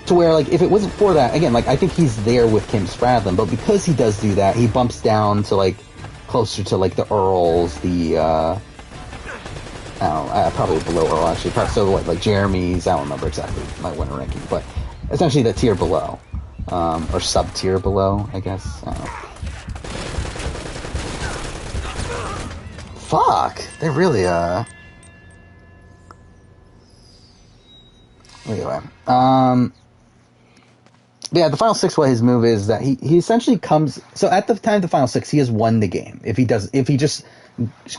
To where, like, if it wasn't for that, again, like, I think he's there with Kim Spradlin, but because he does do that, he bumps down to, like, closer to, like, the Earls, the, I don't know, probably below Earl, actually, probably, so, like, Jeremy's, I don't remember exactly my winner ranking, but essentially the tier below, or sub-tier below, I guess, I don't know. Fuck! They really, anyway, yeah, the Final 6, what his move is that he essentially comes... So at the time of the Final 6, he has won the game. If he just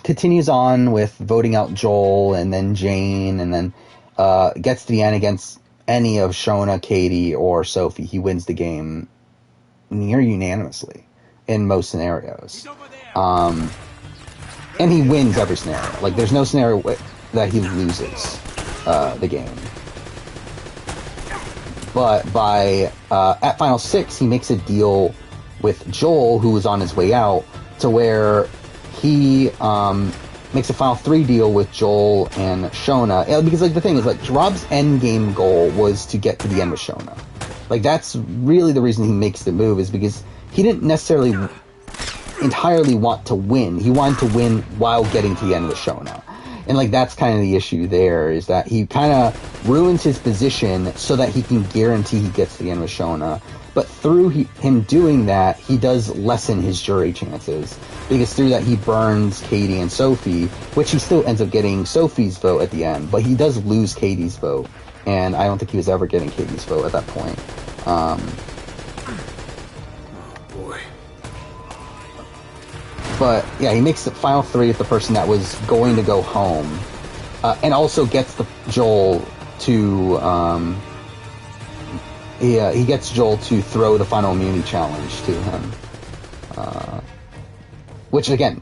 continues on with voting out Joel and then Jane and then gets to the end against any of Shona, Katie, or Sophie, he wins the game near unanimously in most scenarios. And he wins every scenario. Like, there's no scenario that he loses the game. But by at Final 6, he makes a deal with Joel, who was on his way out, to where he makes a Final 3 deal with Joel and Shona. Because, like, the thing is, like, Rob's end game goal was to get to the end with Shona. Like, that's really the reason he makes the move, is because he didn't necessarily entirely want to win. He wanted to win while getting to the end with Shona. And, like, that's kind of the issue there, is that he kind of ruins his position so that he can guarantee he gets to the end with Shona. But through him doing that, he does lessen his jury chances. Because through that, he burns Katie and Sophie, which he still ends up getting Sophie's vote at the end. But he does lose Katie's vote. And I don't think he was ever getting Katie's vote at that point. But, yeah, he makes the Final 3 with the person that was going to go home. And also gets Joel to... he gets Joel to throw the Final Immunity Challenge to him. Which, again,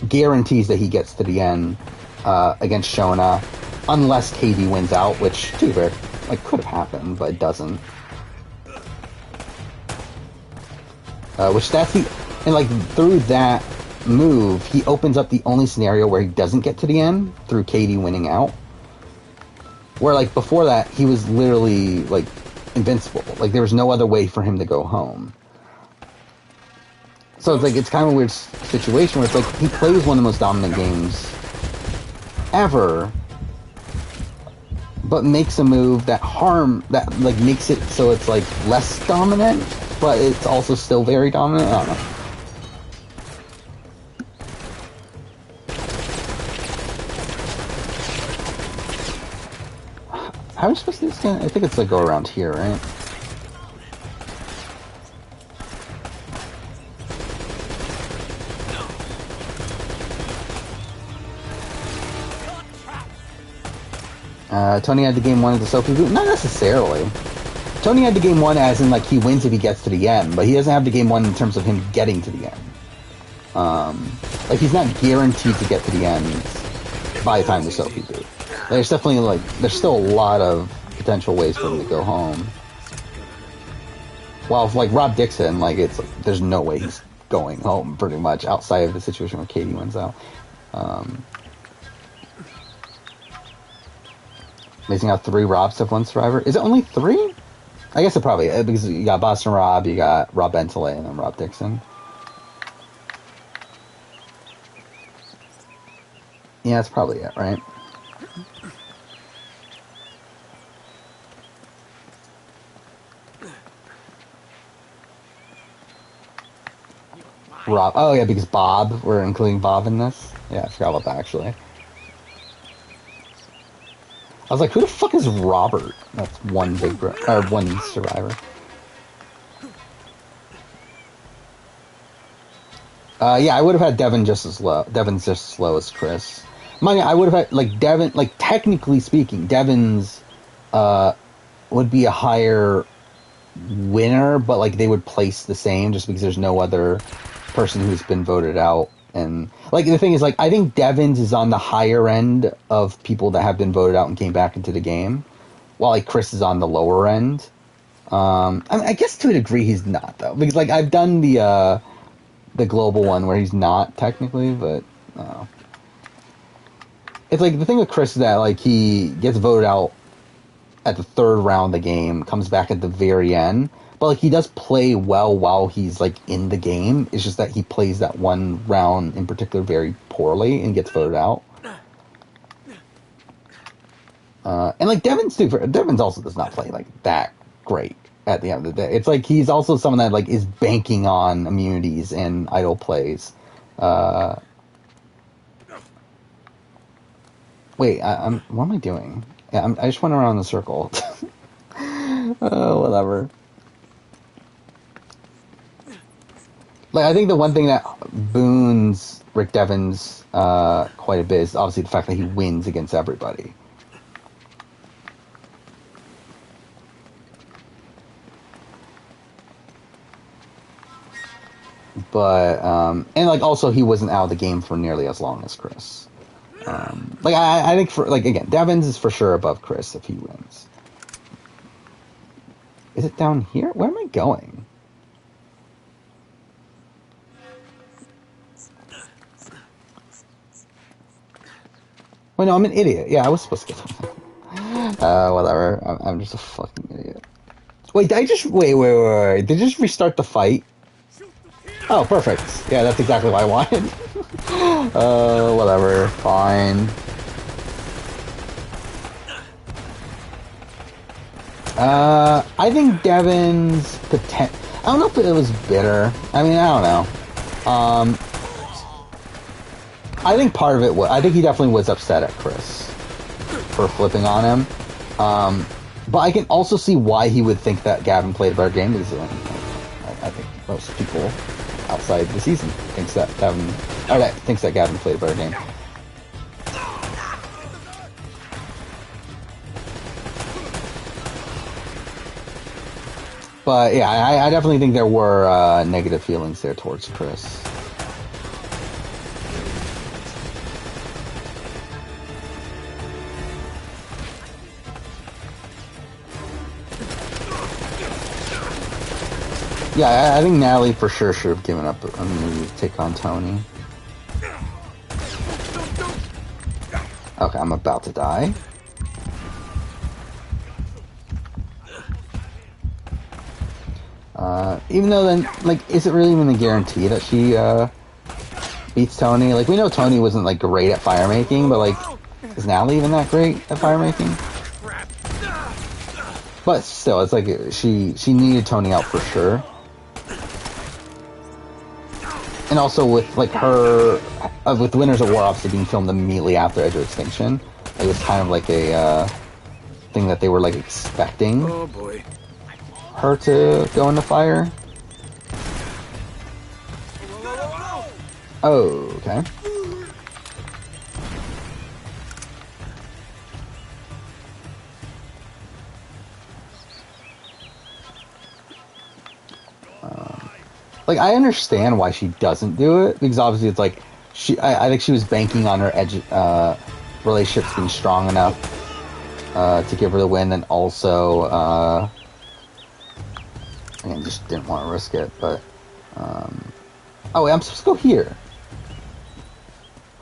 guarantees that he gets to the end against Shona. Unless Katie wins out, which, to be fair, like, could have happened, but it doesn't. Which that's the... And, like, through that move, he opens up the only scenario where he doesn't get to the end, through Katie winning out. Where, like, before that, he was literally, like, invincible. Like, there was no other way for him to go home. So it's like, it's kind of a weird situation where it's like, he plays one of the most dominant games ever, but makes a move that like makes it so it's like less dominant, but it's also still very dominant. I don't know. How are we supposed to do this again? I think it's like go around here, right? Tony had the game 1 as a Sophie boot? Not necessarily. Tony had the game 1 as in, like, he wins if he gets to the end, but he doesn't have the game 1 in terms of him getting to the end. Like, he's not guaranteed to get to the end by the time the Sophie boot. There's definitely, like, there's still a lot of potential ways for him to go home. While, like, Rob Dixon, like, it's, like, there's no way he's going home, pretty much, outside of the situation where Katie wins out. Amazing how 3 Robs have 1 survivor. Is it only 3? I guess it probably is, because you got Boston Rob, you got Rob Bentley, and then Rob Dixon. Yeah, that's probably it, right? Rob. Oh, yeah, because Bob. We're including Bob in this. Yeah, I forgot about that, actually. I was like, who the fuck is Robert? That's one survivor. Yeah, I would have had Devin just as low. Devin's just as low as Chris. Mind you, I would have had, like, Devin, like, technically speaking, Devin's, would be a higher winner, but, like, they would place the same just because there's no other person who's been voted out. And, like, the thing is, like, I think Devins is on the higher end of people that have been voted out and came back into the game, while, like, Chris is on the lower end. I mean, I guess to a degree he's not, though. Because, like, I've done the global one where he's not, technically, but, it's, like, the thing with Chris is that, like, he gets voted out at the 3rd round of the game, comes back at the very end. But, like, he does play well while he's, like, in the game. It's just that he plays that one round in particular very poorly and gets voted out. And, like, Devins also does not play, like, that great at the end of the day. It's like he's also someone that, like, is banking on immunities and idle plays. Wait, what am I doing? Yeah, I just went around in a circle. Whatever. Like, I think the one thing that boons Rick Devens quite a bit is obviously the fact that he wins against everybody. But, and, like, also he wasn't out of the game for nearly as long as Chris. Like, I think, for, like, again, Devens is for sure above Chris if he wins. Is it down here? Where am I going? Wait, no, I'm an idiot. Yeah, I was supposed to get something. Whatever. I'm just a fucking idiot. Wait, did I just... Wait. Did I just restart the fight? Oh, perfect. Yeah, that's exactly what I wanted. Whatever. Fine. I think Devin's potential... I don't know if it was bitter. I mean, I don't know. I think part of it was... I think he definitely was upset at Chris for flipping on him. But I can also see why he would think that Gavin played a better game, because I think most people outside the season thinks that Gavin played a better game. But yeah, I definitely think there were negative feelings there towards Chris. Yeah, I think Natalie for sure should have given up a move to take on Tony. Okay, I'm about to die. Even though then, like, is it really even a guarantee that she beats Tony? Like, we know Tony wasn't, like, great at fire making, but, like, is Natalie even that great at fire making? Crap. But still, it's like she needed Tony out for sure. And also with like her, with Winners of War obviously being filmed immediately after Edge of Extinction, it was kind of like a thing that they were like expecting Oh boy. her to go in the fire. Oh, okay. Like, I understand why she doesn't do it, because obviously it's like, I think she was banking on her relationships being strong enough to give her the win, and also, again, just didn't want to risk it, but, oh wait, I'm supposed to go here.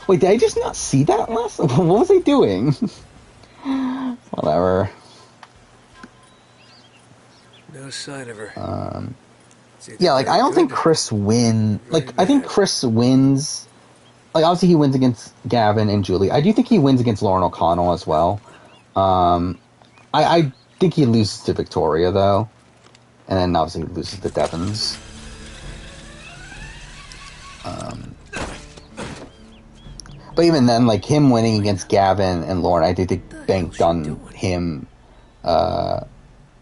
Wait, did I just not see that last? What was I doing? Whatever. No sign of her. Yeah, like, I don't think Chris I think Chris wins. Like, obviously he wins against Gavin and Julie. I do think he wins against Lauren O'Connell as well. I think he loses to Victoria, though. And then, obviously, he loses to Devons. But even then, like, him winning against Gavin and Lauren, I think they banked on him,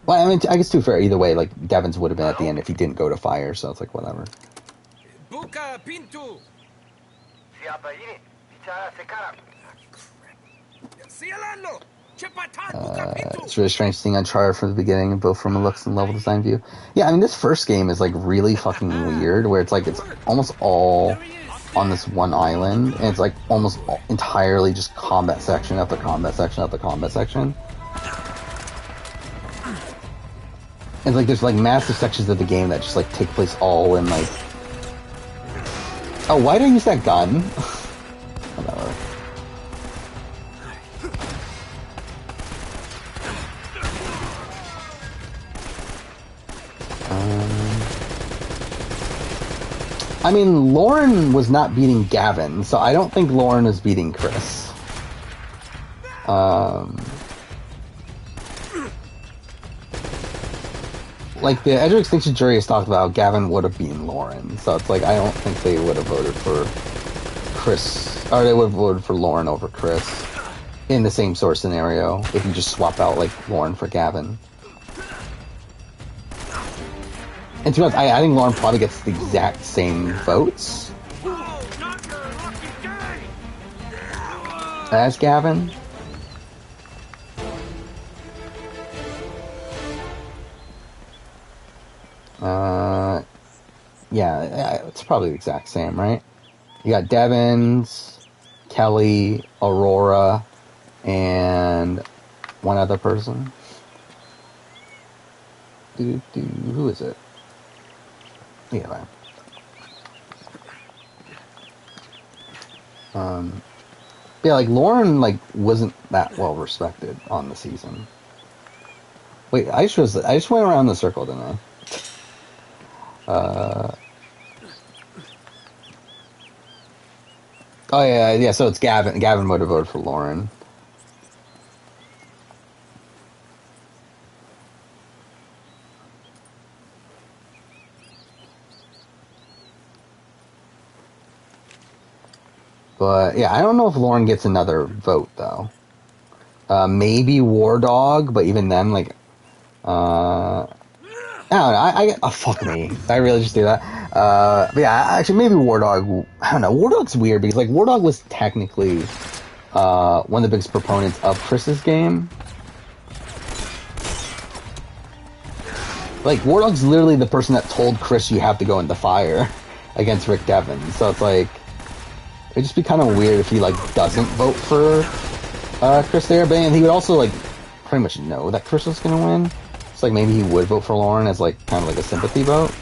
well, I mean, I guess to be fair, either way, like, Devons would have been at the end if he didn't go to fire, so it's like, whatever. Buka Pintu. It's really strange seeing Uncharted from the beginning, both from a looks and level design view. Yeah, I mean, this first game is, like, really fucking weird, where it's, like, it's almost all on this one island, and it's, like, almost entirely just combat section after combat section after combat section. And, like, there's, like, massive sections of the game that just, like, take place all in, like... Oh, why did I use that gun? Whatever. I mean, Lauren was not beating Gavin, so I don't think Lauren is beating Chris. Like, the Edge of Extinction jury has talked about, Gavin would have beaten Lauren, so it's like, I don't think they would have voted for Chris, or they would have voted for Lauren over Chris in the same sort of scenario, if you just swap out, like, Lauren for Gavin. And to be honest, I think Lauren probably gets the exact same votes as Gavin. Yeah, it's probably the exact same, right? You got Devins, Kelly, Aurora, and one other person. Who is it? Yeah. Yeah, like, Lauren, like, wasn't that well respected on the season. Wait, I just went around the circle, didn't I? Oh yeah, so it's Gavin. Gavin would have voted for Lauren. But yeah, I don't know if Lauren gets another vote though. Maybe War Dog, but even then, like, I don't know. Fuck me. Did I really just do that? But yeah, actually, maybe War Dog. I don't know. War Dog's weird because, like, War Dog was technically one of the biggest proponents of Chris's game. Like, War Dog's literally the person that told Chris you have to go in the fire against Rick Devens. So it's like, it'd just be kind of weird if he, like, doesn't vote for Chris there. But he would also, like, pretty much know that Chris was gonna win. Like, maybe he would vote for Lauren as, like, kind of like a sympathy vote.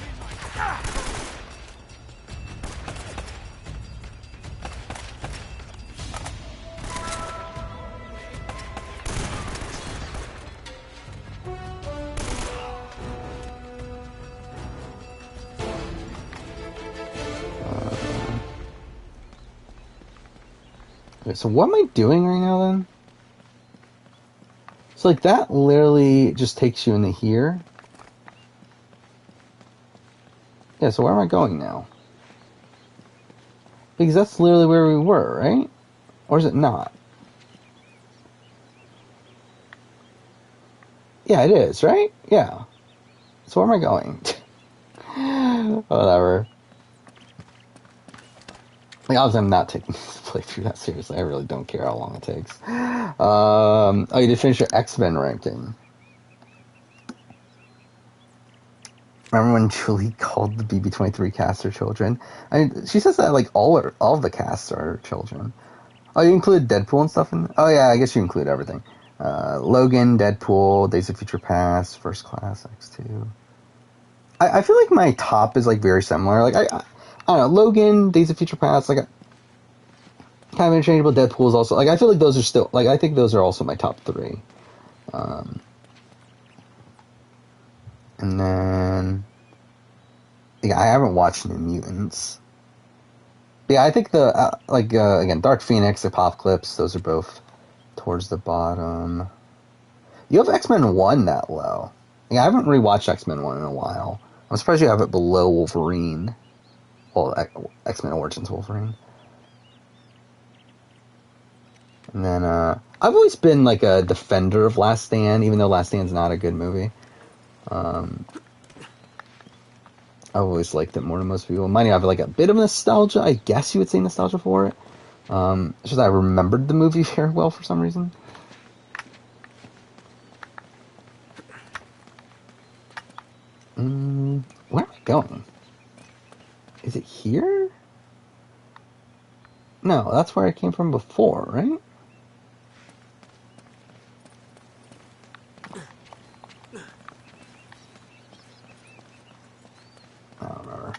Okay, so what am I doing right now, then? So, like, that literally just takes you into here. Yeah, so where am I going now? Because that's literally where we were, right? Or is it not? Yeah, it is, right? Yeah. So where am I going? Whatever. Like, obviously I'm not taking this playthrough that seriously. I really don't care how long it takes. Oh, you did finish your X-Men ranking. Remember when Julie called the BB-23 cast her children? I mean, she says that, like, all of the casts are her children. Oh, you include Deadpool and stuff in... Oh, yeah, I guess you include everything. Logan, Deadpool, Days of Future Past, First Class, X2. I feel like my top is, like, very similar. Like, I don't know, Logan, Days of Future Past, like, kind of interchangeable. Deadpool is also... Like, I feel like those are still... Like, I think those are also my top 3. And then... Yeah, I haven't watched New Mutants. Yeah, I think again, Dark Phoenix, Apocalypse, those are both towards the bottom. You have X-Men 1 that low. Yeah, I haven't rewatched X-Men 1 in a while. I'm surprised you have it below Wolverine. Well, X-Men Origins Wolverine. And then, I've always been, like, a defender of Last Stand, even though Last Stand's not a good movie. I've always liked it more than most people. Mind you, I have, like, a bit of nostalgia. I guess you would say nostalgia for it. It's just I remembered the movie very well for some reason. Where am I going? Is it here? No, that's where I came from before, right? I don't remember.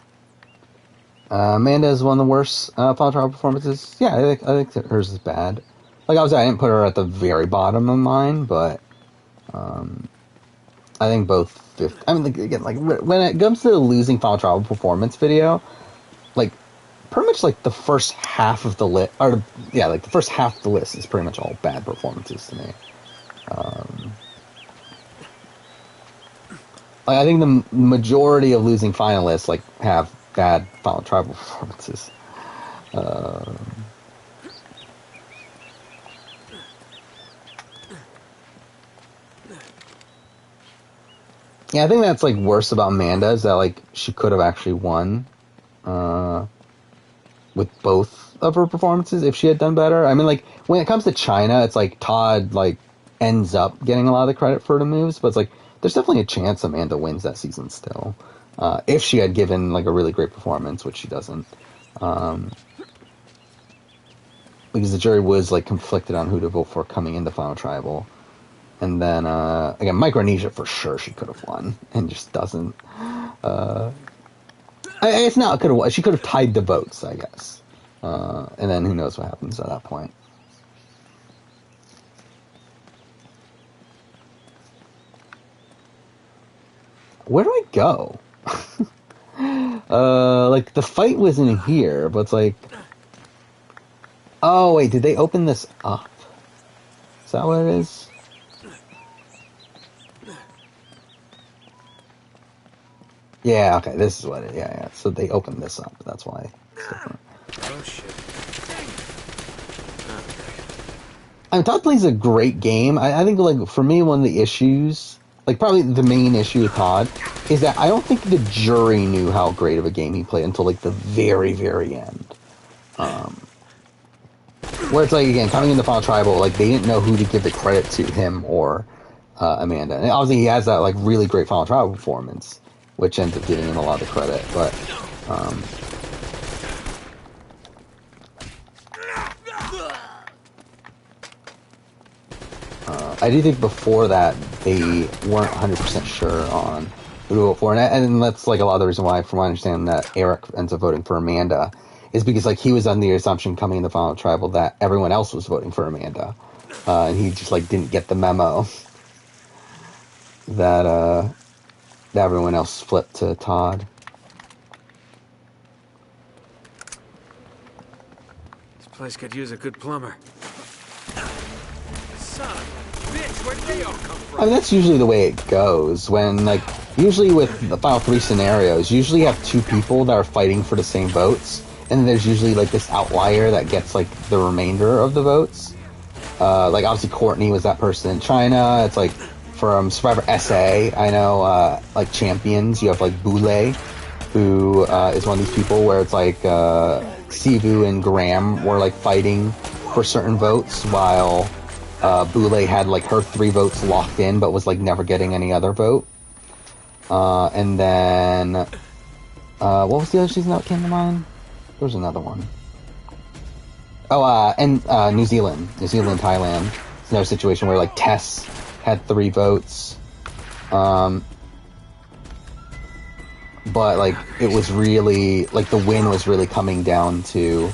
Amanda is one of the worst Final Trial performances. Yeah, I think that hers is bad. Like, obviously, I didn't put her at the very bottom of mine, but I think both. I mean, like, again, like when it comes to the losing Final Trial performance video, like pretty much like the first half of the list, or yeah, like the first half of the list is pretty much all bad performances to me. Like, I think the majority of losing finalists like have bad Final Tribal performances. Yeah, I think that's like worse about Amanda is that like she could have actually won with both of her performances if she had done better. I mean, like when it comes to China, it's like Todd like ends up getting a lot of the credit for the moves, but it's like there's definitely a chance Amanda wins that season still if she had given like a really great performance, which she doesn't. Because the jury was like conflicted on who to vote for coming into Final Tribal. And then, again, Micronesia for sure she could have won, and just doesn't. It's not could have. She could have tied the votes, I guess. And then who knows what happens at that point. Where do I go? Like the fight was in here, but it's like. Oh wait, did they open this up? Is that what it is? Yeah, okay, this is what it is. Yeah. So they opened this up. That's why it's different. Oh, shit. I mean, Todd plays a great game. I think, like, for me, one of the issues, like, probably the main issue with Todd, is that I don't think the jury knew how great of a game he played until, like, the very, very end. Where it's, like, again, coming into Final Tribal, like, they didn't know who to give the credit to, him or Amanda. And obviously he has that, like, really great Final Tribal performance, which ends up giving him a lot of credit, but I do think before that they weren't 100% sure on who to vote for, and that's like a lot of the reason why, from what I understand, that Eric ends up voting for Amanda is because like he was under the assumption coming in the Final Tribal that everyone else was voting for Amanda, and he just like didn't get the memo that everyone else flipped to Todd. This place could use a good plumber. Son of a bitch, where'd you payoff come from? I mean, that's usually the way it goes. When, like, usually with the final 3 scenarios, usually you have 2 people that are fighting for the same votes, and then there's usually, like, this outlier that gets, like, the remainder of the votes. Like, obviously Courtney was that person in China. It's, like, from Survivor SA, I know, like, Champions, you have, like, Boulay, who is one of these people where it's, like, Sivu and Graham were, like, fighting for certain votes, while Boulay had like her 3 votes locked in, but was like never getting any other vote. And then what was the other season that came to mind? There was another one. Oh, and New Zealand, Thailand. It's another situation where like Tess had 3 votes, but like it was really like the win was really coming down to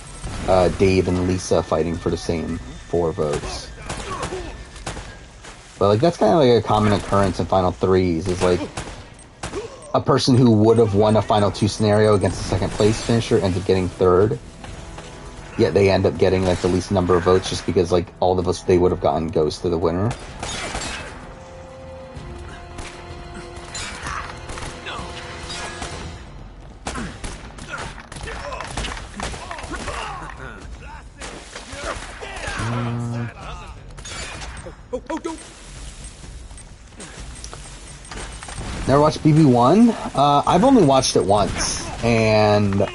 Dave and Lisa fighting for the same 4 votes. But, like, that's kind of like a common occurrence in Final 3s, is, like, a person who would have won a Final 2 scenario against the second place finisher ends up getting 3rd. Yet they end up getting, like, the least number of votes just because, like, all the votes they would have gotten goes to the winner. Never watched BB1? I've only watched it once, and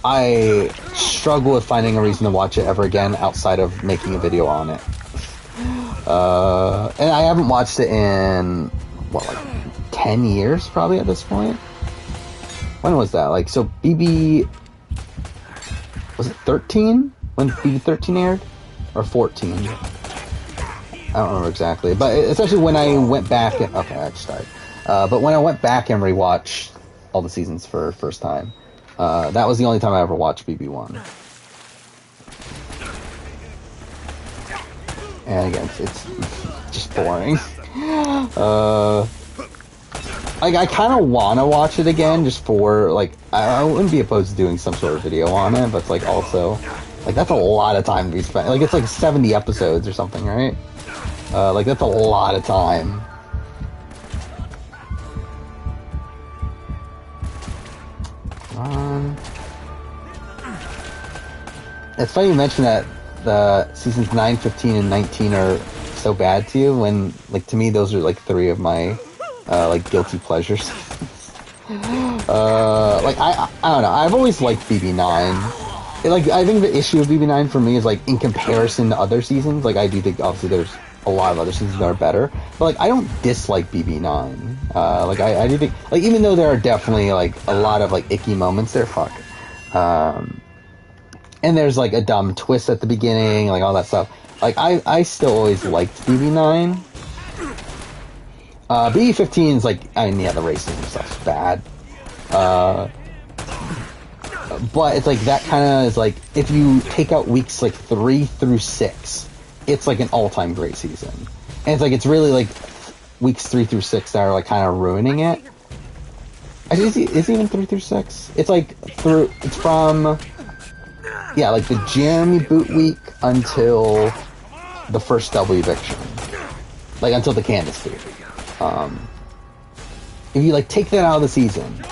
I struggle with finding a reason to watch it ever again outside of making a video on it. And I haven't watched it in, what, like 10 years probably at this point? When was that? Like, so BB... Was it 13? When BB 13 aired? Or 14? I don't remember exactly. But especially when I went back and... Okay, I just died. But when I went back and rewatched all the seasons for the first time, that was the only time I ever watched BB1. And again, it's just boring. Like, I kind of want to watch it again just for, like, I wouldn't be opposed to doing some sort of video on it, but it's, like, also, like, that's a lot of time to be spent. Like, it's, like, 70 episodes or something, right? Like, that's a lot of time. It's funny you mention that the seasons 9, 15, and 19 are so bad to you, when, like, to me, those are, like, 3 of my, like, guilty pleasures. Like, I don't know, I've always liked BB9. Like, I think the issue of BB9 for me is, like, in comparison to other seasons, like, I do think, obviously, there's a lot of other seasons that are better, but, like, I don't dislike BB9. Like, I do think, like, even though there are definitely, like, a lot of, like, icky moments there, and there's, like, a dumb twist at the beginning, like, all that stuff. Like, I still always liked BB9. BB15 is, like, I mean, yeah, the racism stuff's bad. But it's, like, that kind of is, like, if you take out weeks, like, 3 through 6, it's, like, an all-time great season. And it's, like, it's really, like, weeks 3 through 6 that are, like, kind of ruining it. Actually, is it even 3 through 6? It's, like, it's from... Yeah, like the Jeremy boot week until the first double eviction. Like, until the Candace boot. If you, like, take that out of the season,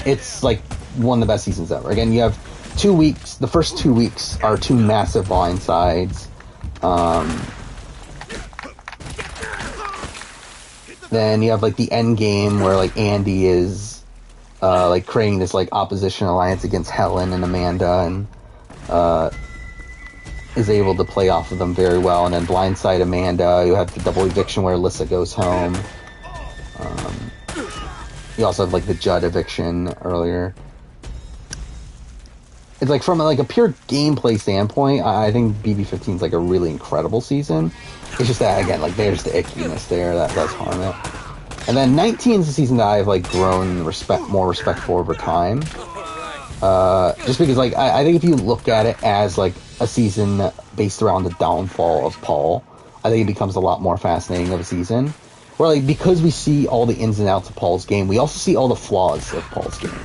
it's, like, one of the best seasons ever. Again, you have 2 weeks. The first 2 weeks are 2 massive blindsides. Then you have, like, the end game where, like, Andy is... like, creating this, like, opposition alliance against Helen and Amanda, and, is able to play off of them very well. And then blindside Amanda, you have the double eviction where Alyssa goes home. You also have, like, the Judd eviction earlier. It's, like, from, like, a pure gameplay standpoint, I think BB15 is, like, a really incredible season. It's just that, again, like, there's the ickiness there that does harm it. And then 19 is the season that I've, like, grown more respect for over time. Just because, like, I think if you look at it as, like, a season based around the downfall of Paul, I think it becomes a lot more fascinating of a season. Where, like, because we see all the ins and outs of Paul's game, we also see all the flaws of Paul's game.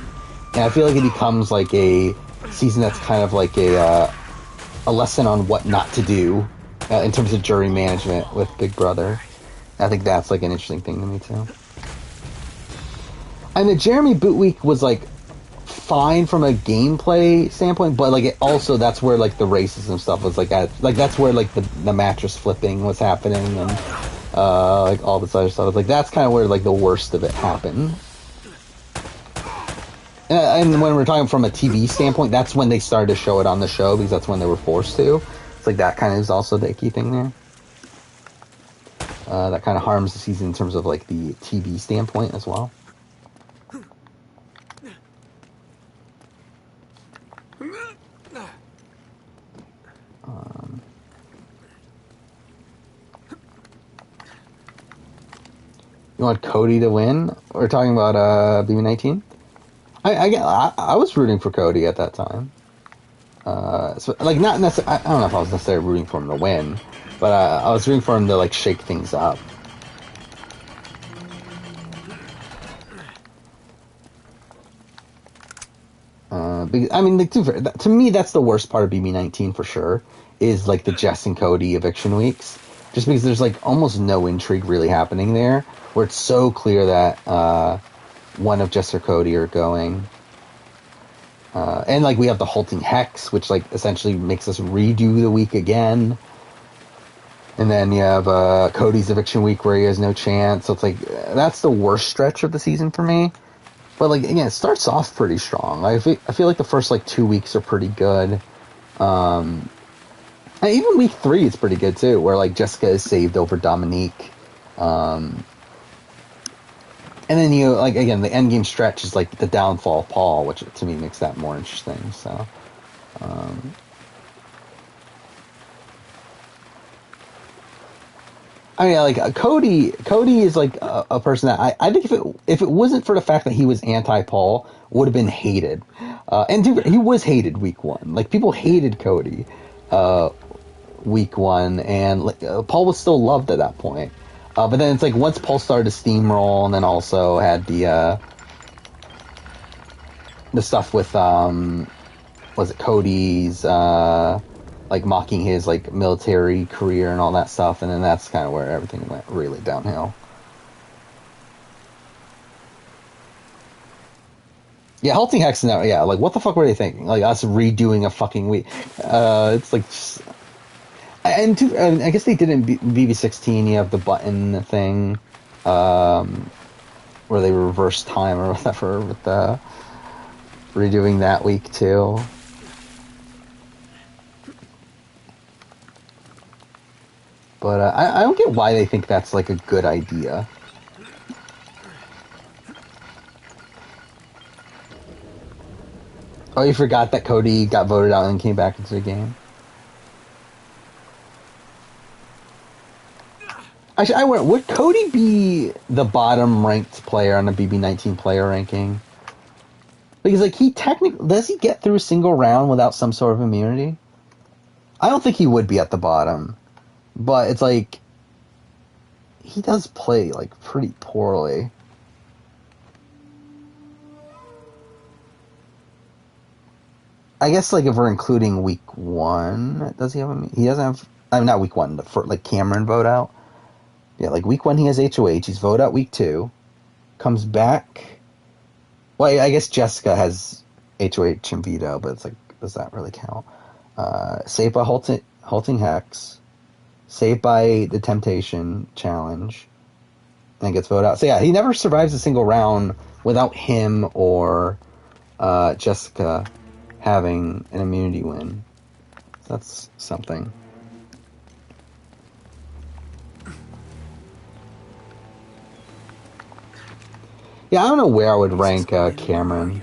And I feel like it becomes, like, a season that's kind of like a lesson on what not to do in terms of jury management with Big Brother. I think that's like an interesting thing to me too. And the Jeremy Boot week was like fine from a gameplay standpoint, but like it also that's where like the racism stuff was like that's where like the mattress flipping was happening and like all this other stuff. It's like that's kind of where like the worst of it happened. And when we're talking from a TV standpoint, that's when they started to show it on the show because that's when they were forced to. It's like that kind of is also the icky thing there. That kind of harms the season in terms of like the TV standpoint as well. You want Cody to win? We're talking about BB-19. I was rooting for Cody at that time. So like not necessarily. I don't know if I was necessarily rooting for him to win, but I was rooting for him to like shake things up. I mean, like, to me, that's the worst part of BB-19 for sure. Is like the Jess and Cody eviction weeks, just because there's like almost no intrigue really happening there, where it's so clear that one of Jess or Cody are going. And like we have the halting hex, which like essentially makes us redo the week again. And then you have Cody's eviction week where he has no chance. So it's like that's the worst stretch of the season for me. But like again, it starts off pretty strong. I feel like the first like 2 weeks are pretty good. And even week 3 is pretty good too, where like Jessica is saved over Dominique. And then you like again the end game stretch is like the downfall of Paul, which to me makes that more interesting. So, I mean, like Cody is like a person that I think if it wasn't for the fact that he was anti-Paul, would have been hated. And dude, he was hated week 1. Like people hated Cody week 1, and like, Paul was still loved at that point. But then it's like once Paul started to steamroll, and then also had the stuff with was it Cody's like mocking his like military career and all that stuff, and then that's kind of where everything went really downhill. Yeah, halting hex now. Yeah, like what the fuck were they thinking? Like us redoing a fucking week? It's like. And I guess they did in BB-16. You have the button thing, where they reverse time or whatever with redoing that week too. But I don't get why they think that's like a good idea. Oh, you forgot that Cody got voted out and came back into the game? Actually, I wonder, would Cody be the bottom ranked player on the BB-19 player ranking? Because like he technically does he get through a single round without some sort of immunity? I don't think he would be at the bottom, but it's like he does play like pretty poorly. I guess like if we're including week 1, does he have? He doesn't have. I mean, not week 1. For like Cameron vote out. Yeah, like week 1 he has HOH. He's voted out week 2. Comes back. Well, I guess Jessica has HOH and veto, but it's like, does that really count? Saved by halting hex. Saved by the temptation challenge. And gets voted out. So yeah, he never survives a single round without him or Jessica having an immunity win. So that's something. Yeah, I don't know where I would rank Cameron.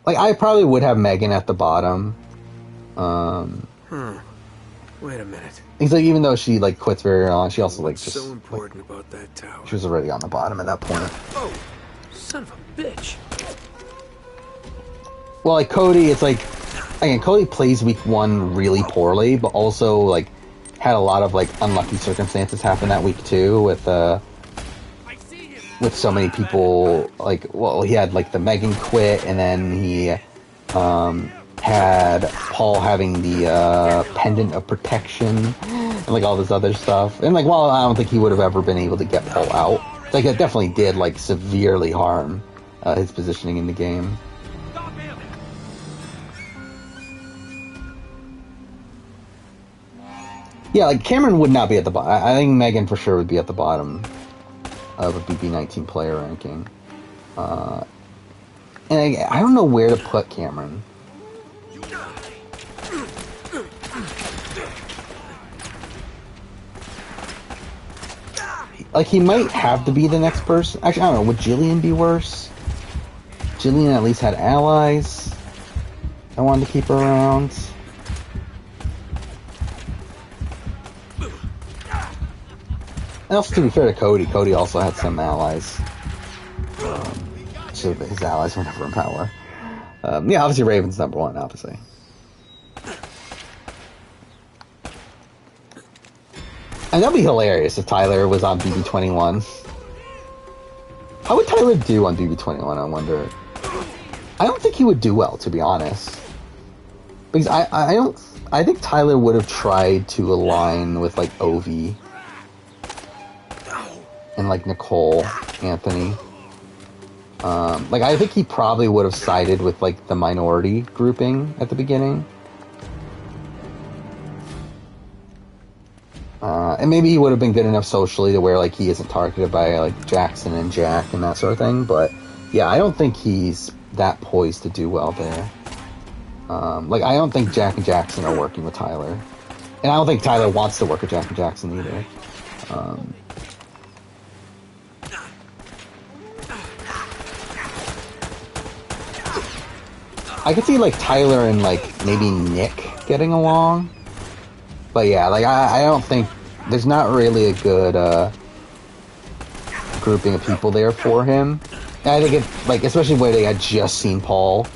Like, I probably would have Megan at the bottom. Wait a minute. He's like, even though she like quits very early on, she also like just so important about that tower. She was already on the bottom at that point. Oh, son of a bitch. Well, like Cody, it's like again, Cody plays week 1 really poorly, but also like had a lot of like unlucky circumstances happen that week too with so many people. Like, well, he had like the Megan quit, and then he had Paul having the pendant of protection, and like all this other stuff. And like, while I don't think he would have ever been able to get Paul out, like it definitely did like severely harm his positioning in the game. Yeah, like Cameron would not be at the bottom. I think Megan for sure would be at the bottom of a BB19 player ranking. And I don't know where to put Cameron. Like, he might have to be the next person. Actually, I don't know. Would Jillian be worse? Jillian at least had allies. I wanted to keep her around. And also, to be fair to Cody, Cody also had some allies. So his allies were never in power. Yeah, obviously Raven's number one, obviously. And that'd be hilarious if Tyler was on BB21. How would Tyler do on BB21, I wonder? I don't think he would do well, to be honest. Because I think Tyler would have tried to align with, like, Ovi. And, like, Nicole, Anthony. Like, I think he probably would have sided with, like, the minority grouping at the beginning. And maybe he would have been good enough socially to where, like, he isn't targeted by, like, Jackson and Jack and that sort of thing. But, yeah, I don't think he's that poised to do well there. Like, I don't think Jack and Jackson are working with Tyler. And I don't think Tyler wants to work with Jack and Jackson either. I could see, like, Tyler and, like, maybe Nick getting along. But yeah, like, I don't think... There's not really a good grouping of people there for him. And I think it, like, especially where they had just seen Paul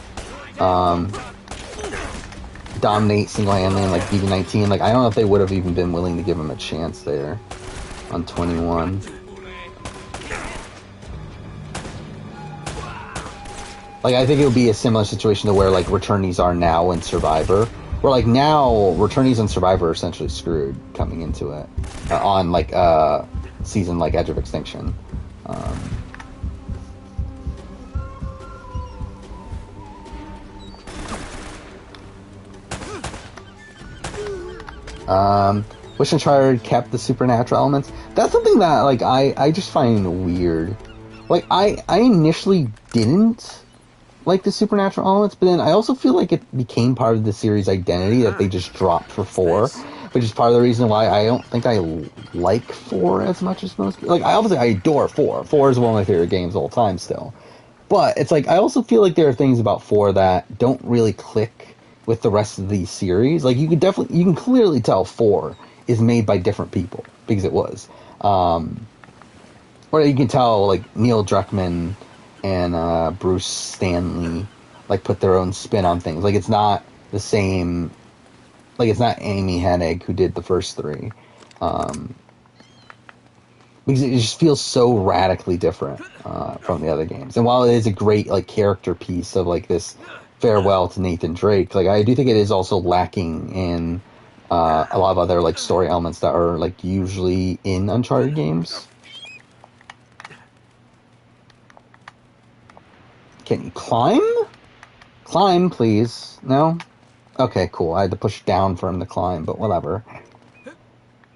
dominate single-handedly in, like, BB19. Like, I don't know if they would have even been willing to give him a chance there on 21. Like, I think it would be a similar situation to where, like, returnees are now in Survivor. Where, like, now, returnees and Survivor are essentially screwed coming into it. On, like, season, like, Edge of Extinction. Wish Uncharted kept the supernatural elements. That's something that, like, I just find weird. Like, I initially didn't like the supernatural elements, but then I also feel like it became part of the series' identity that they just dropped for 4, which is part of the reason why I don't think I like 4 as much as most people. Like, I adore 4. 4 is one of my favorite games of all time still. But it's like, I also feel like there are things about 4 that don't really click with the rest of the series. Like, you can clearly tell 4 is made by different people, because it was. Or you can tell, like, Neil Druckmann and Bruce Stanley, like, put their own spin on things. Like, it's not the same... Like, it's not Amy Hennig who did the first 3. Because it just feels so radically different from the other games. And while it is a great, like, character piece of, like, this farewell to Nathan Drake, like, I do think it is also lacking in a lot of other, like, story elements that are, like, usually in Uncharted games. Can you climb? Climb, please. No? Okay, cool. I had to push down for him to climb, but whatever. I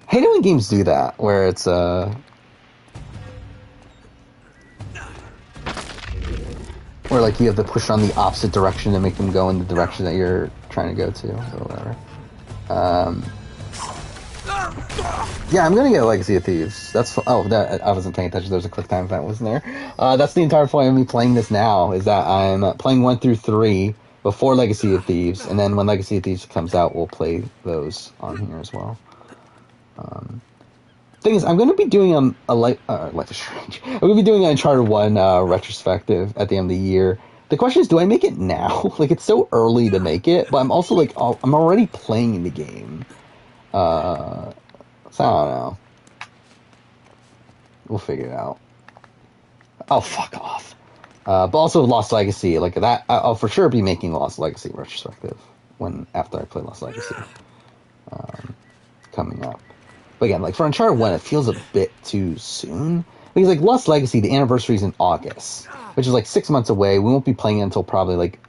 hate it when games do that, where it's, where, like, you have to push on the opposite direction to make them go in the direction that you're trying to go to, or whatever. Yeah, I'm gonna get Legacy of Thieves. That's... Oh, I wasn't paying attention. There's a quick time event, wasn't there? That's the entire point of me playing this now, is that I'm playing 1 through 3 before Legacy of Thieves, and then when Legacy of Thieves comes out, we'll play those on here as well. Thing is, I'm going to be doing Life is Strange. I'm going to be doing an Uncharted 1 retrospective at the end of the year. The question is, do I make it now? Like, it's so early to make it, but I'm also, like, I'm already playing the game. So I don't know. We'll figure it out. Oh, fuck off. But also Lost Legacy, like that, I'll for sure be making Lost Legacy retrospective after I play Lost Legacy. Coming up. But again, like for Uncharted 1, it feels a bit too soon. Because like Lost Legacy, the anniversary is in August, which is like 6 months away. We won't be playing it until probably like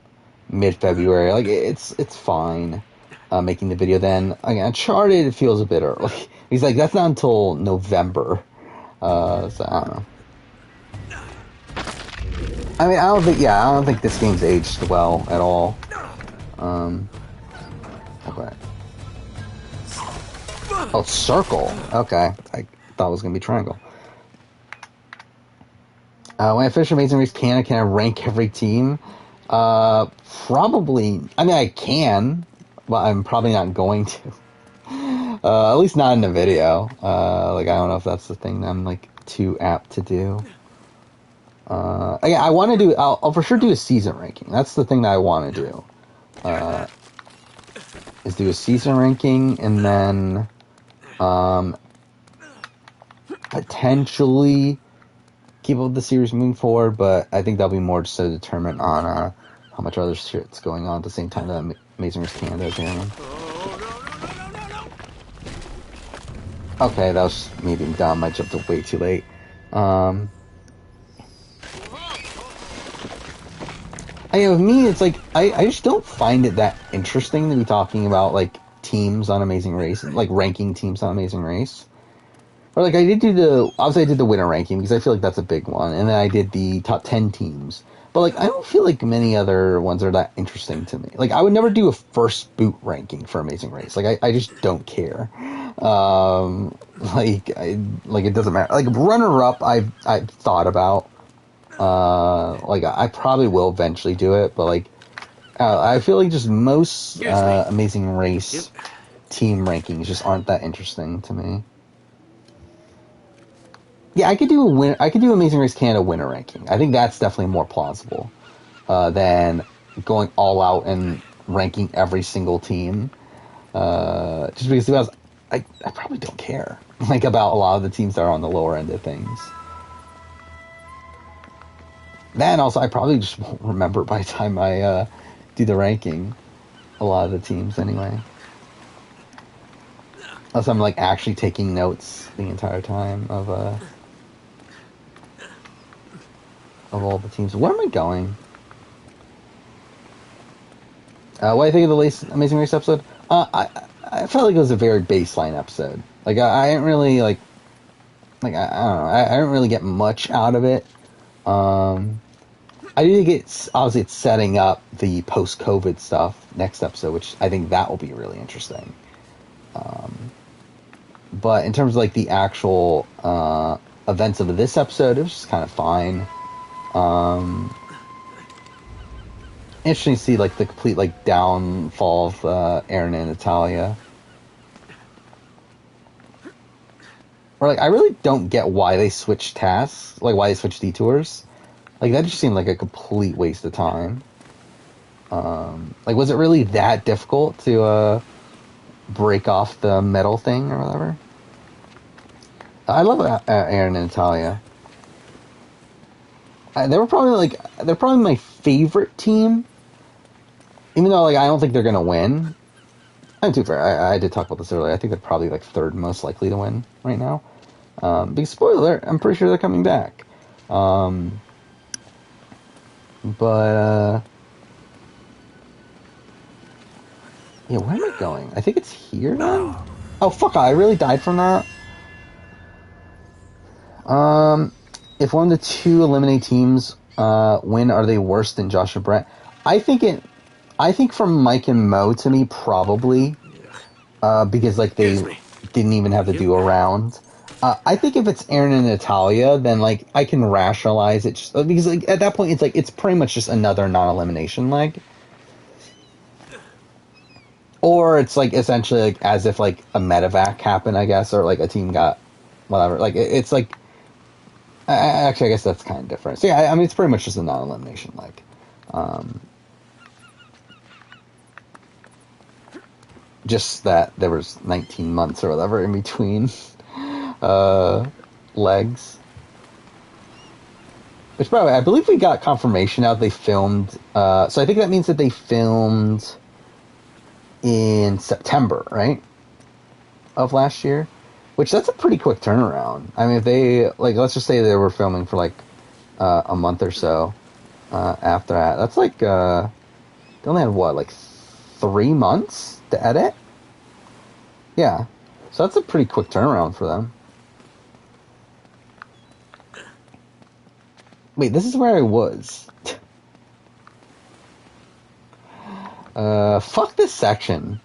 mid-February. Like it's fine making the video then. Again, Uncharted, it feels a bit early. He's like, that's not until November. So I don't know. I mean, I don't think this game's aged well at all. Okay. Oh, circle. Okay. I thought it was going to be triangle. When I finish Amazing Race, can I rank every team? Probably. I mean, I can, but I'm probably not going to. At least not in the video. Like, I don't know if that's the thing that I'm, like, too apt to do. I want to do... I'll for sure do a season ranking. That's the thing that I want to do. Is do a season ranking, and then... potentially keep up with the series moving forward, but I think that'll be more just to determine on how much other shit's going on at the same time that Amazing Race Canada is airing. Okay, that was me being dumb. I jumped up way too late. With me, it's like I just don't find it that interesting to be talking about like teams on Amazing Race, like ranking teams on Amazing Race. Or like I did the winner ranking because I feel like that's a big one, and then I did the top 10 teams. But like I don't feel like many other ones are that interesting to me. Like I would never do a first boot ranking for Amazing Race. Like I just don't care. Like it doesn't matter. Like runner up, I've thought about. Like I probably will eventually do it, but like I feel like just most Amazing Race team rankings just aren't that interesting to me. Yeah, I could do Amazing Race Canada winner ranking. I think that's definitely more plausible than going all out and ranking every single team. Just because I probably don't care like about a lot of the teams that are on the lower end of things. Then also, I probably just won't remember by the time I do the ranking. A lot of the teams, anyway. Unless I'm like actually taking notes the entire time of all the teams. Where am I going? What do you think of the latest Amazing Race episode? I felt like it was a very baseline episode. Like I didn't really I don't know. I didn't really get much out of it. I do think it's setting up the post-COVID stuff next episode, which I think that will be really interesting. But in terms of like the actual events of this episode, it was just kind of fine. Interesting to see like the complete like downfall of Aaron and Natalia. Or like I really don't get why they switched tasks, like why they switched detours. Like that just seemed like a complete waste of time. Like was it really that difficult to break off the metal thing or whatever? I love Aaron and Natalia. They're probably my favorite team. Even though like I don't think they're gonna win. I'm too fair. I did talk about this earlier. I think they're probably like third most likely to win right now. Big spoiler, I'm pretty sure they're coming back. But yeah, where am I going? I think it's here now. Oh fuck! I really died from that. If one of the two eliminate teams win, are they worse than Josh and Brett? I think from Mike and Mo to me probably because like they didn't even have to do a round. I think if it's Aaron and Natalia, then like I can rationalize it just, because like at that point it's like it's pretty much just another non-elimination leg, or it's like essentially like as if like a medevac happened, I guess, or like a team got whatever. Like it's like actually I guess that's kind of different. So yeah, I mean it's pretty much just a non-elimination leg. Just that there was 19 months or whatever in between legs. Which, by the way, I believe we got confirmation out they filmed. So I think that means that they filmed in September, right? Of last year. Which, that's a pretty quick turnaround. I mean, if they, like, let's just say they were filming for, like, a month or so after that. That's like, they only had, what, like 3 months to edit? Yeah. So that's a pretty quick turnaround for them. Wait, this is where I was. Fuck this section.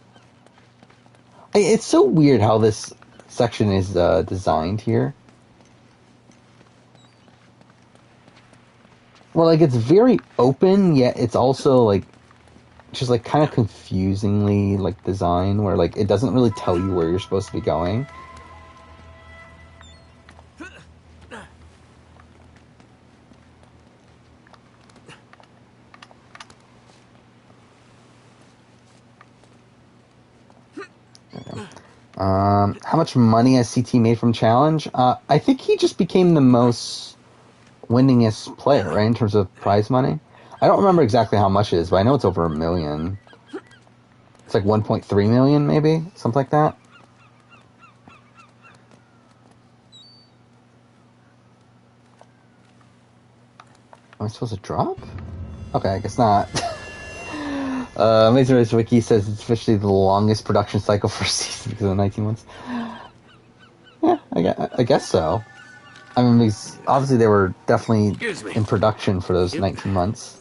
It's so weird how this section is designed here. Well, like, it's very open, yet it's also, like, just, like, kind of confusingly, like, designed, where, like, it doesn't really tell you where you're supposed to be going. How much money has CT made from Challenge? I think he just became the most winningest player, right, in terms of prize money. I don't remember exactly how much it is, but I know it's over $1 million. It's like 1.3 million, maybe? Something like that. Am I supposed to drop? Okay, I guess not. Amazing Race Wiki says it's officially the longest production cycle for a season because of 19 months. Yeah, I guess so. I mean, because obviously they were definitely in production for those 19 months.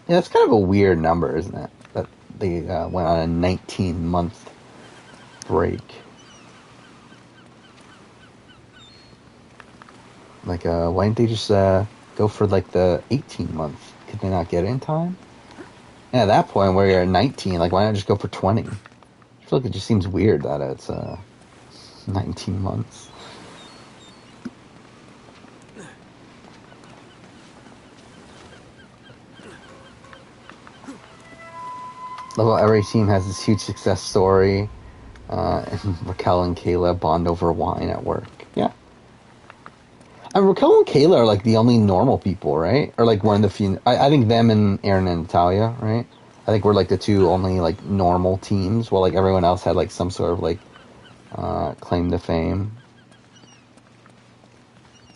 Yeah, it's kind of a weird number, isn't it? That they went on a 19-month break. Like, why didn't they just go for, like, the 18-month? Could they not get it in time? And at that point, where you're at 19, like, why not just go for 20? I feel like it just seems weird that it's 19 months. Love how every team has this huge success story, and Raquel and Kayla bond over wine at work. Yeah. And Raquel and Kayla are, like, the only normal people, right? Or, like, one of the few... I think them and Aaron and Natalia, right? I think we're, like, the two only, like, normal teams, while, like, everyone else had, like, some sort of, like, claim to fame.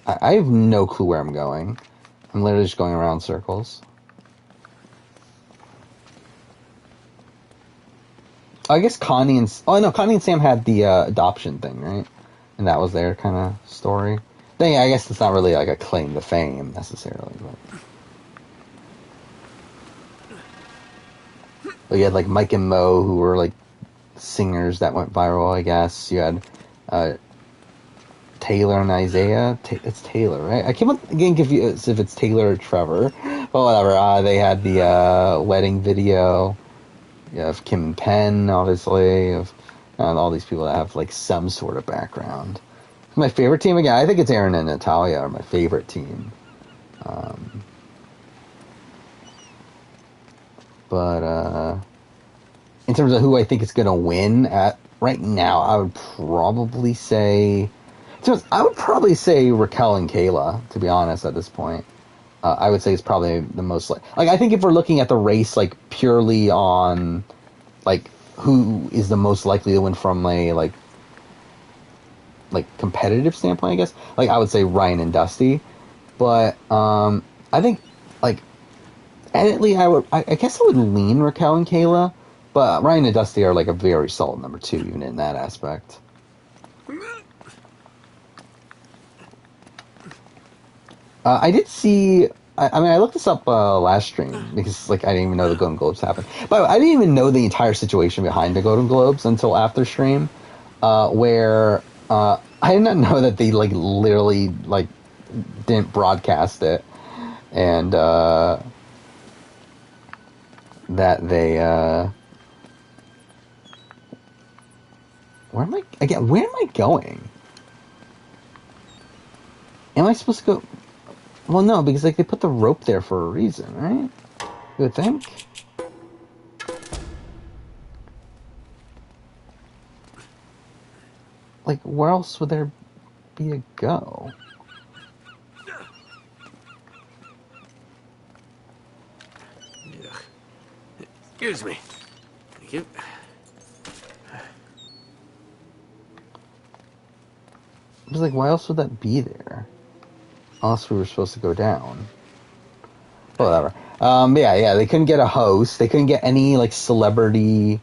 I have no clue where I'm going. I'm literally just going around circles. I guess Connie and... Oh, no, Connie and Sam had the adoption thing, right? And that was their kind of story. Then, yeah, I guess it's not really, like, a claim to fame, necessarily, but you had, like, Mike and Mo, who were, like, singers that went viral, I guess. You had Taylor and Isaiah. It's Taylor, right? I keep on getting confused if it's Taylor or Trevor. But whatever. They had the wedding video of Kim and Penn, obviously, of all these people that have, like, some sort of background. My favorite team, again, I think it's Aaron and Natalia are my favorite team. But in terms of who I think is going to win right now, I would probably say Raquel and Kayla, to be honest, at this point. I would say it's probably the most... Like, I think if we're looking at the race, like, purely on, like, who is the most likely to win from a, like, competitive standpoint, I guess. Like, I would say Ryan and Dusty. But, I think, like, ethically, I guess I would lean Raquel and Kayla. But Ryan and Dusty are, like, a very solid number 2, even in that aspect. I did see... I mean, I looked this up last stream because, like, I didn't even know the Golden Globes happened. But I didn't even know the entire situation behind the Golden Globes until after stream, where I did not know that they, like, literally, like, didn't broadcast it, and that they where am I going? Am I supposed to go? Well, no, because, like, they put the rope there for a reason, right? You would think. Like, where else would there be a go? Excuse me. Thank you. I was like, why else would that be there? Unless we were supposed to go down. Whatever. Yeah, they couldn't get a host. They couldn't get any, like, celebrity,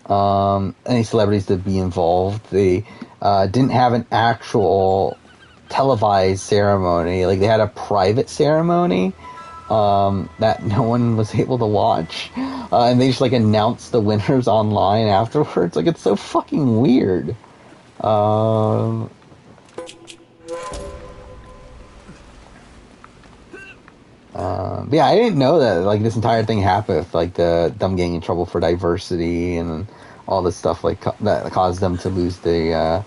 any celebrities to be involved. They, didn't have an actual televised ceremony. Like, they had a private ceremony, that no one was able to watch. And they just, like, announced the winners online afterwards. Like, it's so fucking weird. Yeah, I didn't know that, like, this entire thing happened with, like, them getting in trouble for diversity and all this stuff, like, that caused them to lose the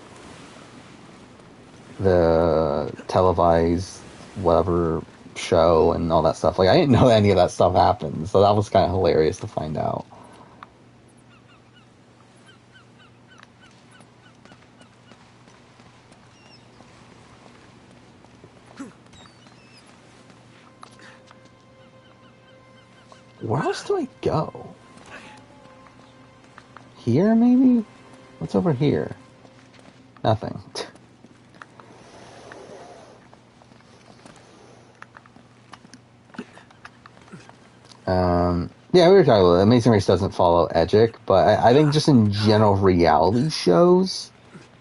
televised whatever show and all that stuff. Like, I didn't know any of that stuff happened, so that was kind of hilarious to find out. Where else do I go? Here, maybe? What's over here? Nothing. Yeah, we were talking about it. Amazing Race doesn't follow Edgic, but I think just in general reality shows,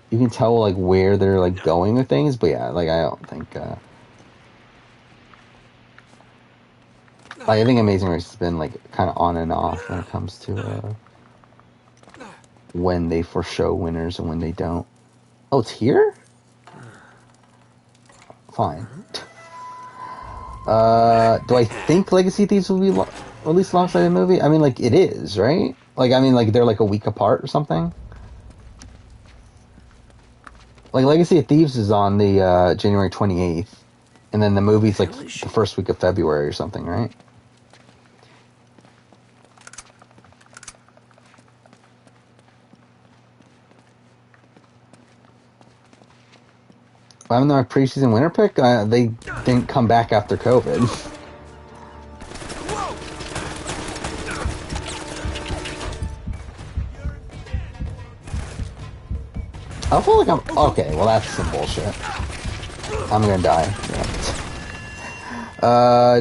you can tell, like, where they're, like, going with things, but yeah, like, I don't think, I think Amazing Race has been, like, kind of on and off when it comes to when they foreshow winners and when they don't. Oh, it's here? Fine. Do I think Legacy of Thieves will be released alongside the movie? I mean, like, it is, right? Like, I mean, like, they're, like, a week apart or something? Like, Legacy of Thieves is on the, January 28th. And then the movie's, like, the first week of February or something, right? I'm not a preseason winner pick. They didn't come back after COVID. I feel like I'm okay. Well, that's some bullshit. I'm gonna die.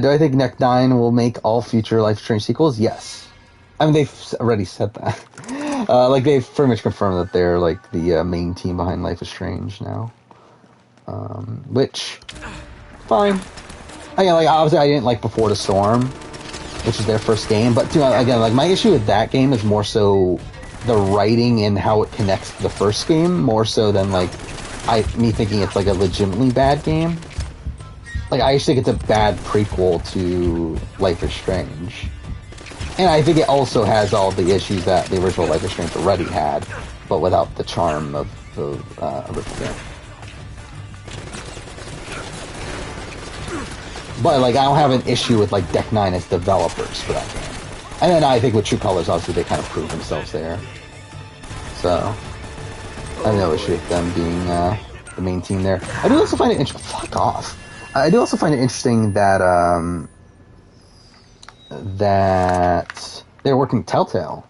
Do I think Neck 9 will make all future Life is Strange sequels? Yes. I mean, they've already said that. Like, they've pretty much confirmed that they're, like, the main team behind Life is Strange now. Which, fine. Again, like, obviously I didn't like Before the Storm, which is their first game, but, you know, again, like, my issue with that game is more so the writing and how it connects to the first game, more so than, like, me thinking it's, like, a legitimately bad game. Like, I just think it's a bad prequel to Life is Strange. And I think it also has all the issues that the original Life is Strange already had, but without the charm of the original game. But, like, I don't have an issue with, like, Deck 9 as developers for that game. And then I think with True Colors, obviously, they kind of proved themselves there. So, I have no issue with them being the main team there. I do also find it interesting... Fuck off. I do also find it interesting that, that they're working with Telltale.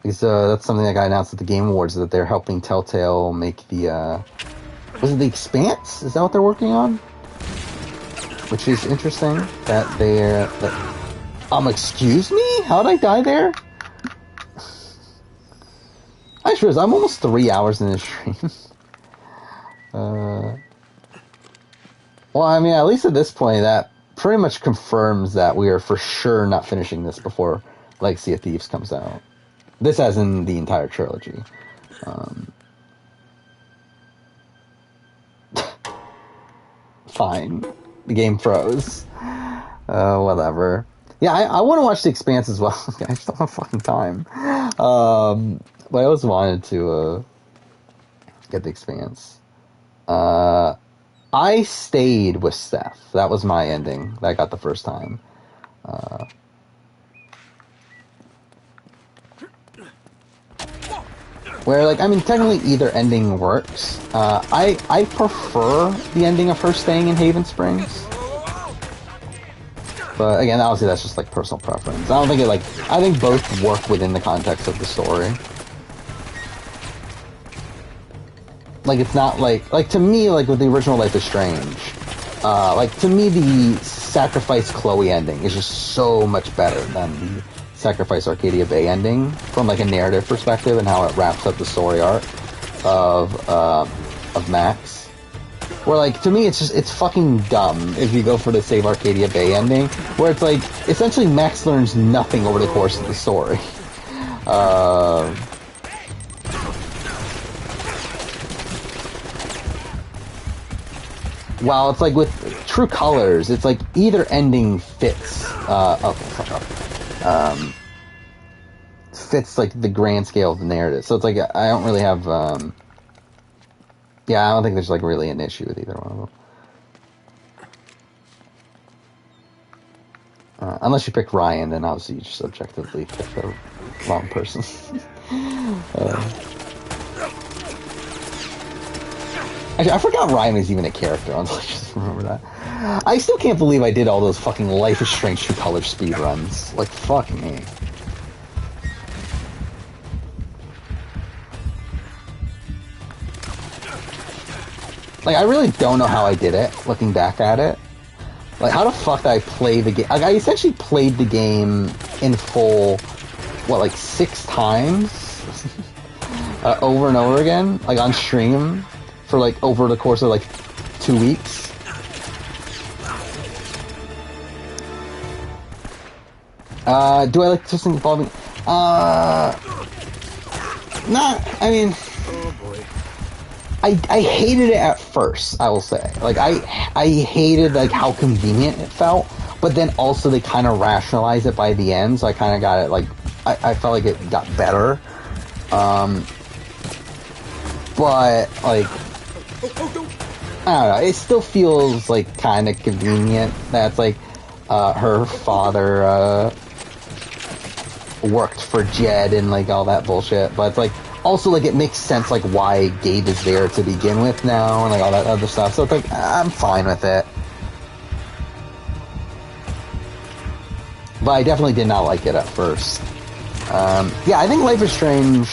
Because that's something that got announced at the Game Awards, that they're helping Telltale make the... was it The Expanse? Is that what they're working on? Which is interesting that they're... excuse me? How'd I die there? I sure is. I'm almost 3 hours in this stream. Well, I mean, at least at this point, that pretty much confirms that we are for sure not finishing this before Legacy of Thieves comes out. This as in the entire trilogy. Fine. The game froze. Whatever. Yeah, I want to watch The Expanse as well. I just don't have fucking time. But I always wanted to get The Expanse. I stayed with Steph. That was my ending that I got the first time. Where, like, I mean, technically either ending works. I prefer the ending of her staying in Haven Springs. But again, obviously that's just like personal preference. I don't think I think both work within the context of the story. Like, it's not like to me, like with the original Life is Strange, like to me the Sacrifice Chloe ending is just so much better than the Sacrifice Arcadia Bay ending from like a narrative perspective and how it wraps up the story arc of Max. Where, like, to me, it's fucking dumb if you go for the Save Arcadia Bay ending, where it's like, essentially Max learns nothing over the course of the story. While it's like with True Colors, it's like either ending fits, fits like the grand scale of the narrative. So it's like, I don't really have, yeah, I don't think there's like really an issue with either one of them. Unless you pick Ryan, then obviously you just objectively pick the wrong person. Actually, I forgot Ryan was even a character. I just remember that. I still can't believe I did all those fucking Life is Strange True Color speedruns. Like, fuck me. Like, I really don't know how I did it, looking back at it. Like, how the fuck did I play the game? Like, I essentially played the game in full, what, like 6 times? Over and over again? Like, on stream? For, like, over the course of, like, 2 weeks? Do I like just involving... I mean... Oh boy. I hated it at first, I will say. Like, I hated, like, how convenient it felt, but then also they kind of rationalized it by the end, so I kind of got it, like, I felt like it got better. But, like, I don't know, it still feels, like, kind of convenient. That's, like, her father, worked for Jed and, like, all that bullshit, but it's, like, also, like, it makes sense, like, why Gabe is there to begin with now, and, like, all that other stuff, so it's, like, I'm fine with it. But I definitely did not like it at first. Yeah, I think Life is Strange...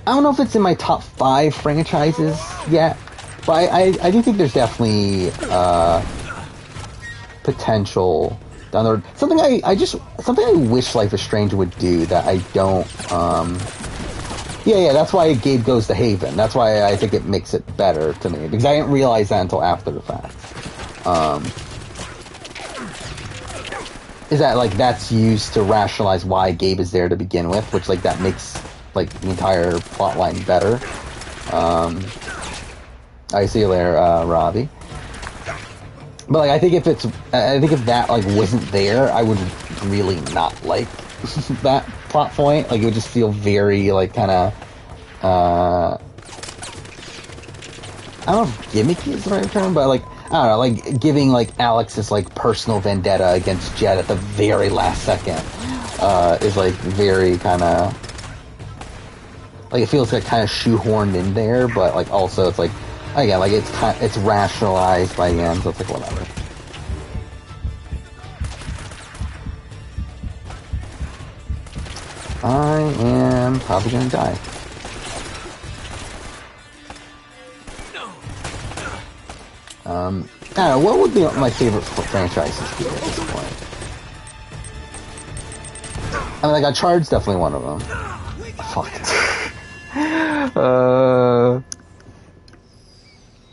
I don't know if it's in my top 5 franchises yet, but I do think there's definitely potential down the road. Something I wish Life is Strange would do that I don't. Yeah, that's why Gabe goes to Haven. That's why I think it makes it better to me, because I didn't realize that until after the fact. Is that, like, that's used to rationalize why Gabe is there to begin with, which, like, that makes, like, the entire plotline better. I see you later, Robbie. But, like, I think if that, like, wasn't there, I would really not like that plot point. Like, it would just feel very, like, kind of, I don't know if gimmicky is the right term, but, like, I don't know, like, giving, like, Alex this, like, personal vendetta against Jed at the very last second, is, like, very kind of, like, it feels, like, kind of shoehorned in there, but, like, also it's, like, again, like, it's rationalized by the end, so it's, like, whatever. I am probably gonna die. I don't know, what would be my favorite franchises be at this point? I mean, like, Uncharted's definitely one of them. Fuck.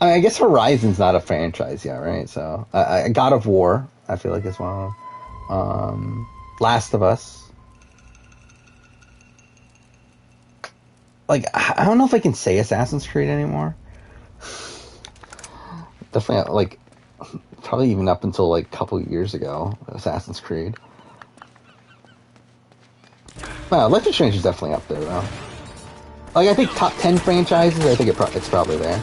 I mean, I guess Horizon's not a franchise yet, right? So, God of War, I feel like is one of them. Last of Us. Like, I don't know if I can say Assassin's Creed anymore. Definitely, like, probably even up until, like, a couple years ago, Assassin's Creed. Life is Strange is definitely up there, though. Like, I think top 10 franchises, I think it's probably there.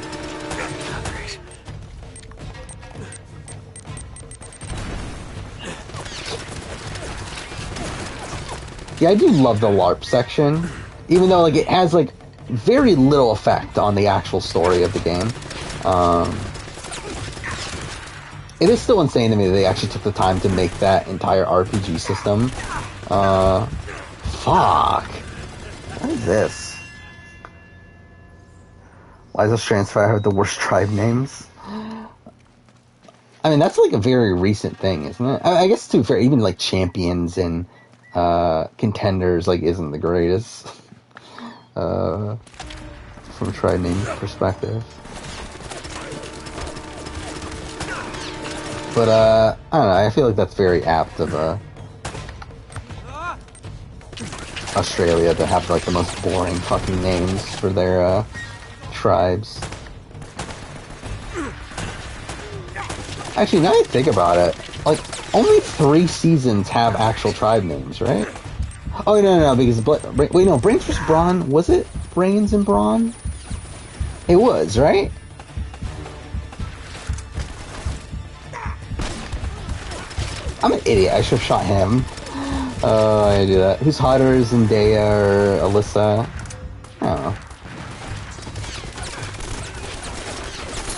Yeah, I do love the LARP section, even though, like, it has, like, very little effect on the actual story of the game. it is still insane to me that they actually took the time to make that entire RPG system. Fuck. What is this? Why does Transfire have the worst tribe names? I mean, that's like a very recent thing, isn't it? I guess too fair, even like champions and contenders like isn't the greatest from a tribe name perspective. But I don't know. I feel like that's very apt of Australia to have like the most boring fucking names for their tribes. Actually, now that I think about it, like, only 3 seasons have actual tribe names, right? Oh, no, because... Wait, no, Brains vs. Brawn, was it Brains and Brawn? It was, right? I'm an idiot, I should have shot him. I do that. Who's hotter, Zendaya or Alyssa? I don't know.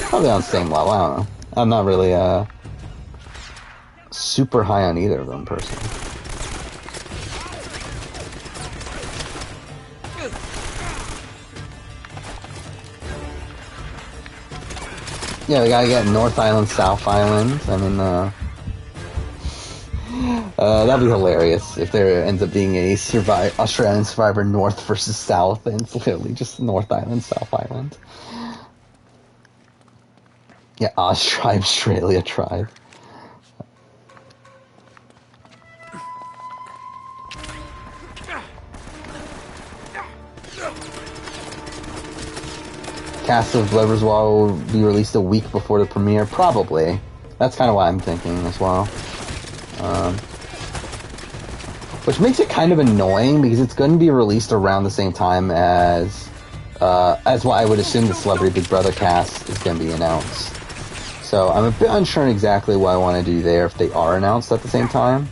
Probably on the same level, I don't know. I'm not really super high on either of them personally. Yeah, we gotta get North Island, South Island. I mean, that'd be hilarious if there ends up being a Australian Survivor North versus South, and it's literally just North Island, South Island. Yeah, Oz Tribe, Australia Tribe. Cast of Lovers Wall will be released a week before the premiere? Probably. That's kind of what I'm thinking as well. Which makes it kind of annoying because it's going to be released around the same time as what I would assume the Celebrity Big Brother cast is going to be announced. So I'm a bit unsure exactly what I want to do there if they are announced at the same time.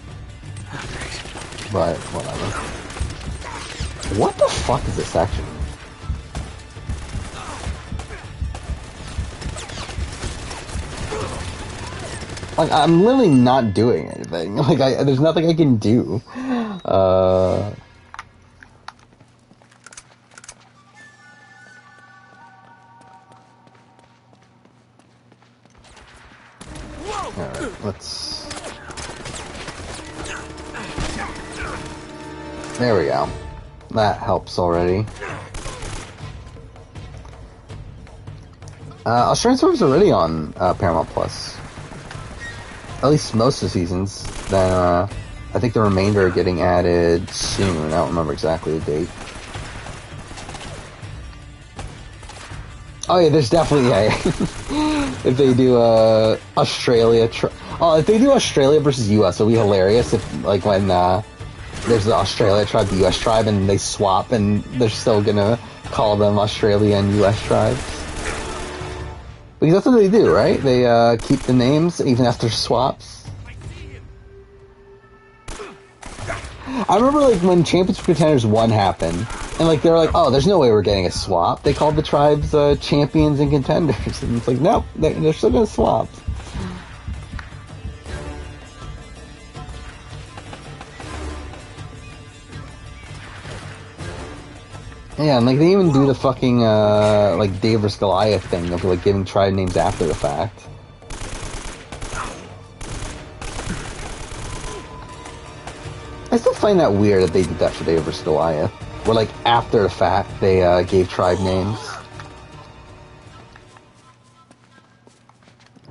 But whatever. What the fuck is this section? Like, I'm literally not doing anything. Like, there's nothing I can do. Alright, let's... There we go. That helps already. Australian Survivor's already on Paramount Plus. At least most of the seasons. Then I think the remainder are getting added soon. I don't remember exactly the date. Oh yeah, there's definitely if they do Australia, if they do Australia versus US, it'll be hilarious. If like when there's the Australia tribe, the US tribe, and they swap, and they're still gonna call them Australia and US tribes. Because that's what they do, right? They keep the names even after swaps. I remember like when Champions for Contenders 1 happened, and like they were like, oh, there's no way we're getting a swap. They called the tribes Champions and Contenders, and it's like, nope, they're still gonna swap. Yeah, and like they even do the fucking like David vs. Goliath thing of like giving tribe names after the fact. I still find that weird that they did that for David vs. Goliath. Where like after the fact they gave tribe names.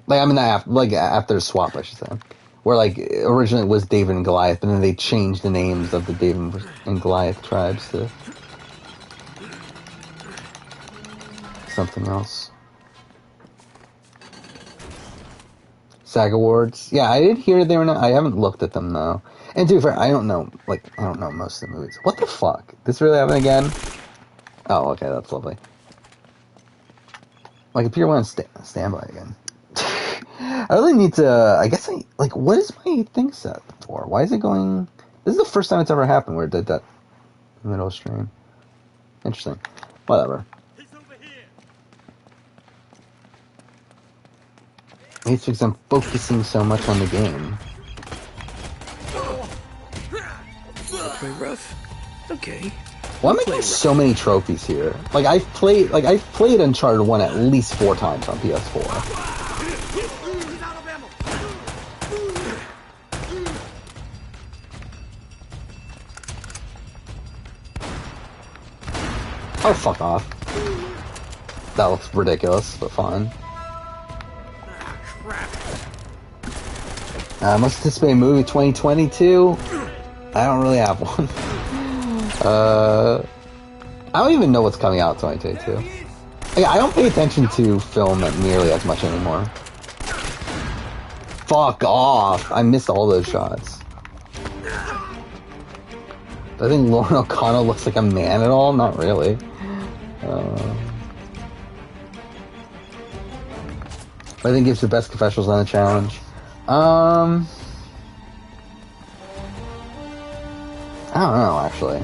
Like I mean after the swap I should say. Where like originally it was David and Goliath, but then they changed the names of the David and Goliath tribes to something else. SAG Awards. Yeah, I did hear they were not. I haven't looked at them though. And to be fair, I don't know most of the movies. What the fuck? This really happened again? Oh, okay, that's lovely. Like, if you're on standby again. I really need to, I guess what is my thing set for? Why is it going... This is the first time it's ever happened where it did that in the middle of stream. Interesting. Whatever. It's because I'm focusing so much on the game. Play rough? Okay. Why am I getting so many trophies here? Like I've played Uncharted 1 at least 4 times on PS4. Oh, fuck off. That looks ridiculous, but fun. Most anticipated movie 2022? I don't really have one. I don't even know what's coming out 2022. I don't pay attention to film nearly as much anymore. Fuck off! I missed all those shots. I think Lauren O'Connell looks like a man at all? Not really. I think gives the best confessionals on the challenge. I don't know, actually.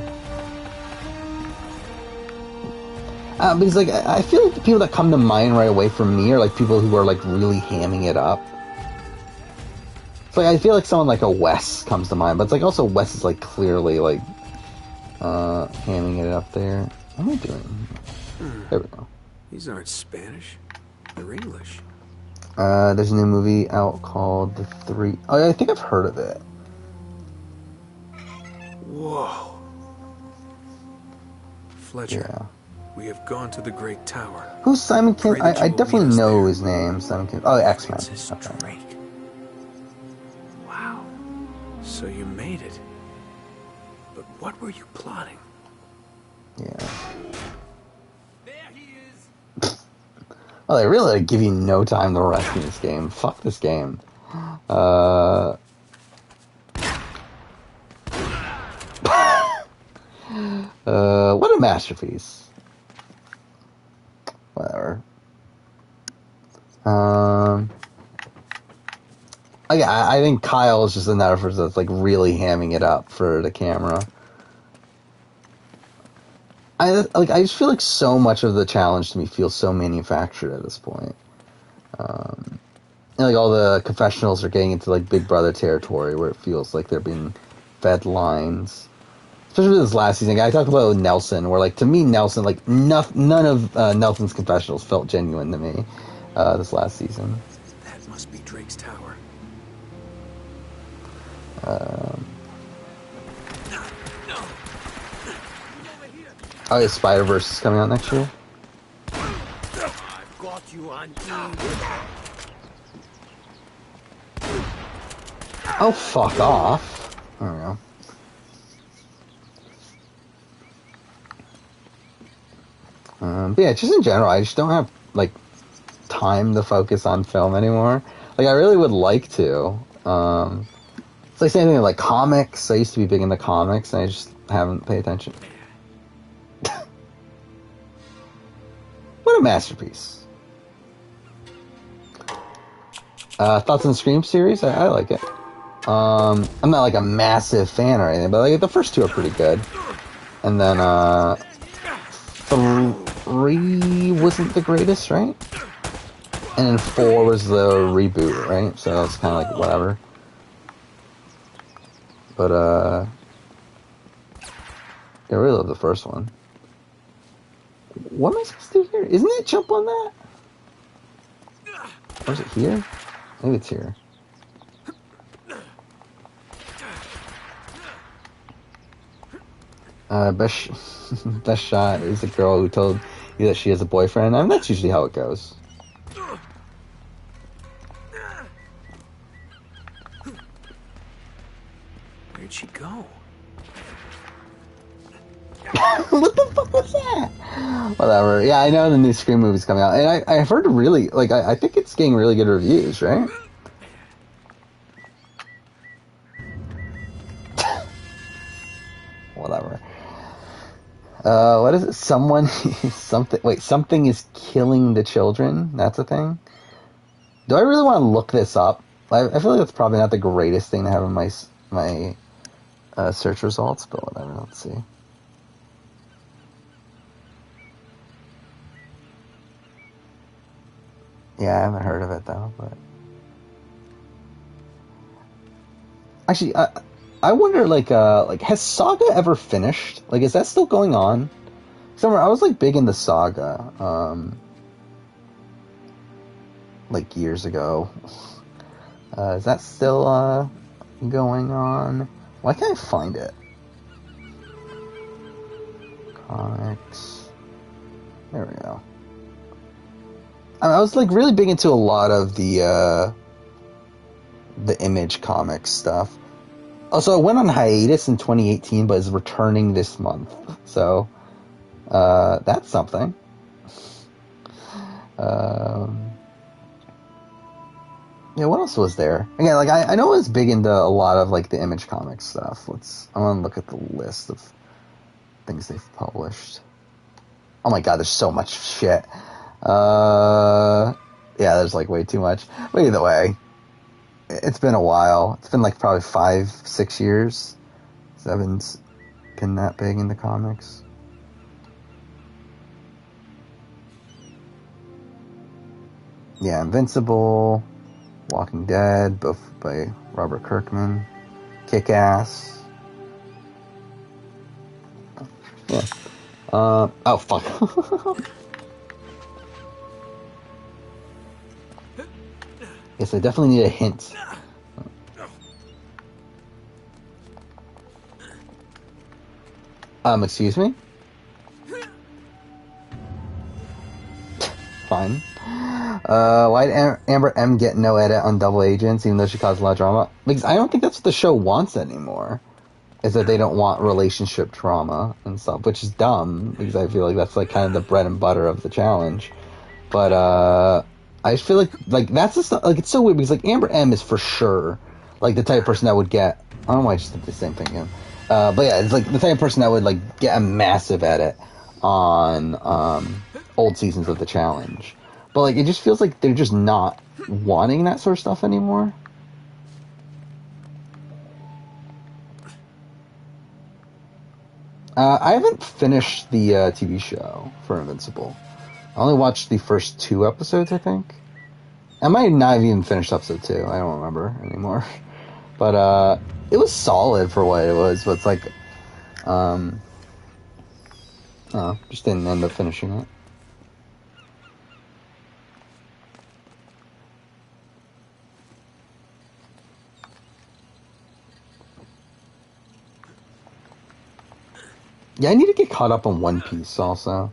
Because, like, I feel like the people that come to mind right away for me are, like, people who are, like, really hamming it up. It's like, I feel like someone like a Wes comes to mind, but it's like, also Wes is, like, clearly, like, hamming it up there. What am I doing? There we go. These aren't Spanish. They're English. There's a new movie out called The Three... Oh, I think I've heard of it. Whoa. Fletcher, Yeah. we have gone to the Great Tower. Who's Simon King? Pray that I you will definitely meet us know there. his name. Simon King. Oh, X-Men. Princess Okay. Drake. Wow. So you made it. But what were you plotting? Yeah. There he is. Oh, they really give you no time to rest in this game. Fuck this game. What a masterpiece. Whatever. Oh yeah, I think Kyle is just another person that's like really hamming it up for the camera. I just feel like so much of the challenge to me feels so manufactured at this point. And like all the confessionals are getting into like Big Brother territory where it feels like they're being fed lines. Especially this last season. I talked about Nelson, where like to me Nelson, like none of Nelson's confessionals felt genuine to me this last season. That must be Drake's tower. Oh yeah, Spider-Verse is coming out next year. I've got you, Auntie. Oh, fuck off. I don't know. But yeah, just in general, I just don't have, like, time to focus on film anymore. Like, I really would like to. It's like same thing with, like, comics. I used to be big into comics, and I just haven't paid attention. What a masterpiece. Thoughts on the Scream series? I like it. I'm not like a massive fan or anything, but like the first two are pretty good. And then 3 wasn't the greatest, right? And then 4 was the reboot, right? So it's kind of like whatever. But I really love the first one. What am I supposed to do here? Isn't it jump on that? Or is it here? Maybe it's here. Best shot is the girl who told you that she has a boyfriend. I mean, that's usually how it goes. Where'd she go? What the fuck was that? Whatever. Yeah, I know the new Scream movie's coming out, and I've heard really like I think it's getting really good reviews, right? Whatever. What is it? Something is killing the children. That's a thing. Do I really want to look this up? I feel like that's probably not the greatest thing to have in my search results, but whatever. Let's see. Yeah, I haven't heard of it though, but Actually, I wonder, like, has Saga ever finished? Like, is that still going on? Somewhere I was like big into Saga, like years ago. Is that still going on? Why can't I find it? Comics. There we go. I was like really big into a lot of the Image Comics stuff. Also, I went on hiatus in 2018, but is returning this month. So, that's something. Yeah, what else was there? Again, like I know I was big into a lot of like the Image Comics stuff. I want to look at the list of things they've published. Oh my god, there's so much shit. Yeah, there's like way too much. But either way, it's been a while. It's been like probably 5-6 years. Seven's been that big in the comics. Yeah, Invincible, Walking Dead, both by Robert Kirkman, Kick-Ass. Yeah. Oh fuck. Yes, I definitely need a hint. Excuse me? Fine. Why did Amber M get no edit on Double Agents, even though she caused a lot of drama? Because I don't think that's what the show wants anymore. Is that they don't want relationship drama and stuff, which is dumb, because I feel like that's like kind of the bread and butter of the challenge. But, I just feel like that's the stuff, like, it's so weird, because, like, Amber M is for sure, like, the type of person that would get, I don't know why I just did the same thing again. But yeah, it's like the type of person that would, like, get a massive edit on, old seasons of the challenge. But, like, it just feels like they're just not wanting that sort of stuff anymore. I haven't finished the TV show for Invincible. I only watched the first 2 episodes, I think. I might not have even finished episode 2. I don't remember anymore. But it was solid for what it was. But it's like, just didn't end up finishing it. Yeah, I need to get caught up on One Piece also.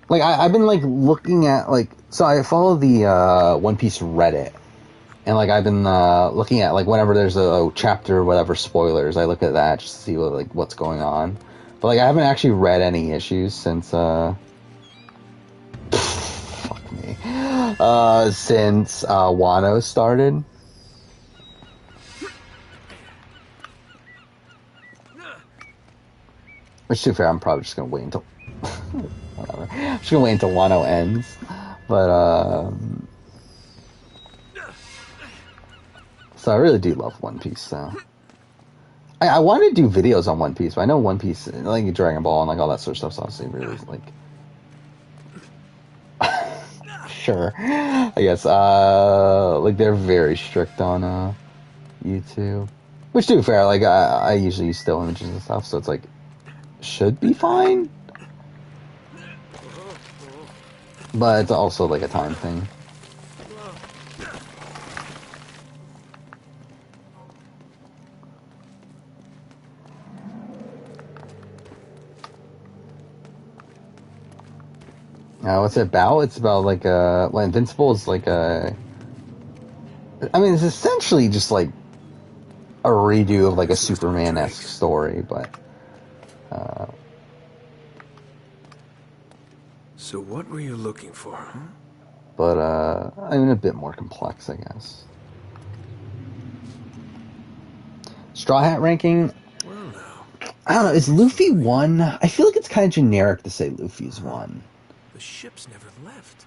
Like, I've been, like, looking at, like... So I follow the One Piece Reddit. And, like, I've been looking at, like, whenever there's a chapter, whatever, spoilers, I look at that just to see what, like, what's going on. But, like, I haven't actually read any issues since, fuck me. Since Wano started. Which, to be fair, I'm probably just gonna wait until... whatever. I'm just gonna wait until Wano ends. But, so I really do love One Piece, so... I want to do videos on One Piece, but I know One Piece, like Dragon Ball and like all that sort of stuff's obviously really, like... Sure. I guess, like, they're very strict on, YouTube. Which, to be fair, like, I usually use still images and stuff, so it's like... should be fine, but it's also like a time thing. What's it about? It's about like well, Invincible is like I mean, it's essentially just like a redo of like a Superman-esque story, but So what were you looking for, huh? But, I mean, a bit more complex, I guess. Straw Hat ranking? Well, now. I don't know, is Luffy 1? I feel like it's kind of generic to say Luffy's 1. The ship's never left.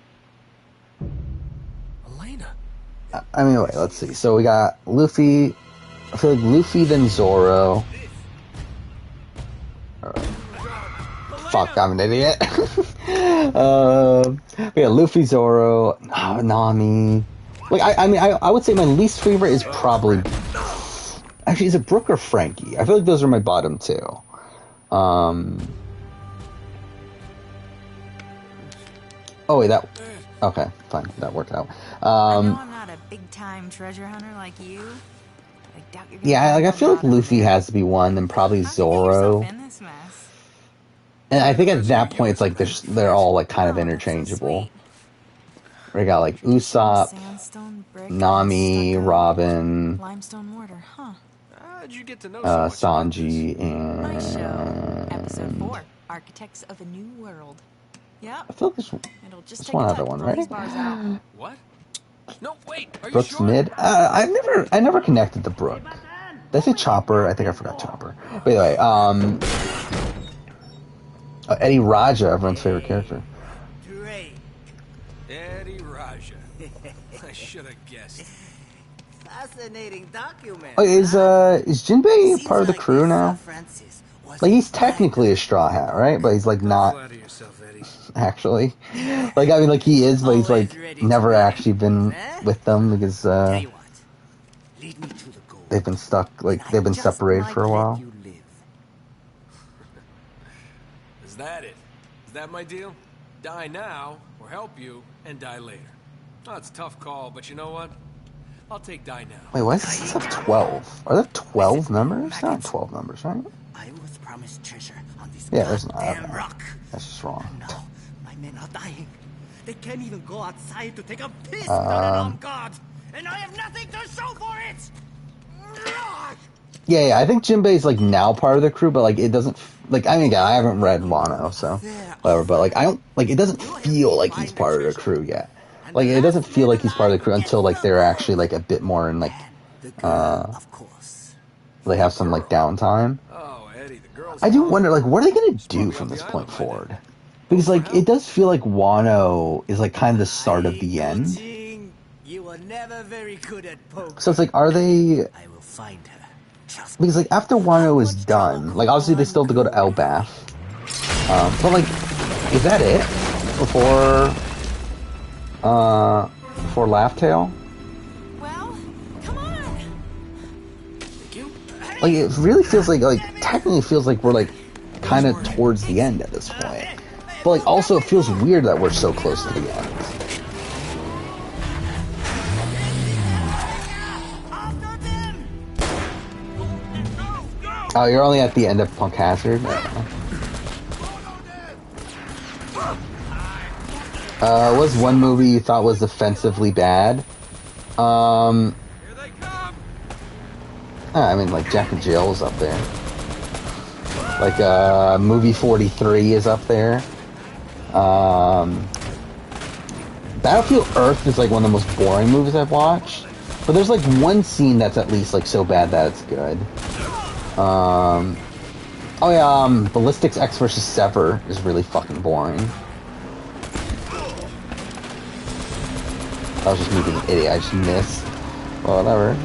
Elena. I mean, wait, let's see. So we got Luffy. I feel like Luffy, then Zoro. Fuck, I'm an idiot. We got Luffy, Zoro, Nami. Like, I mean, I would say my least favorite is probably... Actually, is it Brooke or Frankie? I feel like those are my bottom two. Oh, wait, that... Okay, fine. That worked out. I know I'm not a big-time treasure hunter like you. But I doubt you're gonna Yeah, like, I find feel a like lot over Luffy there. has to be one, then probably How'd you get yourself Zoro. in this mess? And I think at that point, it's like they're all, like, kind of Oh, that's so interchangeable. sweet. We got, like, Traditional Usopp, sandstone brick and Nami, stucco, Robin, limestone mortar, huh? How'd you get to know so much about this? Sanji, My show, episode and... 4, Architects of a New World. Yep, I feel like there's it'll just There's take one a other touch one, to pull these right? bars out. What? No, wait. Are you Brooks sure? mid. I never connected to Brooke. Did I say Chopper? I think I forgot Chopper. But anyway, Eddie Raja, everyone's favorite character. Great. Eddie Raja. I should have guessed. Fascinating document. Oh, is Jinbei Seems part of the like crew this, now? Francis was Like, he's right. technically a Straw Hat, right? But he's like not Flatter yourself, Eddie. actually. Like, I mean, like he is, but he's like Always ready to never learn, actually been eh? with them because Tell you what, lead me to the goal. they've been stuck. Like and I they've been just separated might for a let while. you live. Is that it? Is that my deal? Die now, or help you, and die later. Oh, it's a tough call, but you know what? I'll take die now. Wait, why does this have 12? Are there 12 members? There aren't 12 members, right? I was promised treasure on this Yeah, there's not. goddamn Okay. rock. That's just wrong. No, my men are dying. They can't even go outside to take a piss without an armed guard. And I have nothing to show for it! Yeah, I think Jinbei's like now part of the crew, but like it doesn't like I mean again, I haven't read Wano, so whatever, but like I don't like it doesn't feel like he's part of the crew yet. Like it doesn't feel like he's part of the crew until like they're actually like a bit more in like The girl, of course. they have some like downtime. Oh, Eddie, the girl's I do wonder like what are they gonna do from this point forward? Because like it does feel like Wano is like kind of the start of the end. Jing, you were never very good at poker. So it's like are they I will find her. Trust me. because like after Wano is done, like obviously they still have to go to Elbaf. But like is that it? Before Laugh Tale? Well, come on! Like it really feels like technically it feels like we're like kind of towards the end at this point. But like also it feels weird that we're so close to the end. Oh, you're only at the end of Punk Hazard? What's one movie you thought was offensively bad? I mean, like Jack and Jill is up there. Like, movie 43 is up there. Battlefield Earth is like one of the most boring movies I've watched. But there's like one scene that's at least like so bad that it's good. Ballistics X vs. Sever is really fucking boring. I was just moving an idiot, I just missed. Well, whatever.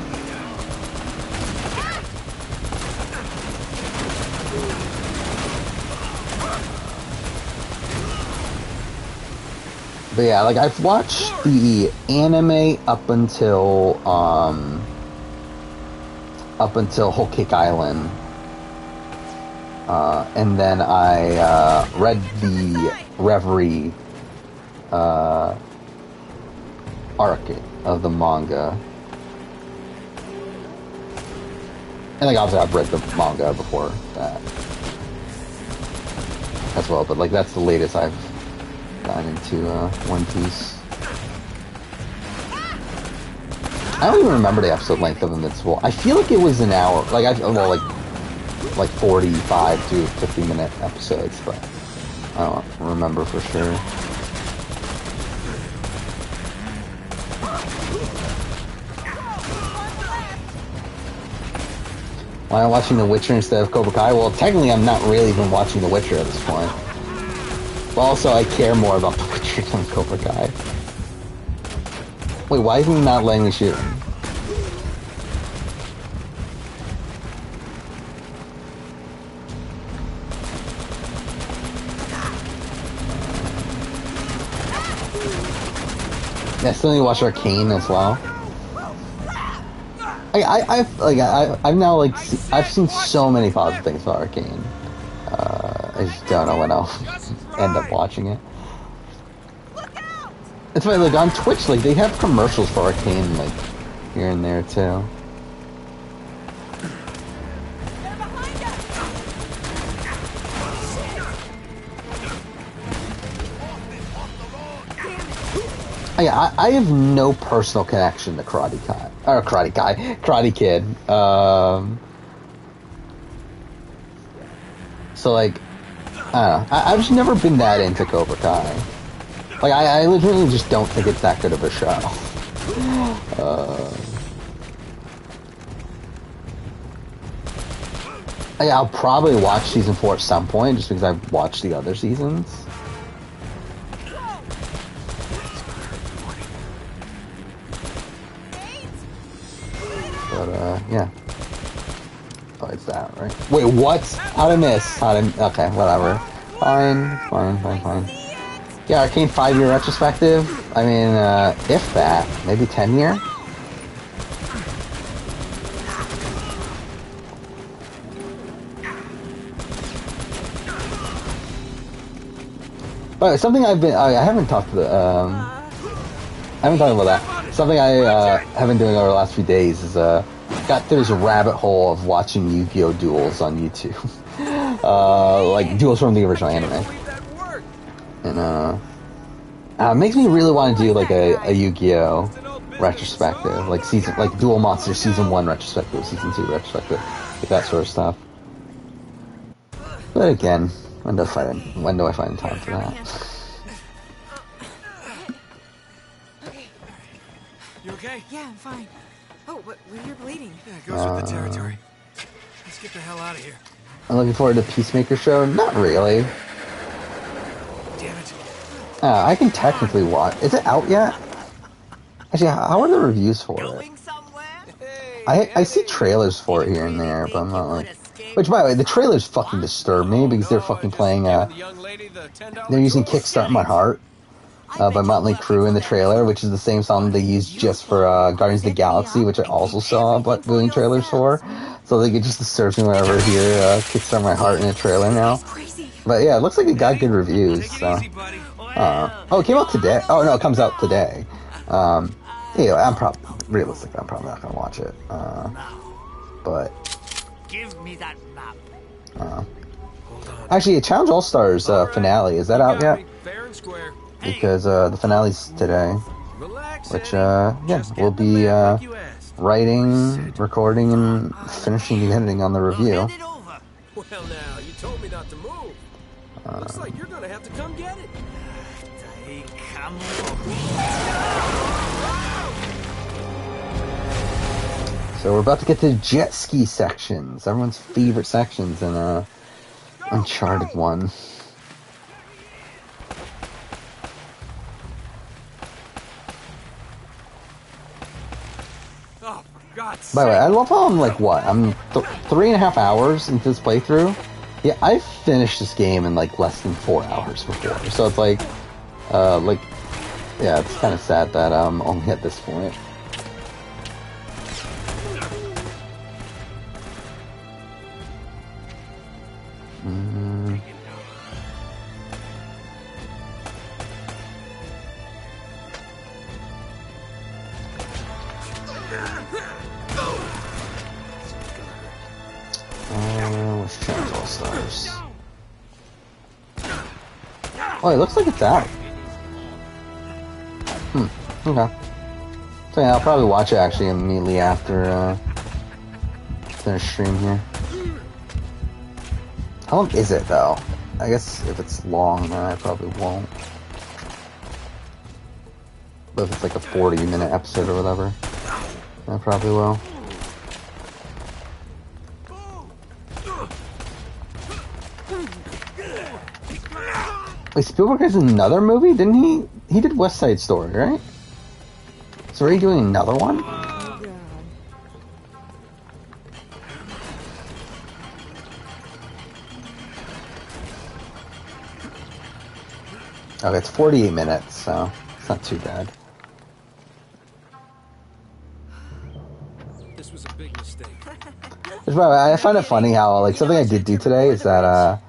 But yeah, like I've watched the anime up until Whole Cake Island. And then I read the Reverie arc of the manga. And like obviously I've read the manga before that as well, but like that's the latest I've gotten into One Piece. I don't even remember the episode length of Invincible. I feel like it was an hour, like 45 to 50-minute episodes, but I don't remember for sure. Why am I watching The Witcher instead of Cobra Kai? Well, technically I'm not really even watching The Witcher at this point. But also I care more about The Witcher than Cobra Kai. Wait, why is he not letting me shoot him? Yeah, I still need to watch Arcane as well. I've now like I've seen so many positive things about Arcane. I just don't know when I'll end up watching it. It's funny, like on Twitch, like they have commercials for Arcane, like here and there too. Yeah, I have no personal connection to Karate Kid. So like, I don't know. I've just never been that into Cobra Kai. Like, I literally just don't think it's that good of a show. Yeah, I'll probably watch season 4 at some point, just because I've watched the other seasons. But, yeah. Oh, it's that, right? Wait, what? How'd I miss? Okay, whatever. Fine. Yeah, Arcane 5-year retrospective. I mean, if that, maybe 10-year. But something I haven't talked to the, I haven't talked about that. Something I have been doing over the last few days is got through this rabbit hole of watching Yu-Gi-Oh! Duels on YouTube. Like duels from the original anime. And it makes me really want to do like a Yu-Gi-Oh! Retrospective, like Duel Monster Season 1 retrospective, Season 2 retrospective, like that sort of stuff. But again, when do I find time for that? You okay? Yeah, I'm fine. Oh, but you're bleeding. Yeah, it goes with the territory. Let's get the hell out of here. I'm looking forward to Peacemaker show. Not really. Damn it. I can technically watch. Is it out yet? Actually, how are the reviews for it? I see trailers for it here and there, but I'm not like. Which, by the way, the trailers fucking disturb me because they're fucking playing. They're using "Kickstart My Heart" by Motley Crue in the trailer, which is the same song they used just for Guardians of the Galaxy, which I also saw doing trailers for. So like it just disturbs me whenever I hear "Kickstart My Heart" in a trailer now. But yeah, it looks like it got good reviews. So. Oh, it came out today. Oh no, it comes out today. Yeah, I'm probably not gonna watch it. But Give me that map. Actually, a Challenge All Stars finale, is that out yet? Fair and square. Because the finale's today, which we'll be writing, recording, and finishing the editing on the review. Well, now you told me not to move. Looks like you're gonna have to come get it. So we're about to get to the jet ski sections, everyone's favorite sections in Uncharted 1. Oh, for God's sake. By the way, I love how I'm like, what? I'm 3.5 hours into this playthrough. Yeah, I finished this game in like less than 4 hours before. So it's like, yeah, it's kind of sad that I'm only at this point. Let's change all stars. Oh, it looks like it's out. Okay. So yeah, I'll probably watch it actually immediately after finish stream here. How long is it though? I guess if it's long, then I probably won't. But if it's like a 40-minute episode or whatever, then I probably will. Wait, Spielberg has another movie? Didn't he? He did West Side Story, right? So are you doing another one? Okay, it's 48 minutes, so it's not too bad. I find it funny how, like, something I did do today is that,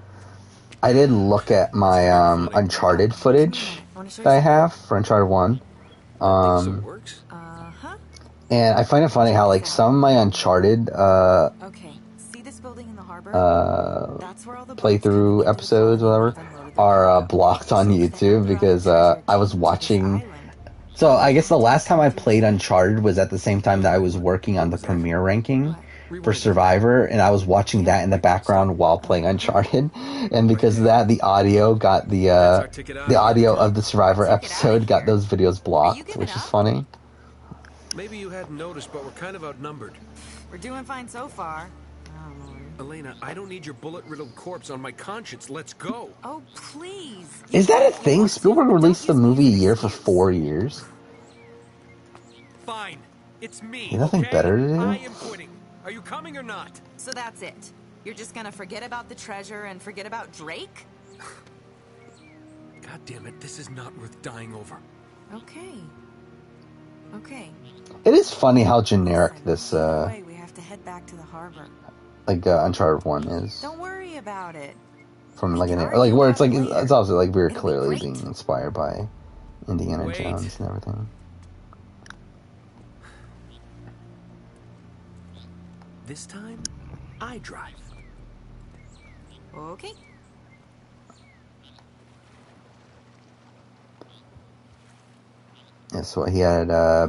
I did look at my, Uncharted footage that I have for Uncharted 1. That thing so works? And I find it funny how, like, some of my Uncharted, Okay. See this building in the harbor? That's where all the playthrough episodes, whatever, are, blocked on YouTube because, I was watching... So, I guess the last time I played Uncharted was at the same time that I was working on the premiere ranking for Survivor, and I was watching that in the background while playing Uncharted, and because of that, the audio got the audio of the Survivor episode got those videos blocked, which is funny. Maybe you hadn't noticed, but we're kind of outnumbered. We're doing fine so far. Oh, Lord. Elena, I don't need your bullet-riddled corpse on my conscience. Let's go. Oh, please. Is that a thing? Spielberg released the movie a year for 4 years? Fine. It's me. You have nothing better to do? I am quitting. Are you coming or not? So that's it. You're just gonna forget about the treasure and forget about Drake? God damn it, this is not worth dying over. Okay. Okay. It is funny how generic this, Wait, we have to head back to the harbor. like, Uncharted 1 is. Don't worry about it. From, like, like, where it's, like, it's obviously, like, very clearly being inspired by Indiana Jones and everything. This time, I drive. Okay. Yeah, so he had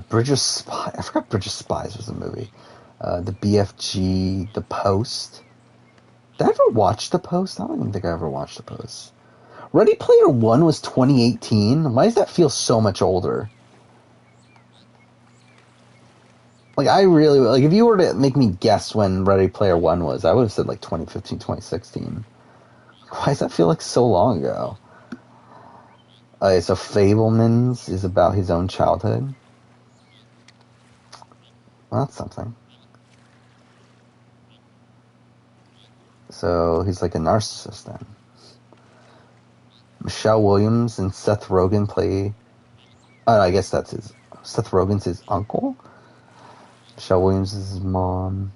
Bridge of Spies. I forgot Bridge of Spies was a movie. The BFG, The Post. Did I ever watch The Post? I don't even think I ever watched The Post. Ready Player One was 2018. Why does that feel so much older? Like, I really... Like, if you were to make me guess when Ready Player One was, I would have said, like, 2015, 2016. Why does that feel like so long ago? Okay, so Fabelmans is about his own childhood. Well, that's something. So, he's like a narcissist then. Michelle Williams and Seth Rogen play... I guess that's his... Seth Rogen's his uncle? Michelle Williams is his mom.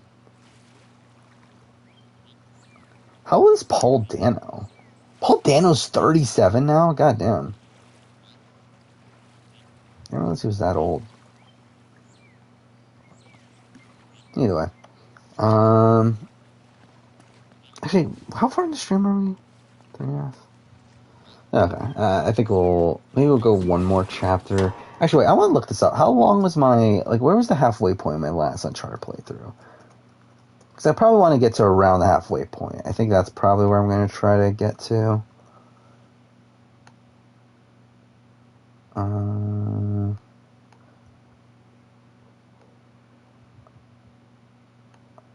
How old is Paul Dano? Paul Dano's 37 now? God damn. I didn't realize he was that old. Either way. Actually, how far in the stream are we? 3.5. Okay. I think maybe we'll go one more chapter. Actually, wait, I want to look this up. How long was where was the halfway point in my last Uncharted playthrough? Because I probably want to get to around the halfway point. I think that's probably where I'm going to try to get to.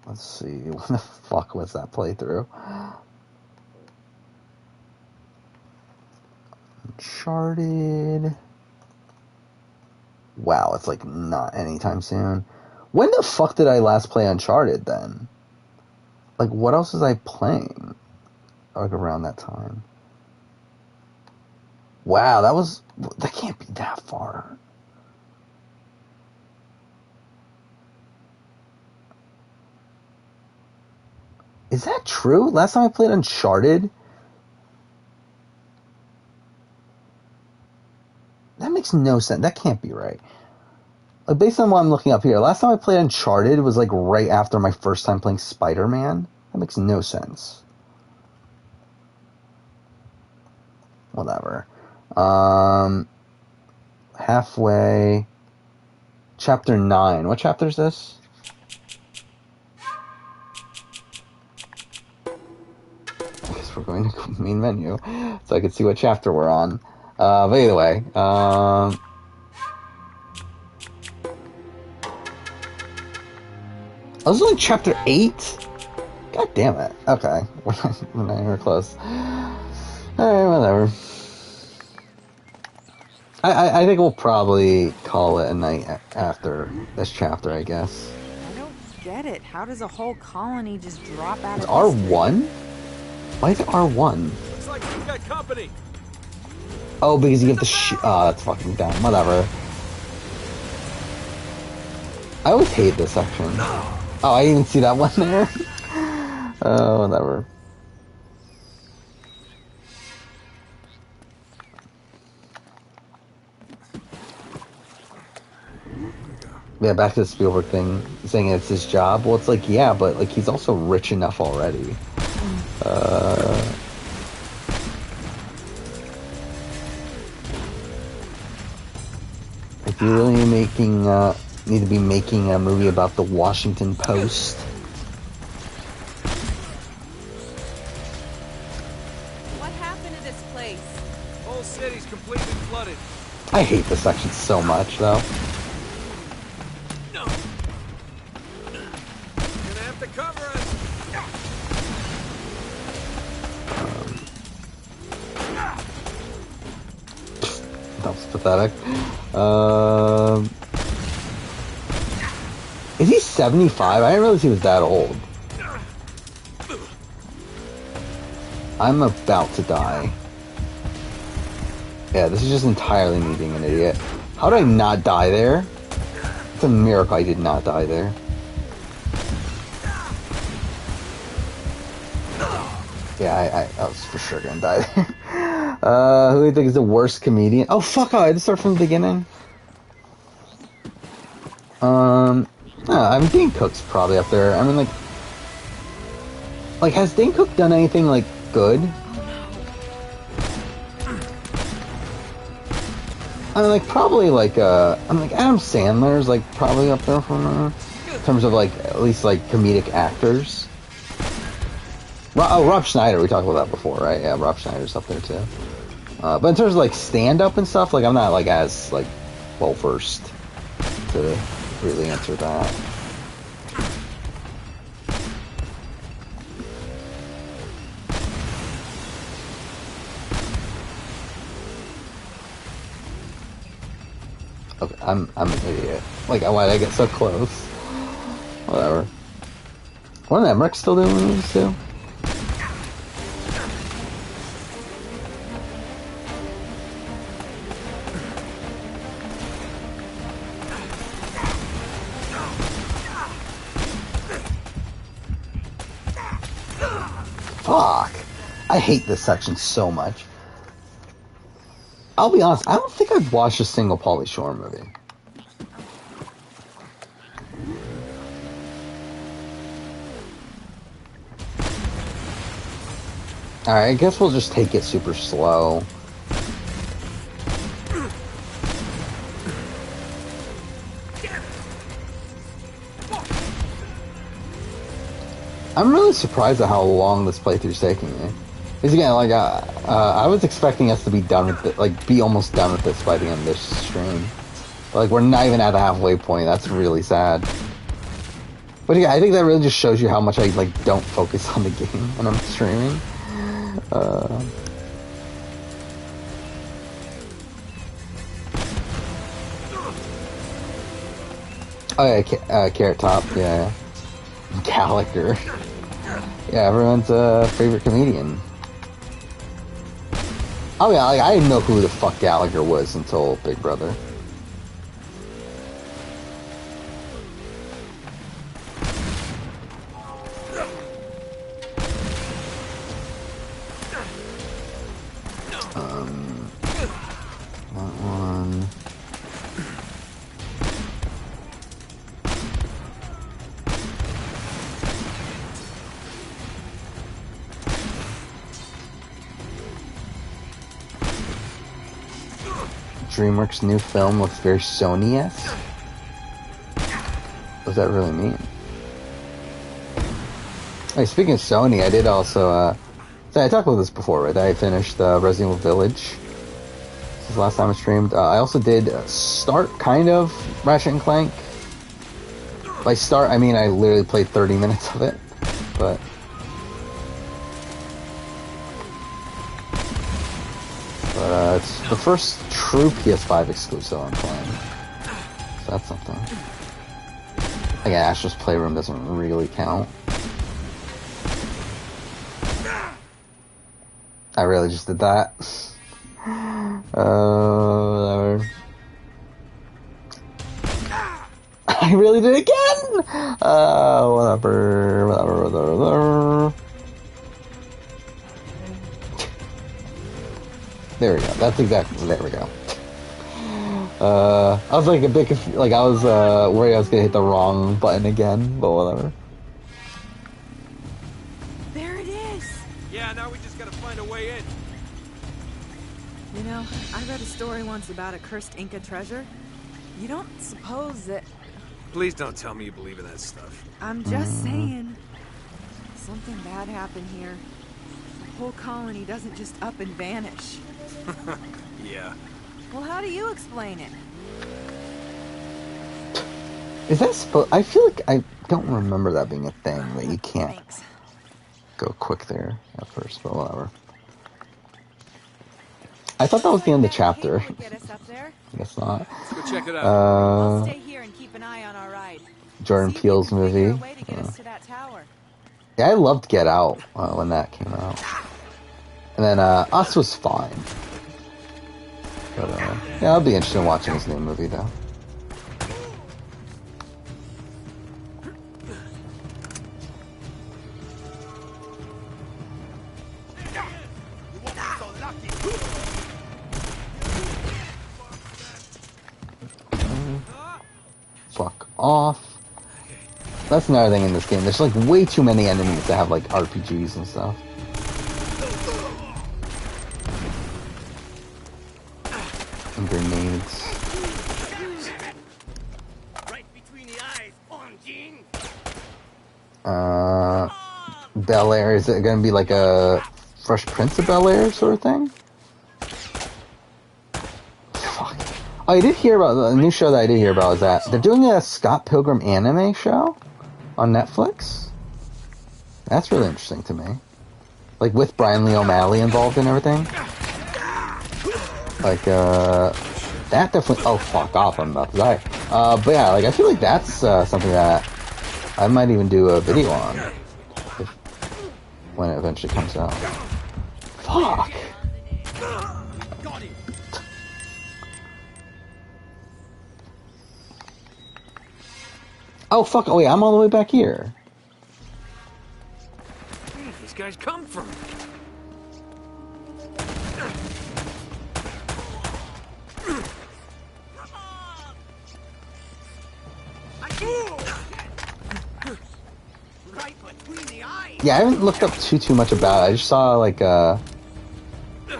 Let's see. When the fuck was that playthrough? Uncharted. Wow, it's like not anytime soon. When the fuck did I last play Uncharted then? Like, what else was I playing? Like, around that time. Wow, that can't be that far. Is that true? Last time I played Uncharted? That makes no sense. That can't be right. Like, based on what I'm looking up here, last time I played Uncharted was like right after my first time playing Spider-Man. That makes no sense. Whatever. Halfway. Chapter 9. What chapter is this? I guess we're going to main menu, so I can see what chapter we're on. But either way, I was on chapter 8? God damn it. Okay. We're not even close. Alright, whatever. I think we'll probably call it a night after this chapter, I guess. I don't get it. How does a whole colony just drop out It's of R1? Why is it R1? Looks like we've got company. Oh, because you have to oh, that's fucking dumb. Whatever. I always hate this section. Oh, I didn't even see that one there. Oh, whatever. Yeah, back to the Spielberg thing, saying it's his job. Well, it's like, yeah, but like he's also rich enough already. If you really need to be making a movie about the Washington Post. What happened to this place? Whole city's completely flooded. I hate this section so much, though. No. You're gonna have to cover us. That was pathetic. Is he 75? I didn't realize he was that old. I'm about to die. Yeah, this is just entirely me being an idiot. How did I not die there? It's a miracle I did not die there. Yeah, I was for sure gonna die there. Who do you think is the worst comedian? Oh, fuck, I had to start from the beginning. I mean, Dane Cook's probably up there. I mean, like, has Dane Cook done anything, like, good? I mean, like, probably, like, Adam Sandler's, like, probably up there in terms of, like, at least, like, comedic actors. Rob Schneider, we talked about that before, right? Yeah, Rob Schneider's up there, too. But in terms of, like, stand-up and stuff, like, I'm not, like, as, like, well-versed to really answer that. Okay, I'm an idiot. Like, why did I get so close? Whatever. Wasn't Emmerich still doing movies, too? Fuck. I hate this section so much. I'll be honest, I don't think I've watched a single Pauly Shore movie. Alright, I guess we'll just take it super slow. I'm really surprised at how long this playthrough's taking me. Because again, like, I was expecting us to be done with it, like, be almost done with this by the end of this stream. But, like, we're not even at the halfway point. That's really sad. But yeah, I think that really just shows you how much I, like, don't focus on the game when I'm streaming. Oh yeah, Carrot Top, yeah. Gallagher. Yeah, everyone's favorite comedian. Oh yeah, like, I didn't know who the fuck Gallagher was until Big Brother. That one. DreamWorks' new film looks very Sony-esque. What does that really mean? Hey, speaking of Sony, I did also, so I talked about this before, right? I finished Resident Evil Village. This is the last time I streamed. I also did start, kind of, Ratchet and Clank. By start, I mean I literally played 30 minutes of it, but... it's the first true PS5 exclusive I'm playing. So that's something. Again, Astro's Playroom doesn't really count. I really just did that. Whatever. I really did it again! Whatever. There we go. That's exactly, there we go. I was like a bit like I was worried I was gonna hit the wrong button again, but whatever. There it is. Yeah, now we just gotta find a way in. You know, I read a story once about a cursed Inca treasure. You don't suppose that... Please don't tell me you believe in that stuff. I'm just saying. Something bad happened here. The whole colony doesn't just up and vanish. Yeah. Well, how do you explain it? Is that supposed... I feel like I don't remember that being a thing, that you can't Thanks. go quick there at first, but whatever. I thought that was the end of the chapter. Get us up there. I guess not. Let's go check it out. I'll stay here and keep an eye on our ride. Jordan See if you Peele's can figure a movie. way to get us to that tower. Yeah, I loved Get Out when that came out. And then Us was fine. But yeah, I'll be interested in watching his new movie though. Fuck off. That's another thing in this game. There's like way too many enemies that have like RPGs and stuff. And grenades. Right between the eyes, on Jean. Bel Air, is it gonna be like a Fresh Prince of Bel Air sort of thing? Fuck. Oh, I did hear about the new show that I did hear about is that they're doing a Scott Pilgrim anime show on Netflix. That's really interesting to me. Like with Brian Lee O'Malley involved and everything. Like, that definitely... Oh, fuck off, I'm about to die. But yeah, like, I feel like that's something that I might even do a video on. When it eventually comes out. Fuck! Oh, fuck. Oh, wait, I'm all the way back here. Where did these guys come from? Yeah, I haven't looked up too much about it. I just saw like a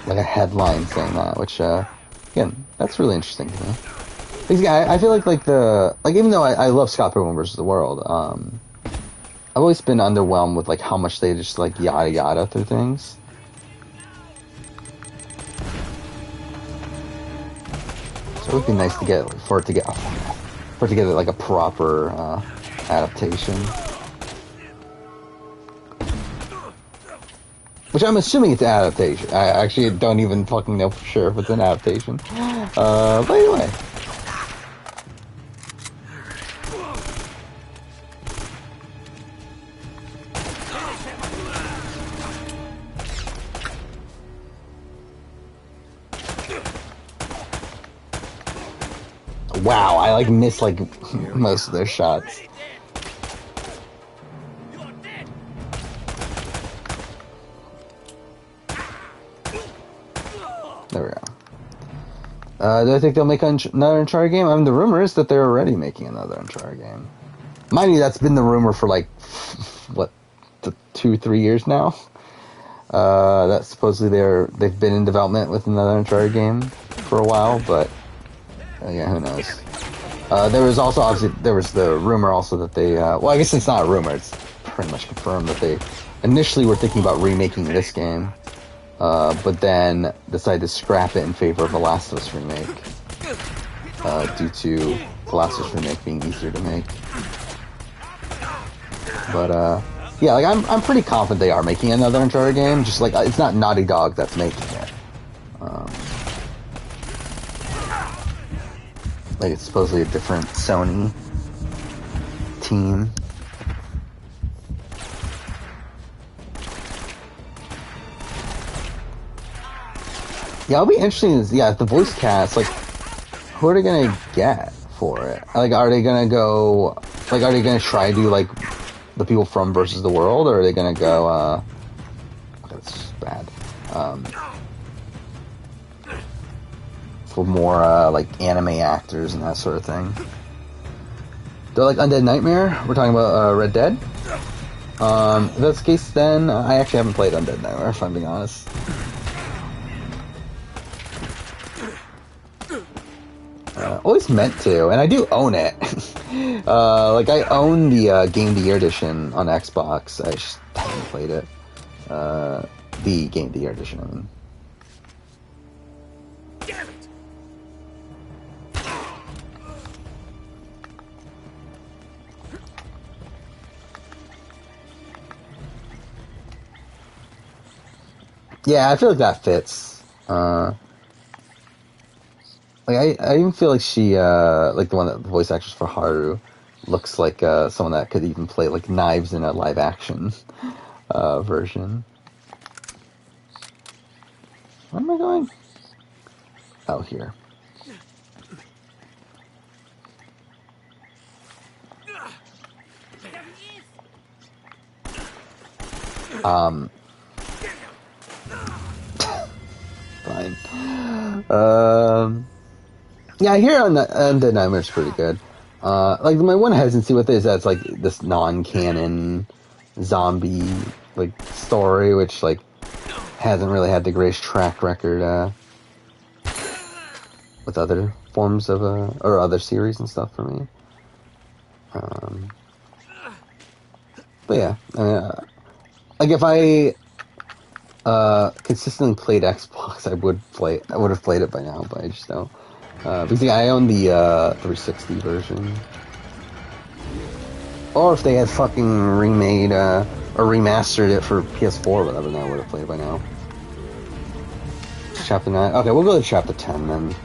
headline saying that, which again, that's really interesting to me. Because, yeah, I feel like even though I love Scott Pilgrim vs. the World, I've always been underwhelmed with like how much they just like yada yada through things. So it would be nice to get for it to get like a proper adaptation. Which I'm assuming it's an adaptation. I actually don't even fucking know for sure if it's an adaptation. But anyway. Wow, I like missed like most of their shots. There we go. Do I think they'll make another Uncharted game? I mean, the rumor is that they're already making another Uncharted game. Mind you, that's been the rumor for like, what, 2-3 years now? That supposedly they've been in development with another Uncharted game for a while, but yeah, who knows? There was also, obviously, there was the rumor also that they, well, I guess it's not a rumor, it's pretty much confirmed that they initially were thinking about remaking this game. But then decided to scrap it in favor of the Last of Us remake, due to the Last of Us remake being easier to make. But yeah, like I'm pretty confident they are making another Uncharted game. Just like it's not Naughty Dog that's making it. Like it's supposedly a different Sony team. Yeah, it'll be interesting. Yeah, the voice cast, like, who are they gonna get for it? Like, are they gonna go? Like, are they gonna try to do like the people from versus the world, or are they gonna go? Okay, that's just bad. For more like anime actors and that sort of thing. They're like Undead Nightmare. We're talking about Red Dead. If that's the case, then I actually haven't played Undead Nightmare, if I'm being honest. Always meant to, and I do own it. Like, I own the Game of the Year edition on Xbox. I just haven't played it. The Game of the Year edition, I mean. Damn it! Yeah, I feel like that fits. Like, I even feel like she, like the one that the voice actress for Haru looks like someone that could even play like Knives in a live action version. Where am I going? Oh, here. Fine. Yeah, I hear Undead Nightmare's pretty good. Like, my one hesitancy with it is that it's like this non-canon zombie like story, which like hasn't really had the greatest track record with other forms of or other series and stuff for me. But yeah, I mean, like if I consistently played Xbox, I would have played it by now, but I just don't. Because yeah, I own the 360 version. Or if they had fucking remade or remastered it for PS4 or whatever, then I would have played it by now. Chapter 9. Okay, we'll go to Chapter 10 then.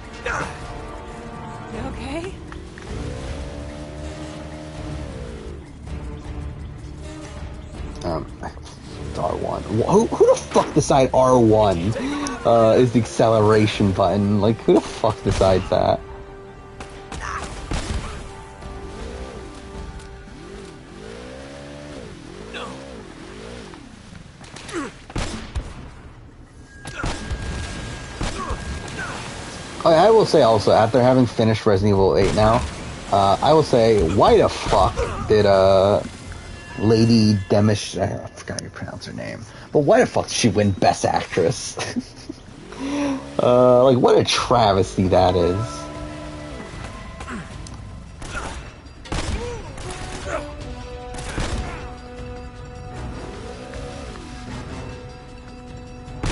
You okay? R1. Who the fuck decide R1 is the acceleration button? Like, who the fuck decides that? Oh, yeah, I will say also, after having finished Resident Evil 8 now, I will say, why the fuck did Lady Demish, I forgot how you pronounce her name, but why the fuck did she win Best Actress? Like, what a travesty that is.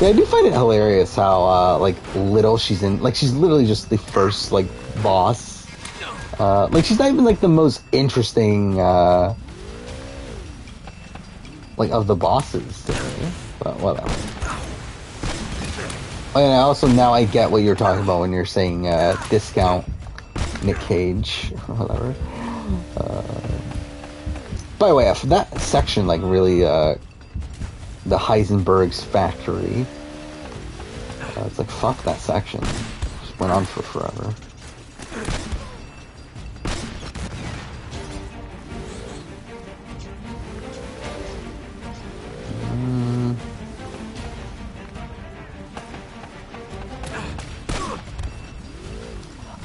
Yeah, I do find it hilarious how, like, little she's in, like, she's literally just the first, like, boss. Like, she's not even, like, the most interesting, like, of the bosses to me, but whatever. Oh, and also now I get what you're talking about when you're saying discount Nick Cage or whatever. By the way, that section like really the Heisenberg's factory. It's like fuck that section. Just went on for forever.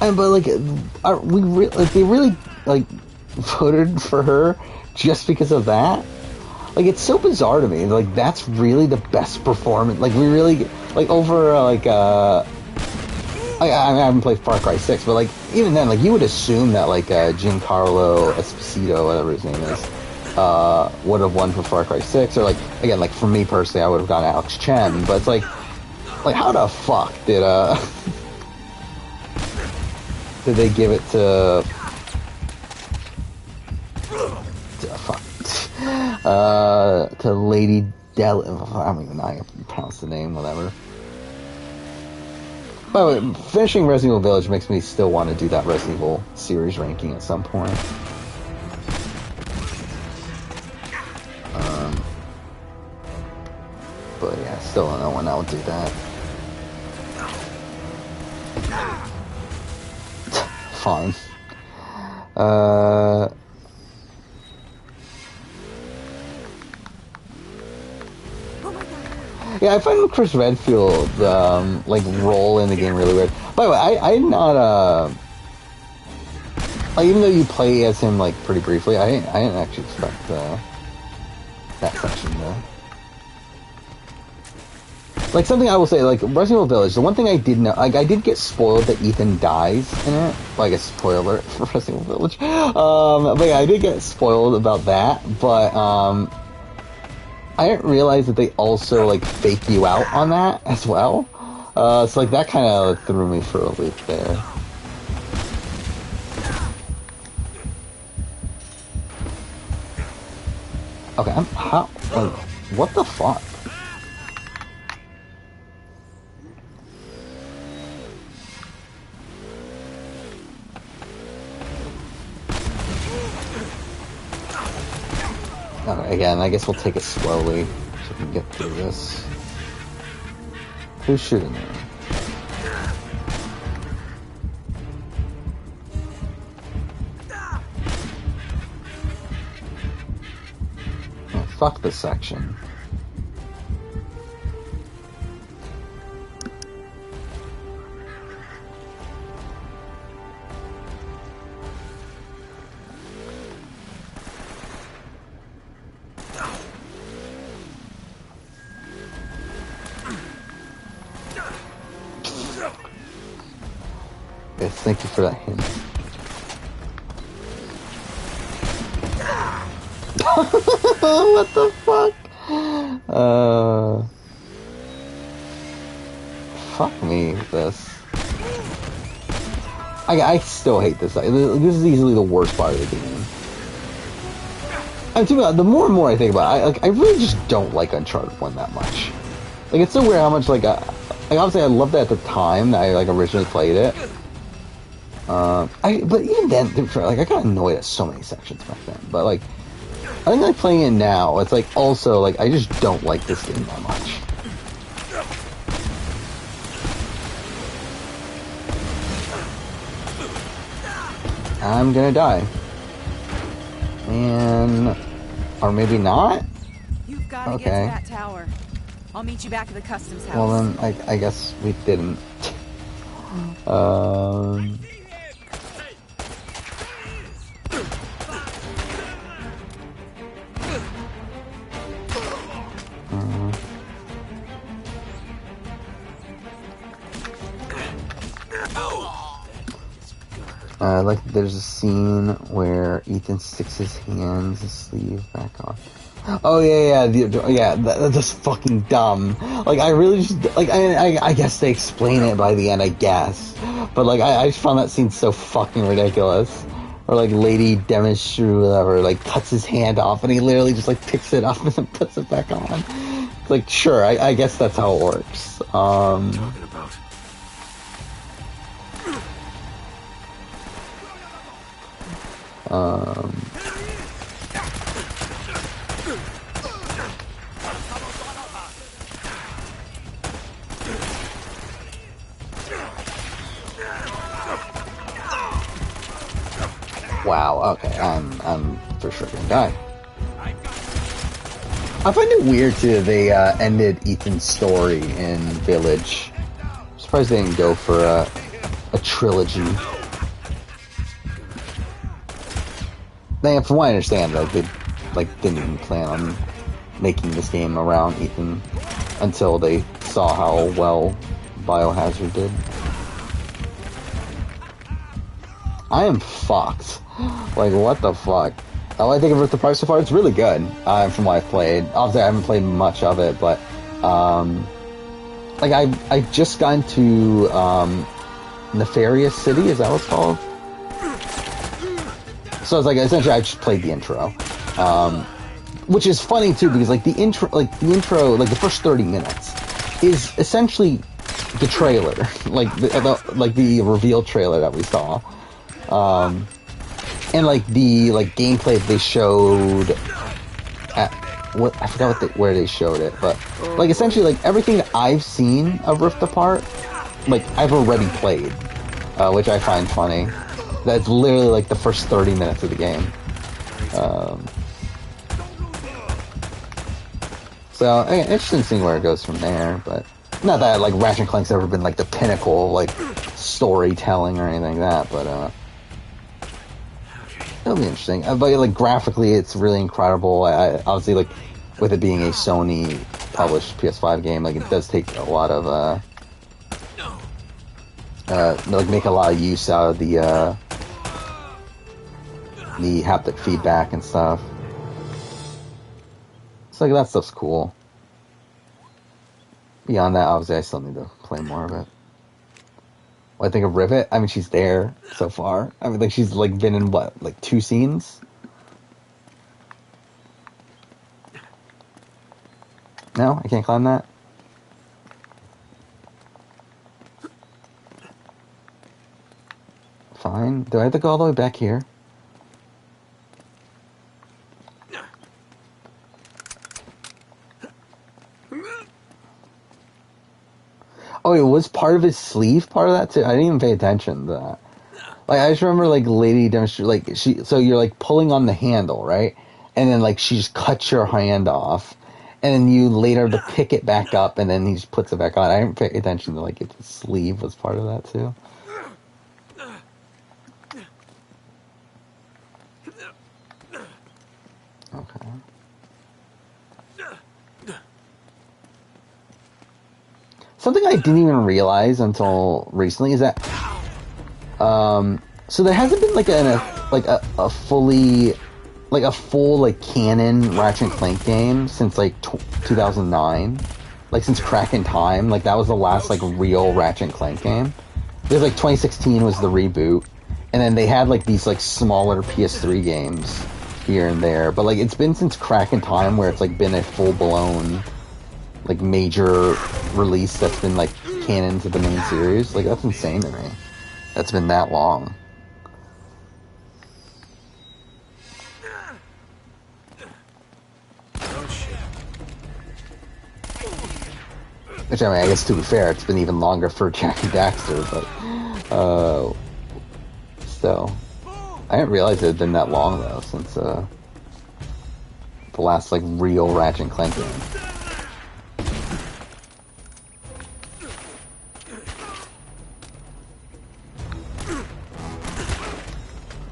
But like, they really like voted for her just because of that? Like, it's so bizarre to me. Like, that's really the best performance. Like, we really like over I haven't played Far Cry 6, but like even then, like you would assume that like Giancarlo Esposito, whatever his name is, would have won for Far Cry 6, or like again, like for me personally, I would have gone Alex Chen. But it's like how the fuck did did they give it to Lady Del? I don't even know how to pronounce the name. Whatever. By the way, finishing Resident Evil Village makes me still want to do that Resident Evil series ranking at some point. But yeah, I still don't know when I'll do that. Fine. Uh... Yeah, I find Chris Redfield, like, role in the game really weird. By the way, I'm not, like, even though you play as him, like, pretty briefly, I didn't actually expect, that section, though. Like, something I will say, like, Resident Evil Village, the one thing I did know, like, I did get spoiled that Ethan dies in it. Well, I guess spoiler alert for Resident Evil Village. But yeah, I did get spoiled about that, but, I didn't realize that they also, like, fake you out on that as well. So, like, that kind of threw me for a loop there. Okay, how, like, what the fuck? Okay, again, I guess we'll take it slowly so we can get through this. Who's shooting me? Oh, fuck this section. Yes, thank you for that hint. What the fuck? Fuck me with this. I still hate this. This is easily the worst part of the game. The more and more I think about it, I really just don't like Uncharted 1 that much. Like, it's so weird how much, like obviously I loved it at the time that I, like, originally played it. But even then, like, I got annoyed at so many sections back then. But, like, I think, like, playing it now, it's, like, also, like, I just don't like this game that much. I'm gonna die. And... or maybe not? You've got to get to that tower. I'll meet you back at the customs house. Well, then, I guess we didn't. Like, there's a scene where Ethan sticks his hands, his sleeve back on. Oh, yeah, that's just fucking dumb. Like, I really just, like, I guess they explain it by the end, I guess. But, like, I just found that scene so fucking ridiculous. Or, like, Lady Demonstru, whatever, like, cuts his hand off, and he literally just, like, picks it up and then puts it back on. It's like, sure, I guess that's how it works. Talking about. Wow, okay, I'm for sure gonna die. I find it weird, too, they, ended Ethan's story in Village. I'm surprised they didn't go for a trilogy. From what I understand, they, like, didn't even plan on making this game around Ethan until they saw how well Biohazard did. I am fucked. Like, what the fuck? All I think of the price so far, it's really good, from what I've played. Obviously, I haven't played much of it, but, like, I just got into, Nefarious City, is that what it's called? So it's like, essentially, I just played the intro. Which is funny, too, because, like, the intro, like, the first 30 minutes is essentially the trailer. Like, the reveal trailer that we saw. And, like, the, like, gameplay they showed at, I forgot where they showed it, but, like, essentially, like, everything that I've seen of Rift Apart, like, I've already played, which I find funny. That's literally like the first 30 minutes of the game. So interesting seeing where it goes from there, but not that like Ratchet and Clank's ever been like the pinnacle of, like storytelling or anything like that, but it'll be interesting. But like graphically, it's really incredible. I obviously like with it being a Sony published PS5 game, like it does take a lot of like make a lot of use out of the haptic feedback and stuff. So like that stuff's cool. Beyond that, obviously, I still need to play more of it. What I think of Rivet, I mean, she's there so far. I mean, like she's like been in what, like 2 scenes? No, I can't climb that. Fine. Do I have to go all the way back here? Oh, it was part of his sleeve, part of that too. I didn't even pay attention to that. Like I just remember, like lady demonstrate, like so you're like pulling on the handle, right? And then like she just cuts your hand off, and then you later have to pick it back up, and then he just puts it back on. I didn't pay attention to like if the sleeve was part of that too. Okay. Something I didn't even realize until recently is that, so there hasn't been like a fully, like a full like canon Ratchet and Clank game since like 2009, like since Crack in Time. Like that was the last like real Ratchet and Clank game. There's like 2016 was the reboot, and then they had like these like smaller PS3 games here and there, but like it's been since Crack in Time where it's like been a full blown like major release that's been like canon to the main series. Like that's insane to me. That's been that long. Which I mean, I guess to be fair, it's been even longer for Jack and Daxter, but still, I didn't realize it had been that long though since the last like real Ratchet and Clank game.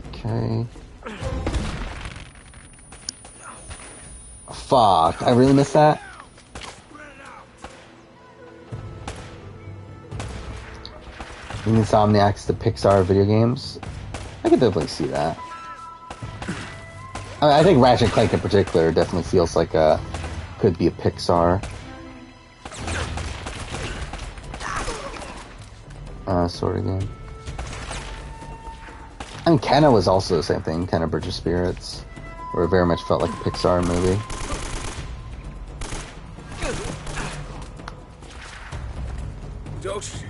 Okay. Fuck, I really missed that? Insomniac's the Pixar video games. I could definitely see that. I think Ratchet and Clank in particular definitely feels like could be a Pixar sort of game. I mean, Kenna was also the same thing, Kenna Bridge of Spirits, where it very much felt like a Pixar movie. Don't shoot.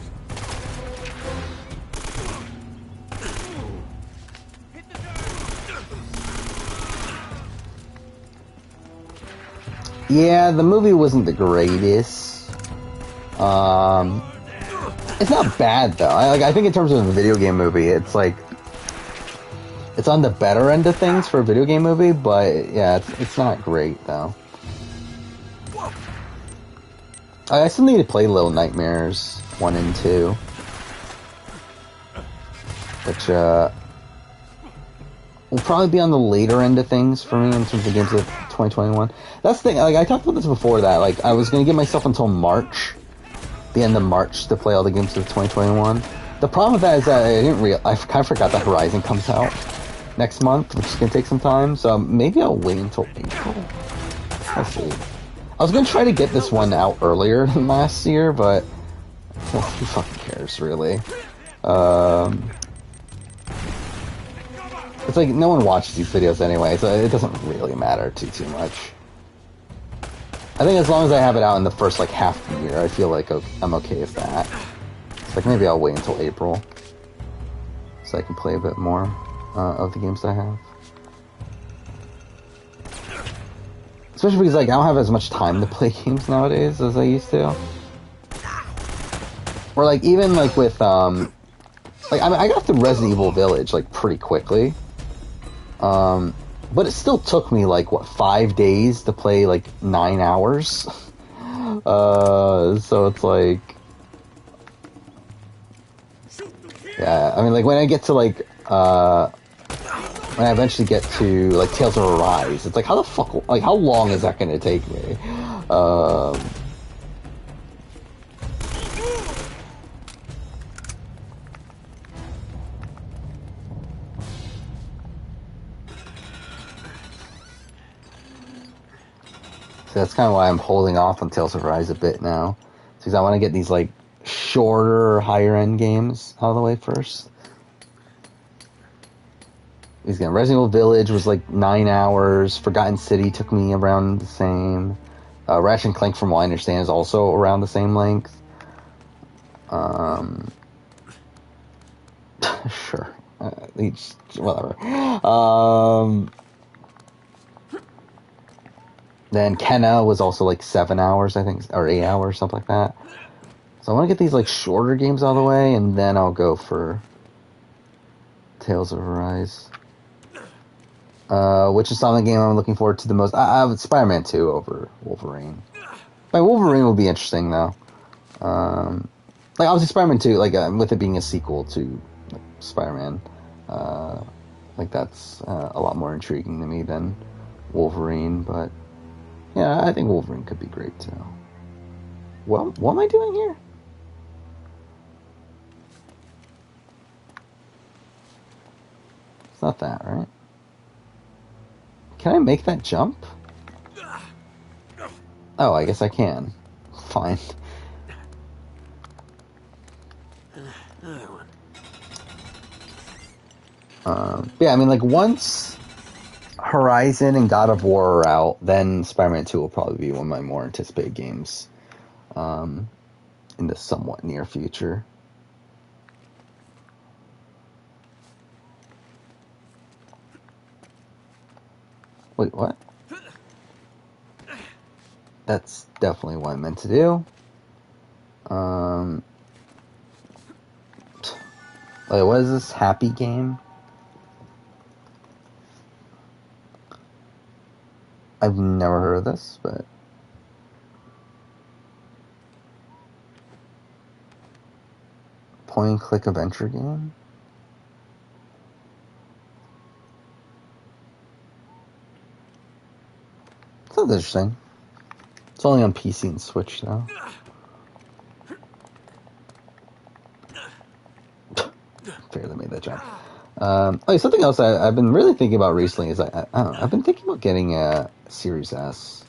Yeah, the movie wasn't the greatest. It's not bad though. I think in terms of a video game movie, it's like it's on the better end of things for a video game movie, but yeah, it's not great though. I still need to play Little Nightmares 1 and 2, which will probably be on the later end of things for me in terms of games of 2021. That's the thing, like I talked about this before, that like I was going to give myself until March, the end of March, to play all the games of 2021. The problem with that is that I kind of forgot that Horizon comes out next month, which is going to take some time, so maybe I'll wait until April. We'll see. I was going to try to get this one out earlier than last year, but well, who fucking cares, really? It's like no one watches these videos anyway, so it doesn't really matter too much. I think as long as I have it out in the first like half of the year, I feel like I'm okay with that. It's like maybe I'll wait until April so I can play a bit more of the games I have. Especially because like I don't have as much time to play games nowadays as I used to. Or like even like with like, I mean, I got through Resident Evil Village, like, pretty quickly. But it still took me, like, what, 5 days to play, like, 9 hours? So it's like... Yeah, I mean, like, when I get to, like, when I eventually get to, like, Tales of Arise, it's like, how the fuck, like, how long is that gonna take me? So that's kind of why I'm holding off on Tales of Arise a bit now. Because I want to get these, like, shorter, higher-end games out of the way first. Resident Evil Village was, like, 9 hours. Forgotten City took me around the same. Ratchet and Clank, from what I understand, is also around the same length. Sure. Whatever. Then Kenna was also like 7 hours, I think, or 8 hours, something like that. So I want to get these like shorter games out of the way, and then I'll go for Tales of Arise, which is something game I'm looking forward to the most. I have Spider-Man 2 over Wolverine. Like, Wolverine will be interesting though. Like, obviously Spider-Man 2, like, with it being a sequel to like, Spider-Man, like, that's a lot more intriguing to me than Wolverine, but yeah, I think Wolverine could be great too. Well, what am I doing here? It's not that, right? Can I make that jump? Oh, I guess I can. Fine. Yeah, I mean, like, once Horizon and God of War are out, then Spider-Man 2 will probably be one of my more anticipated games in the somewhat near future. Wait, what? That's definitely what I meant to do. Wait, what is this? Happy game? I've never heard of this, but... Point-and-click adventure game? Sounds interesting. It's only on PC and Switch, though. Barely made that jump. Something else I've been really thinking about recently is I've been thinking about getting a Series S.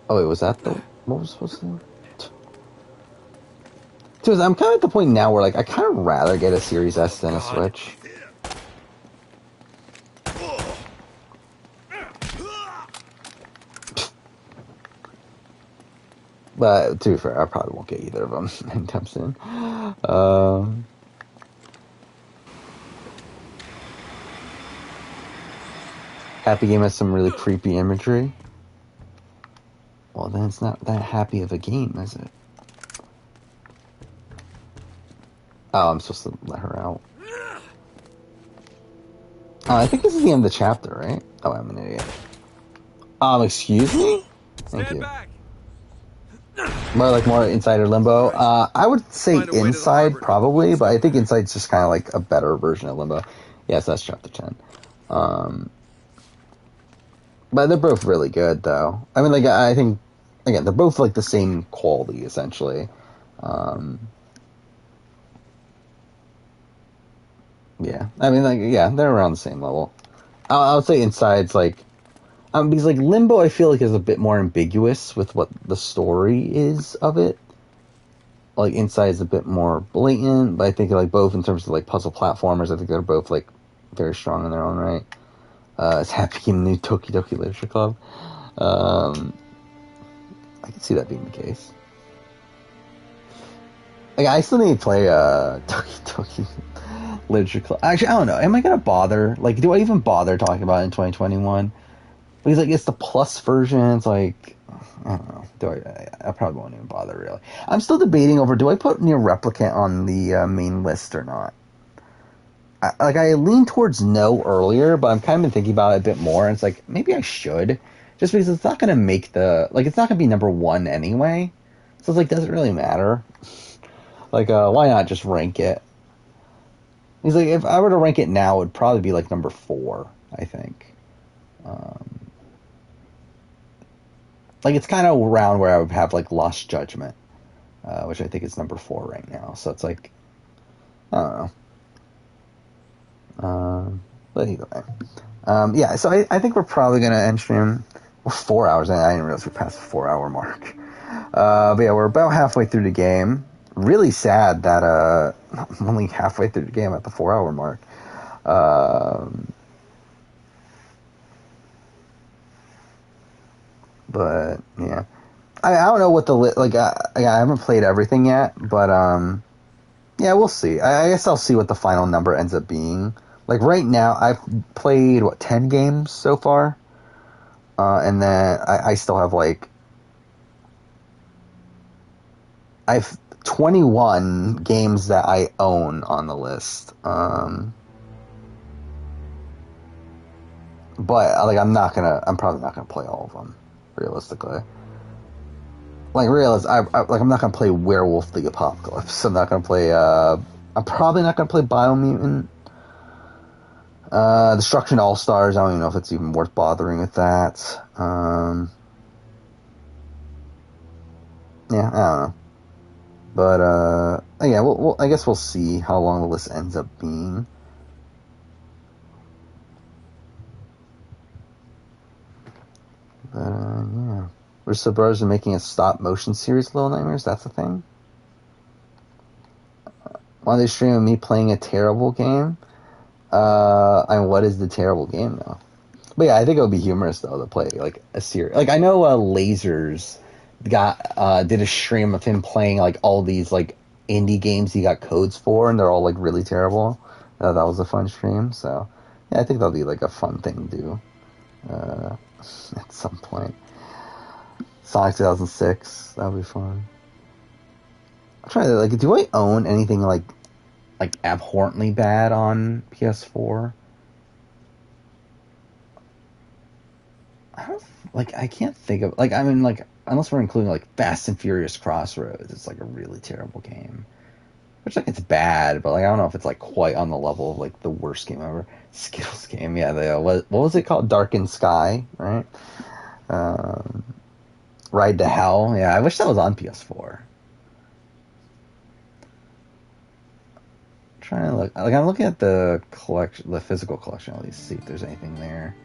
Oh wait, was that the what was supposed to? Dude, I'm kind of at the point now where like I kind of rather get a Series S than a Switch. But to be fair, I probably won't get either of them anytime soon. Happy game has some really creepy imagery. Well, then it's not that happy of a game, is it? Oh, I'm supposed to let her out. Oh, I think this is the end of the chapter, right? Oh, I'm an idiot. Excuse me? Thank you. More Inside or Limbo. I would say Inside, probably, but I think Inside's just kind of like a better version of Limbo. Yes, that's chapter 10. But they're both really good, though. I mean, like, I think, again, they're both, like, the same quality, essentially. Yeah. I mean, like, yeah, they're around the same level. I would say Inside's, like, because, like, Limbo, I feel like, is a bit more ambiguous with what the story is of it. Like, Inside is a bit more blatant, but I think, like, both in terms of, like, puzzle platformers, I think they're both, like, very strong in their own right. It's Happy in the new Toki Doki Literature Club. I can see that being the case. Like, I still need to play Toki Doki Literature Club. Actually, I don't know. Am I gonna bother? Like, do I even bother talking about it in 2021? he's like, it's the plus version. It's like, I don't know. I probably won't even bother, really. I'm still debating over, do I put Near Replicant on the main list or not? I leaned towards no earlier, but I'm kind of been thinking about it a bit more, and it's like, maybe I should. Just because it's not going to make it's not going to be number one anyway. So it's like, does it really matter? Like, why not just rank it? He's like, if I were to rank it now, it would probably be like number 4, I think. Like, it's kind of around where I would have like Lost Judgment, which I think is number 4 right now. So it's like, I don't know. But either way. Yeah, so I think we're probably going to end stream. We're 4 hours in. I didn't realize we passed the 4-hour mark. But yeah, we're about halfway through the game. Really sad that I'm only halfway through the game at the 4-hour mark. But yeah, I don't know what I haven't played everything yet, but yeah, we'll see. I guess I'll see what the final number ends up being. Like right now, I've played 10 games so far, and then I still have I've 21 games that I own on the list. But I'm probably not gonna play all of them, realistically. I'm not gonna play Werewolf the Apocalypse. I'm not gonna play. I'm probably not gonna play Biomutant. Destruction All Stars. I don't even know if it's even worth bothering with that. Yeah, I don't know. But yeah, I guess we'll see how long the list ends up being. But yeah, Russo Brothers are making a stop motion series, Little Nightmares. That's a thing. Why they stream me playing a terrible game? And what is the terrible game though? But yeah, I think it would be humorous though to play like a series. Like I know Lasers did a stream of him playing like all these like indie games he got codes for, and they're all like really terrible. That was a fun stream. So yeah, I think that'll be like a fun thing to do at some point. Sonic 2006, that would be fun. I'm trying to do I own anything like abhorrently bad on PS4? I can't think of unless we're including Fast and Furious Crossroads, it's like a really terrible game. Which it's bad, but I don't know if it's quite on the level of the worst game ever. Skittles game, yeah. What was it called? Darkened Sky, right? Ride to Hell, yeah. I wish that was on PS4. Trying to look, I'm looking at the collection, the physical collection, at least see if there's anything there.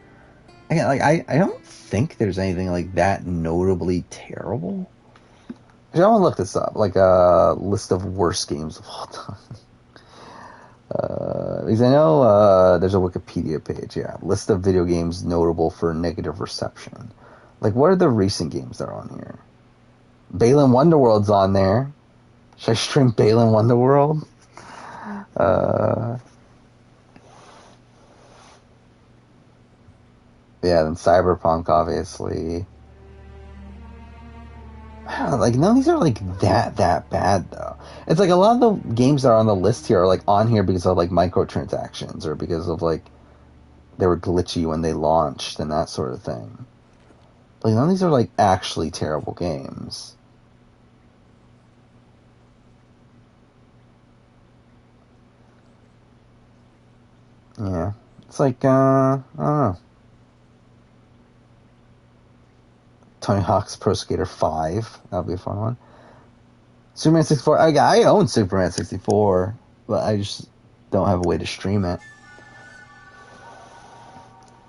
Again, I don't think there's anything that notably terrible. I want to look this up, a list of worst games of all time. Because I know there's a Wikipedia page, yeah. List of video games notable for negative reception. What are the recent games that are on here? Balan Wonderworld's on there. Should I stream Balan Wonderworld? Yeah, then Cyberpunk, obviously. None of these are that bad though. It's a lot of the games that are on the list here are on here because of microtransactions or because of they were glitchy when they launched and that sort of thing. None of these are actually terrible games. Yeah, it's I don't know. Tony Hawk's Pro Skater 5. That'll be a fun one. Superman 64. I own Superman 64, but I just don't have a way to stream it.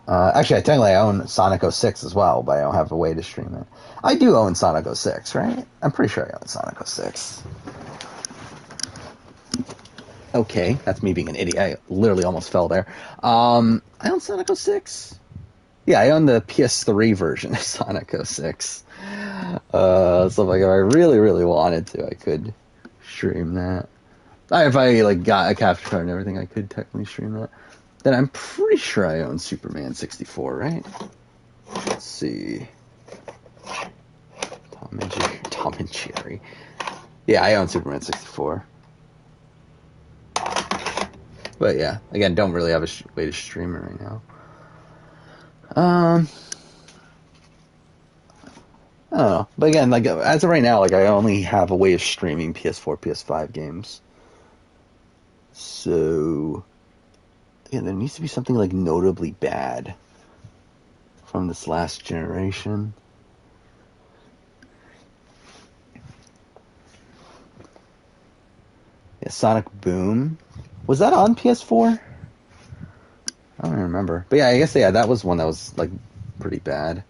Actually, technically I own Sonic 06 as well, but I don't have a way to stream it. I do own Sonic 06, right? I'm pretty sure I own Sonic 06. Okay, that's me being an idiot. I literally almost fell there. I own Sonic 06. Yeah, I own the PS3 version of Sonic 06. So if I really, really wanted to, I could stream that. If I got a capture card and everything, I could technically stream that. Then I'm pretty sure I own Superman 64, right? Let's see. Tom and Jerry. Yeah, I own Superman 64. But yeah, again, don't really have a way to stream it right now. I don't know. But again, like as of right now, like I only have a way of streaming PS4, PS5 games. So yeah, there needs to be something like notably bad from this last generation. Yeah, Sonic Boom. Was that on PS4? I don't remember. But yeah, I guess that was one that was like pretty bad.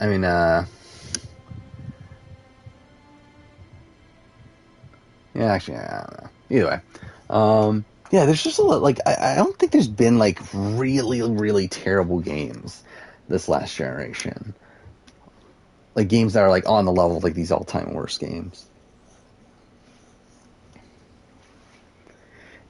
I mean, yeah, actually, I don't know. Either way, yeah, there's just a lot. Like, I don't think there's been like really, really terrible games this last generation. Like games that are like on the level of like these all-time worst games.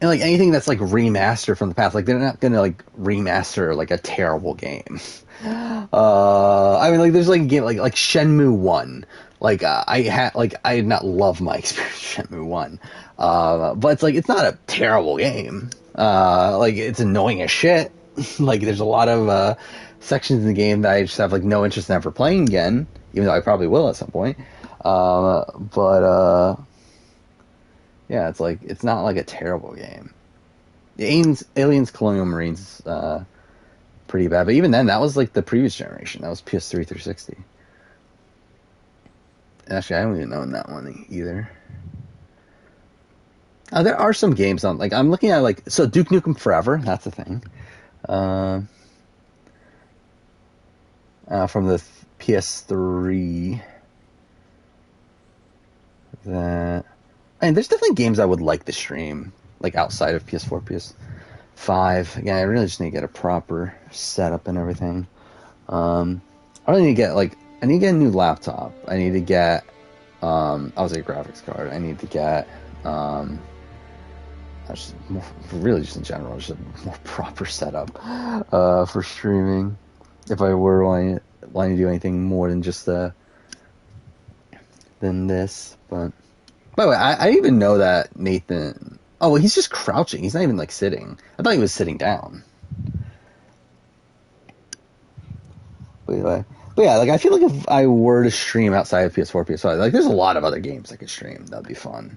And like anything that's like remastered from the past, like they're not gonna like remaster like a terrible game. I mean, like there's like a game like Shenmue 1. Like I did not love my experience with Shenmue 1, but it's like it's not a terrible game. Like it's annoying as shit. Like there's a lot of sections in the game that I just have like no interest in ever playing again, even though I probably will at some point. But yeah, it's like it's not like a terrible game. Aliens Colonial Marines pretty bad, but even then that was like the previous generation. That was PS3 360. Actually, I don't even own that one either. There are some games on like I'm looking at like so Duke Nukem Forever, that's a thing. From the PS3 that and there's definitely games I would like to stream, like outside of PS4, PS5. Again, I really just need to get a proper setup and everything. I really need to get I need to get a new laptop. I need to get obviously a graphics card. I need to get really just in general, just a more proper setup for streaming. If I were wanting to do anything more than just than this, but. By the way, I didn't even know that Nathan... Oh, well, he's just crouching. He's not even, like, sitting. I thought he was sitting down. But yeah, like, I feel like if I were to stream outside of PS4, PS5, like, there's a lot of other games I could stream. That'd be fun.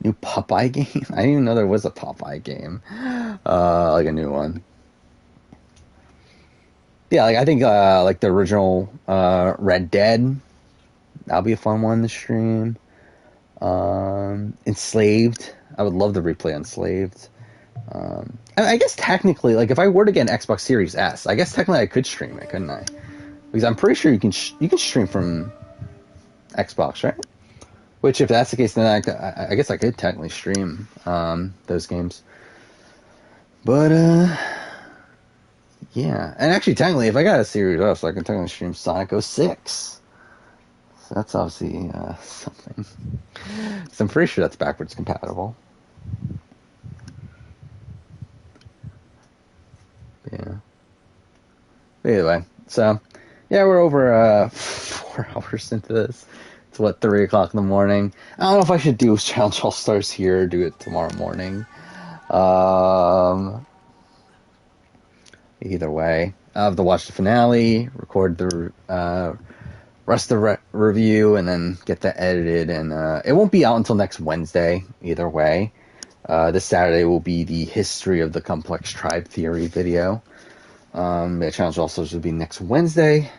New Popeye game? I didn't even know there was a Popeye game. Like, a new one. Yeah, like, I think, like, the original Red Dead... That'll be a fun one to stream. Enslaved. I would love to replay Enslaved. I guess technically, like if I were to get an Xbox Series S, I guess technically I could stream it, couldn't I? Because I'm pretty sure you can stream from Xbox, right? Which, if that's the case, then I guess I could technically stream those games. But yeah, and actually, technically, if I got a Series S, I can technically stream Sonic 06. So that's obviously something. So I'm pretty sure that's backwards compatible. Yeah. But anyway, so yeah, we're over 4 hours into this. It's what, 3 o'clock in the morning. I don't know if I should do Challenge All Stars here or do it tomorrow morning. Either way, I have to watch the finale, record the rest of the review, and then get that edited. And it won't be out until next Wednesday, either way. This Saturday will be the History of the Complex Tribe Theory video. The Challenge All Stars will be next Wednesday.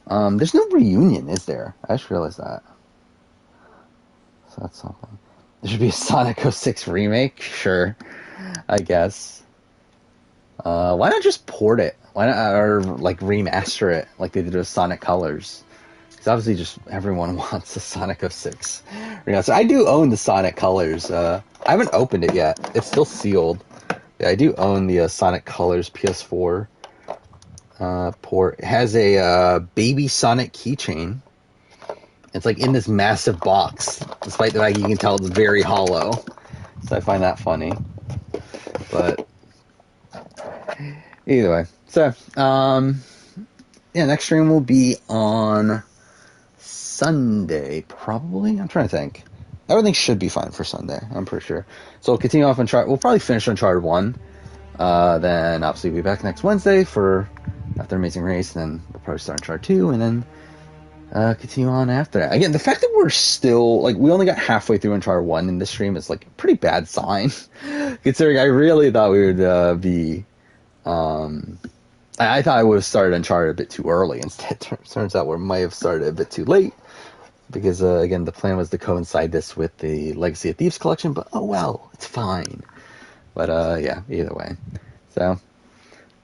There's no reunion, is there? I just realized that. So that's something. There should be a Sonic 06 remake? Sure, I guess. Why not just port it? Why not, or like remaster it like they did with Sonic Colors? Because obviously just everyone wants a Sonic 06 remaster. I do own the Sonic Colors. I haven't opened it yet. It's still sealed. Yeah, I do own the Sonic Colors PS4 port. It has a baby Sonic keychain. It's like in this massive box, despite the fact you can tell it's very hollow. So I find that funny. But either way. So, yeah, next stream will be on Sunday, probably. I'm trying to think. Everything should be fine for Sunday, I'm pretty sure. So we'll continue off Uncharted. We'll probably finish Uncharted 1. Then obviously we'll be back next Wednesday for After Amazing Race, and then we'll probably start Uncharted 2, and then continue on after that. Again, the fact that we're still, like, we only got halfway through Uncharted 1 in this stream is, like, a pretty bad sign. Considering I really thought we would be, I thought I would have started Uncharted a bit too early. Instead, turns out we might have started a bit too late. Because, again, the plan was to coincide this with the Legacy of Thieves collection, but oh well, it's fine. But, yeah, either way. So,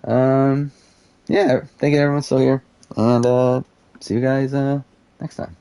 yeah, thank you everyone still here. And, see you guys next time.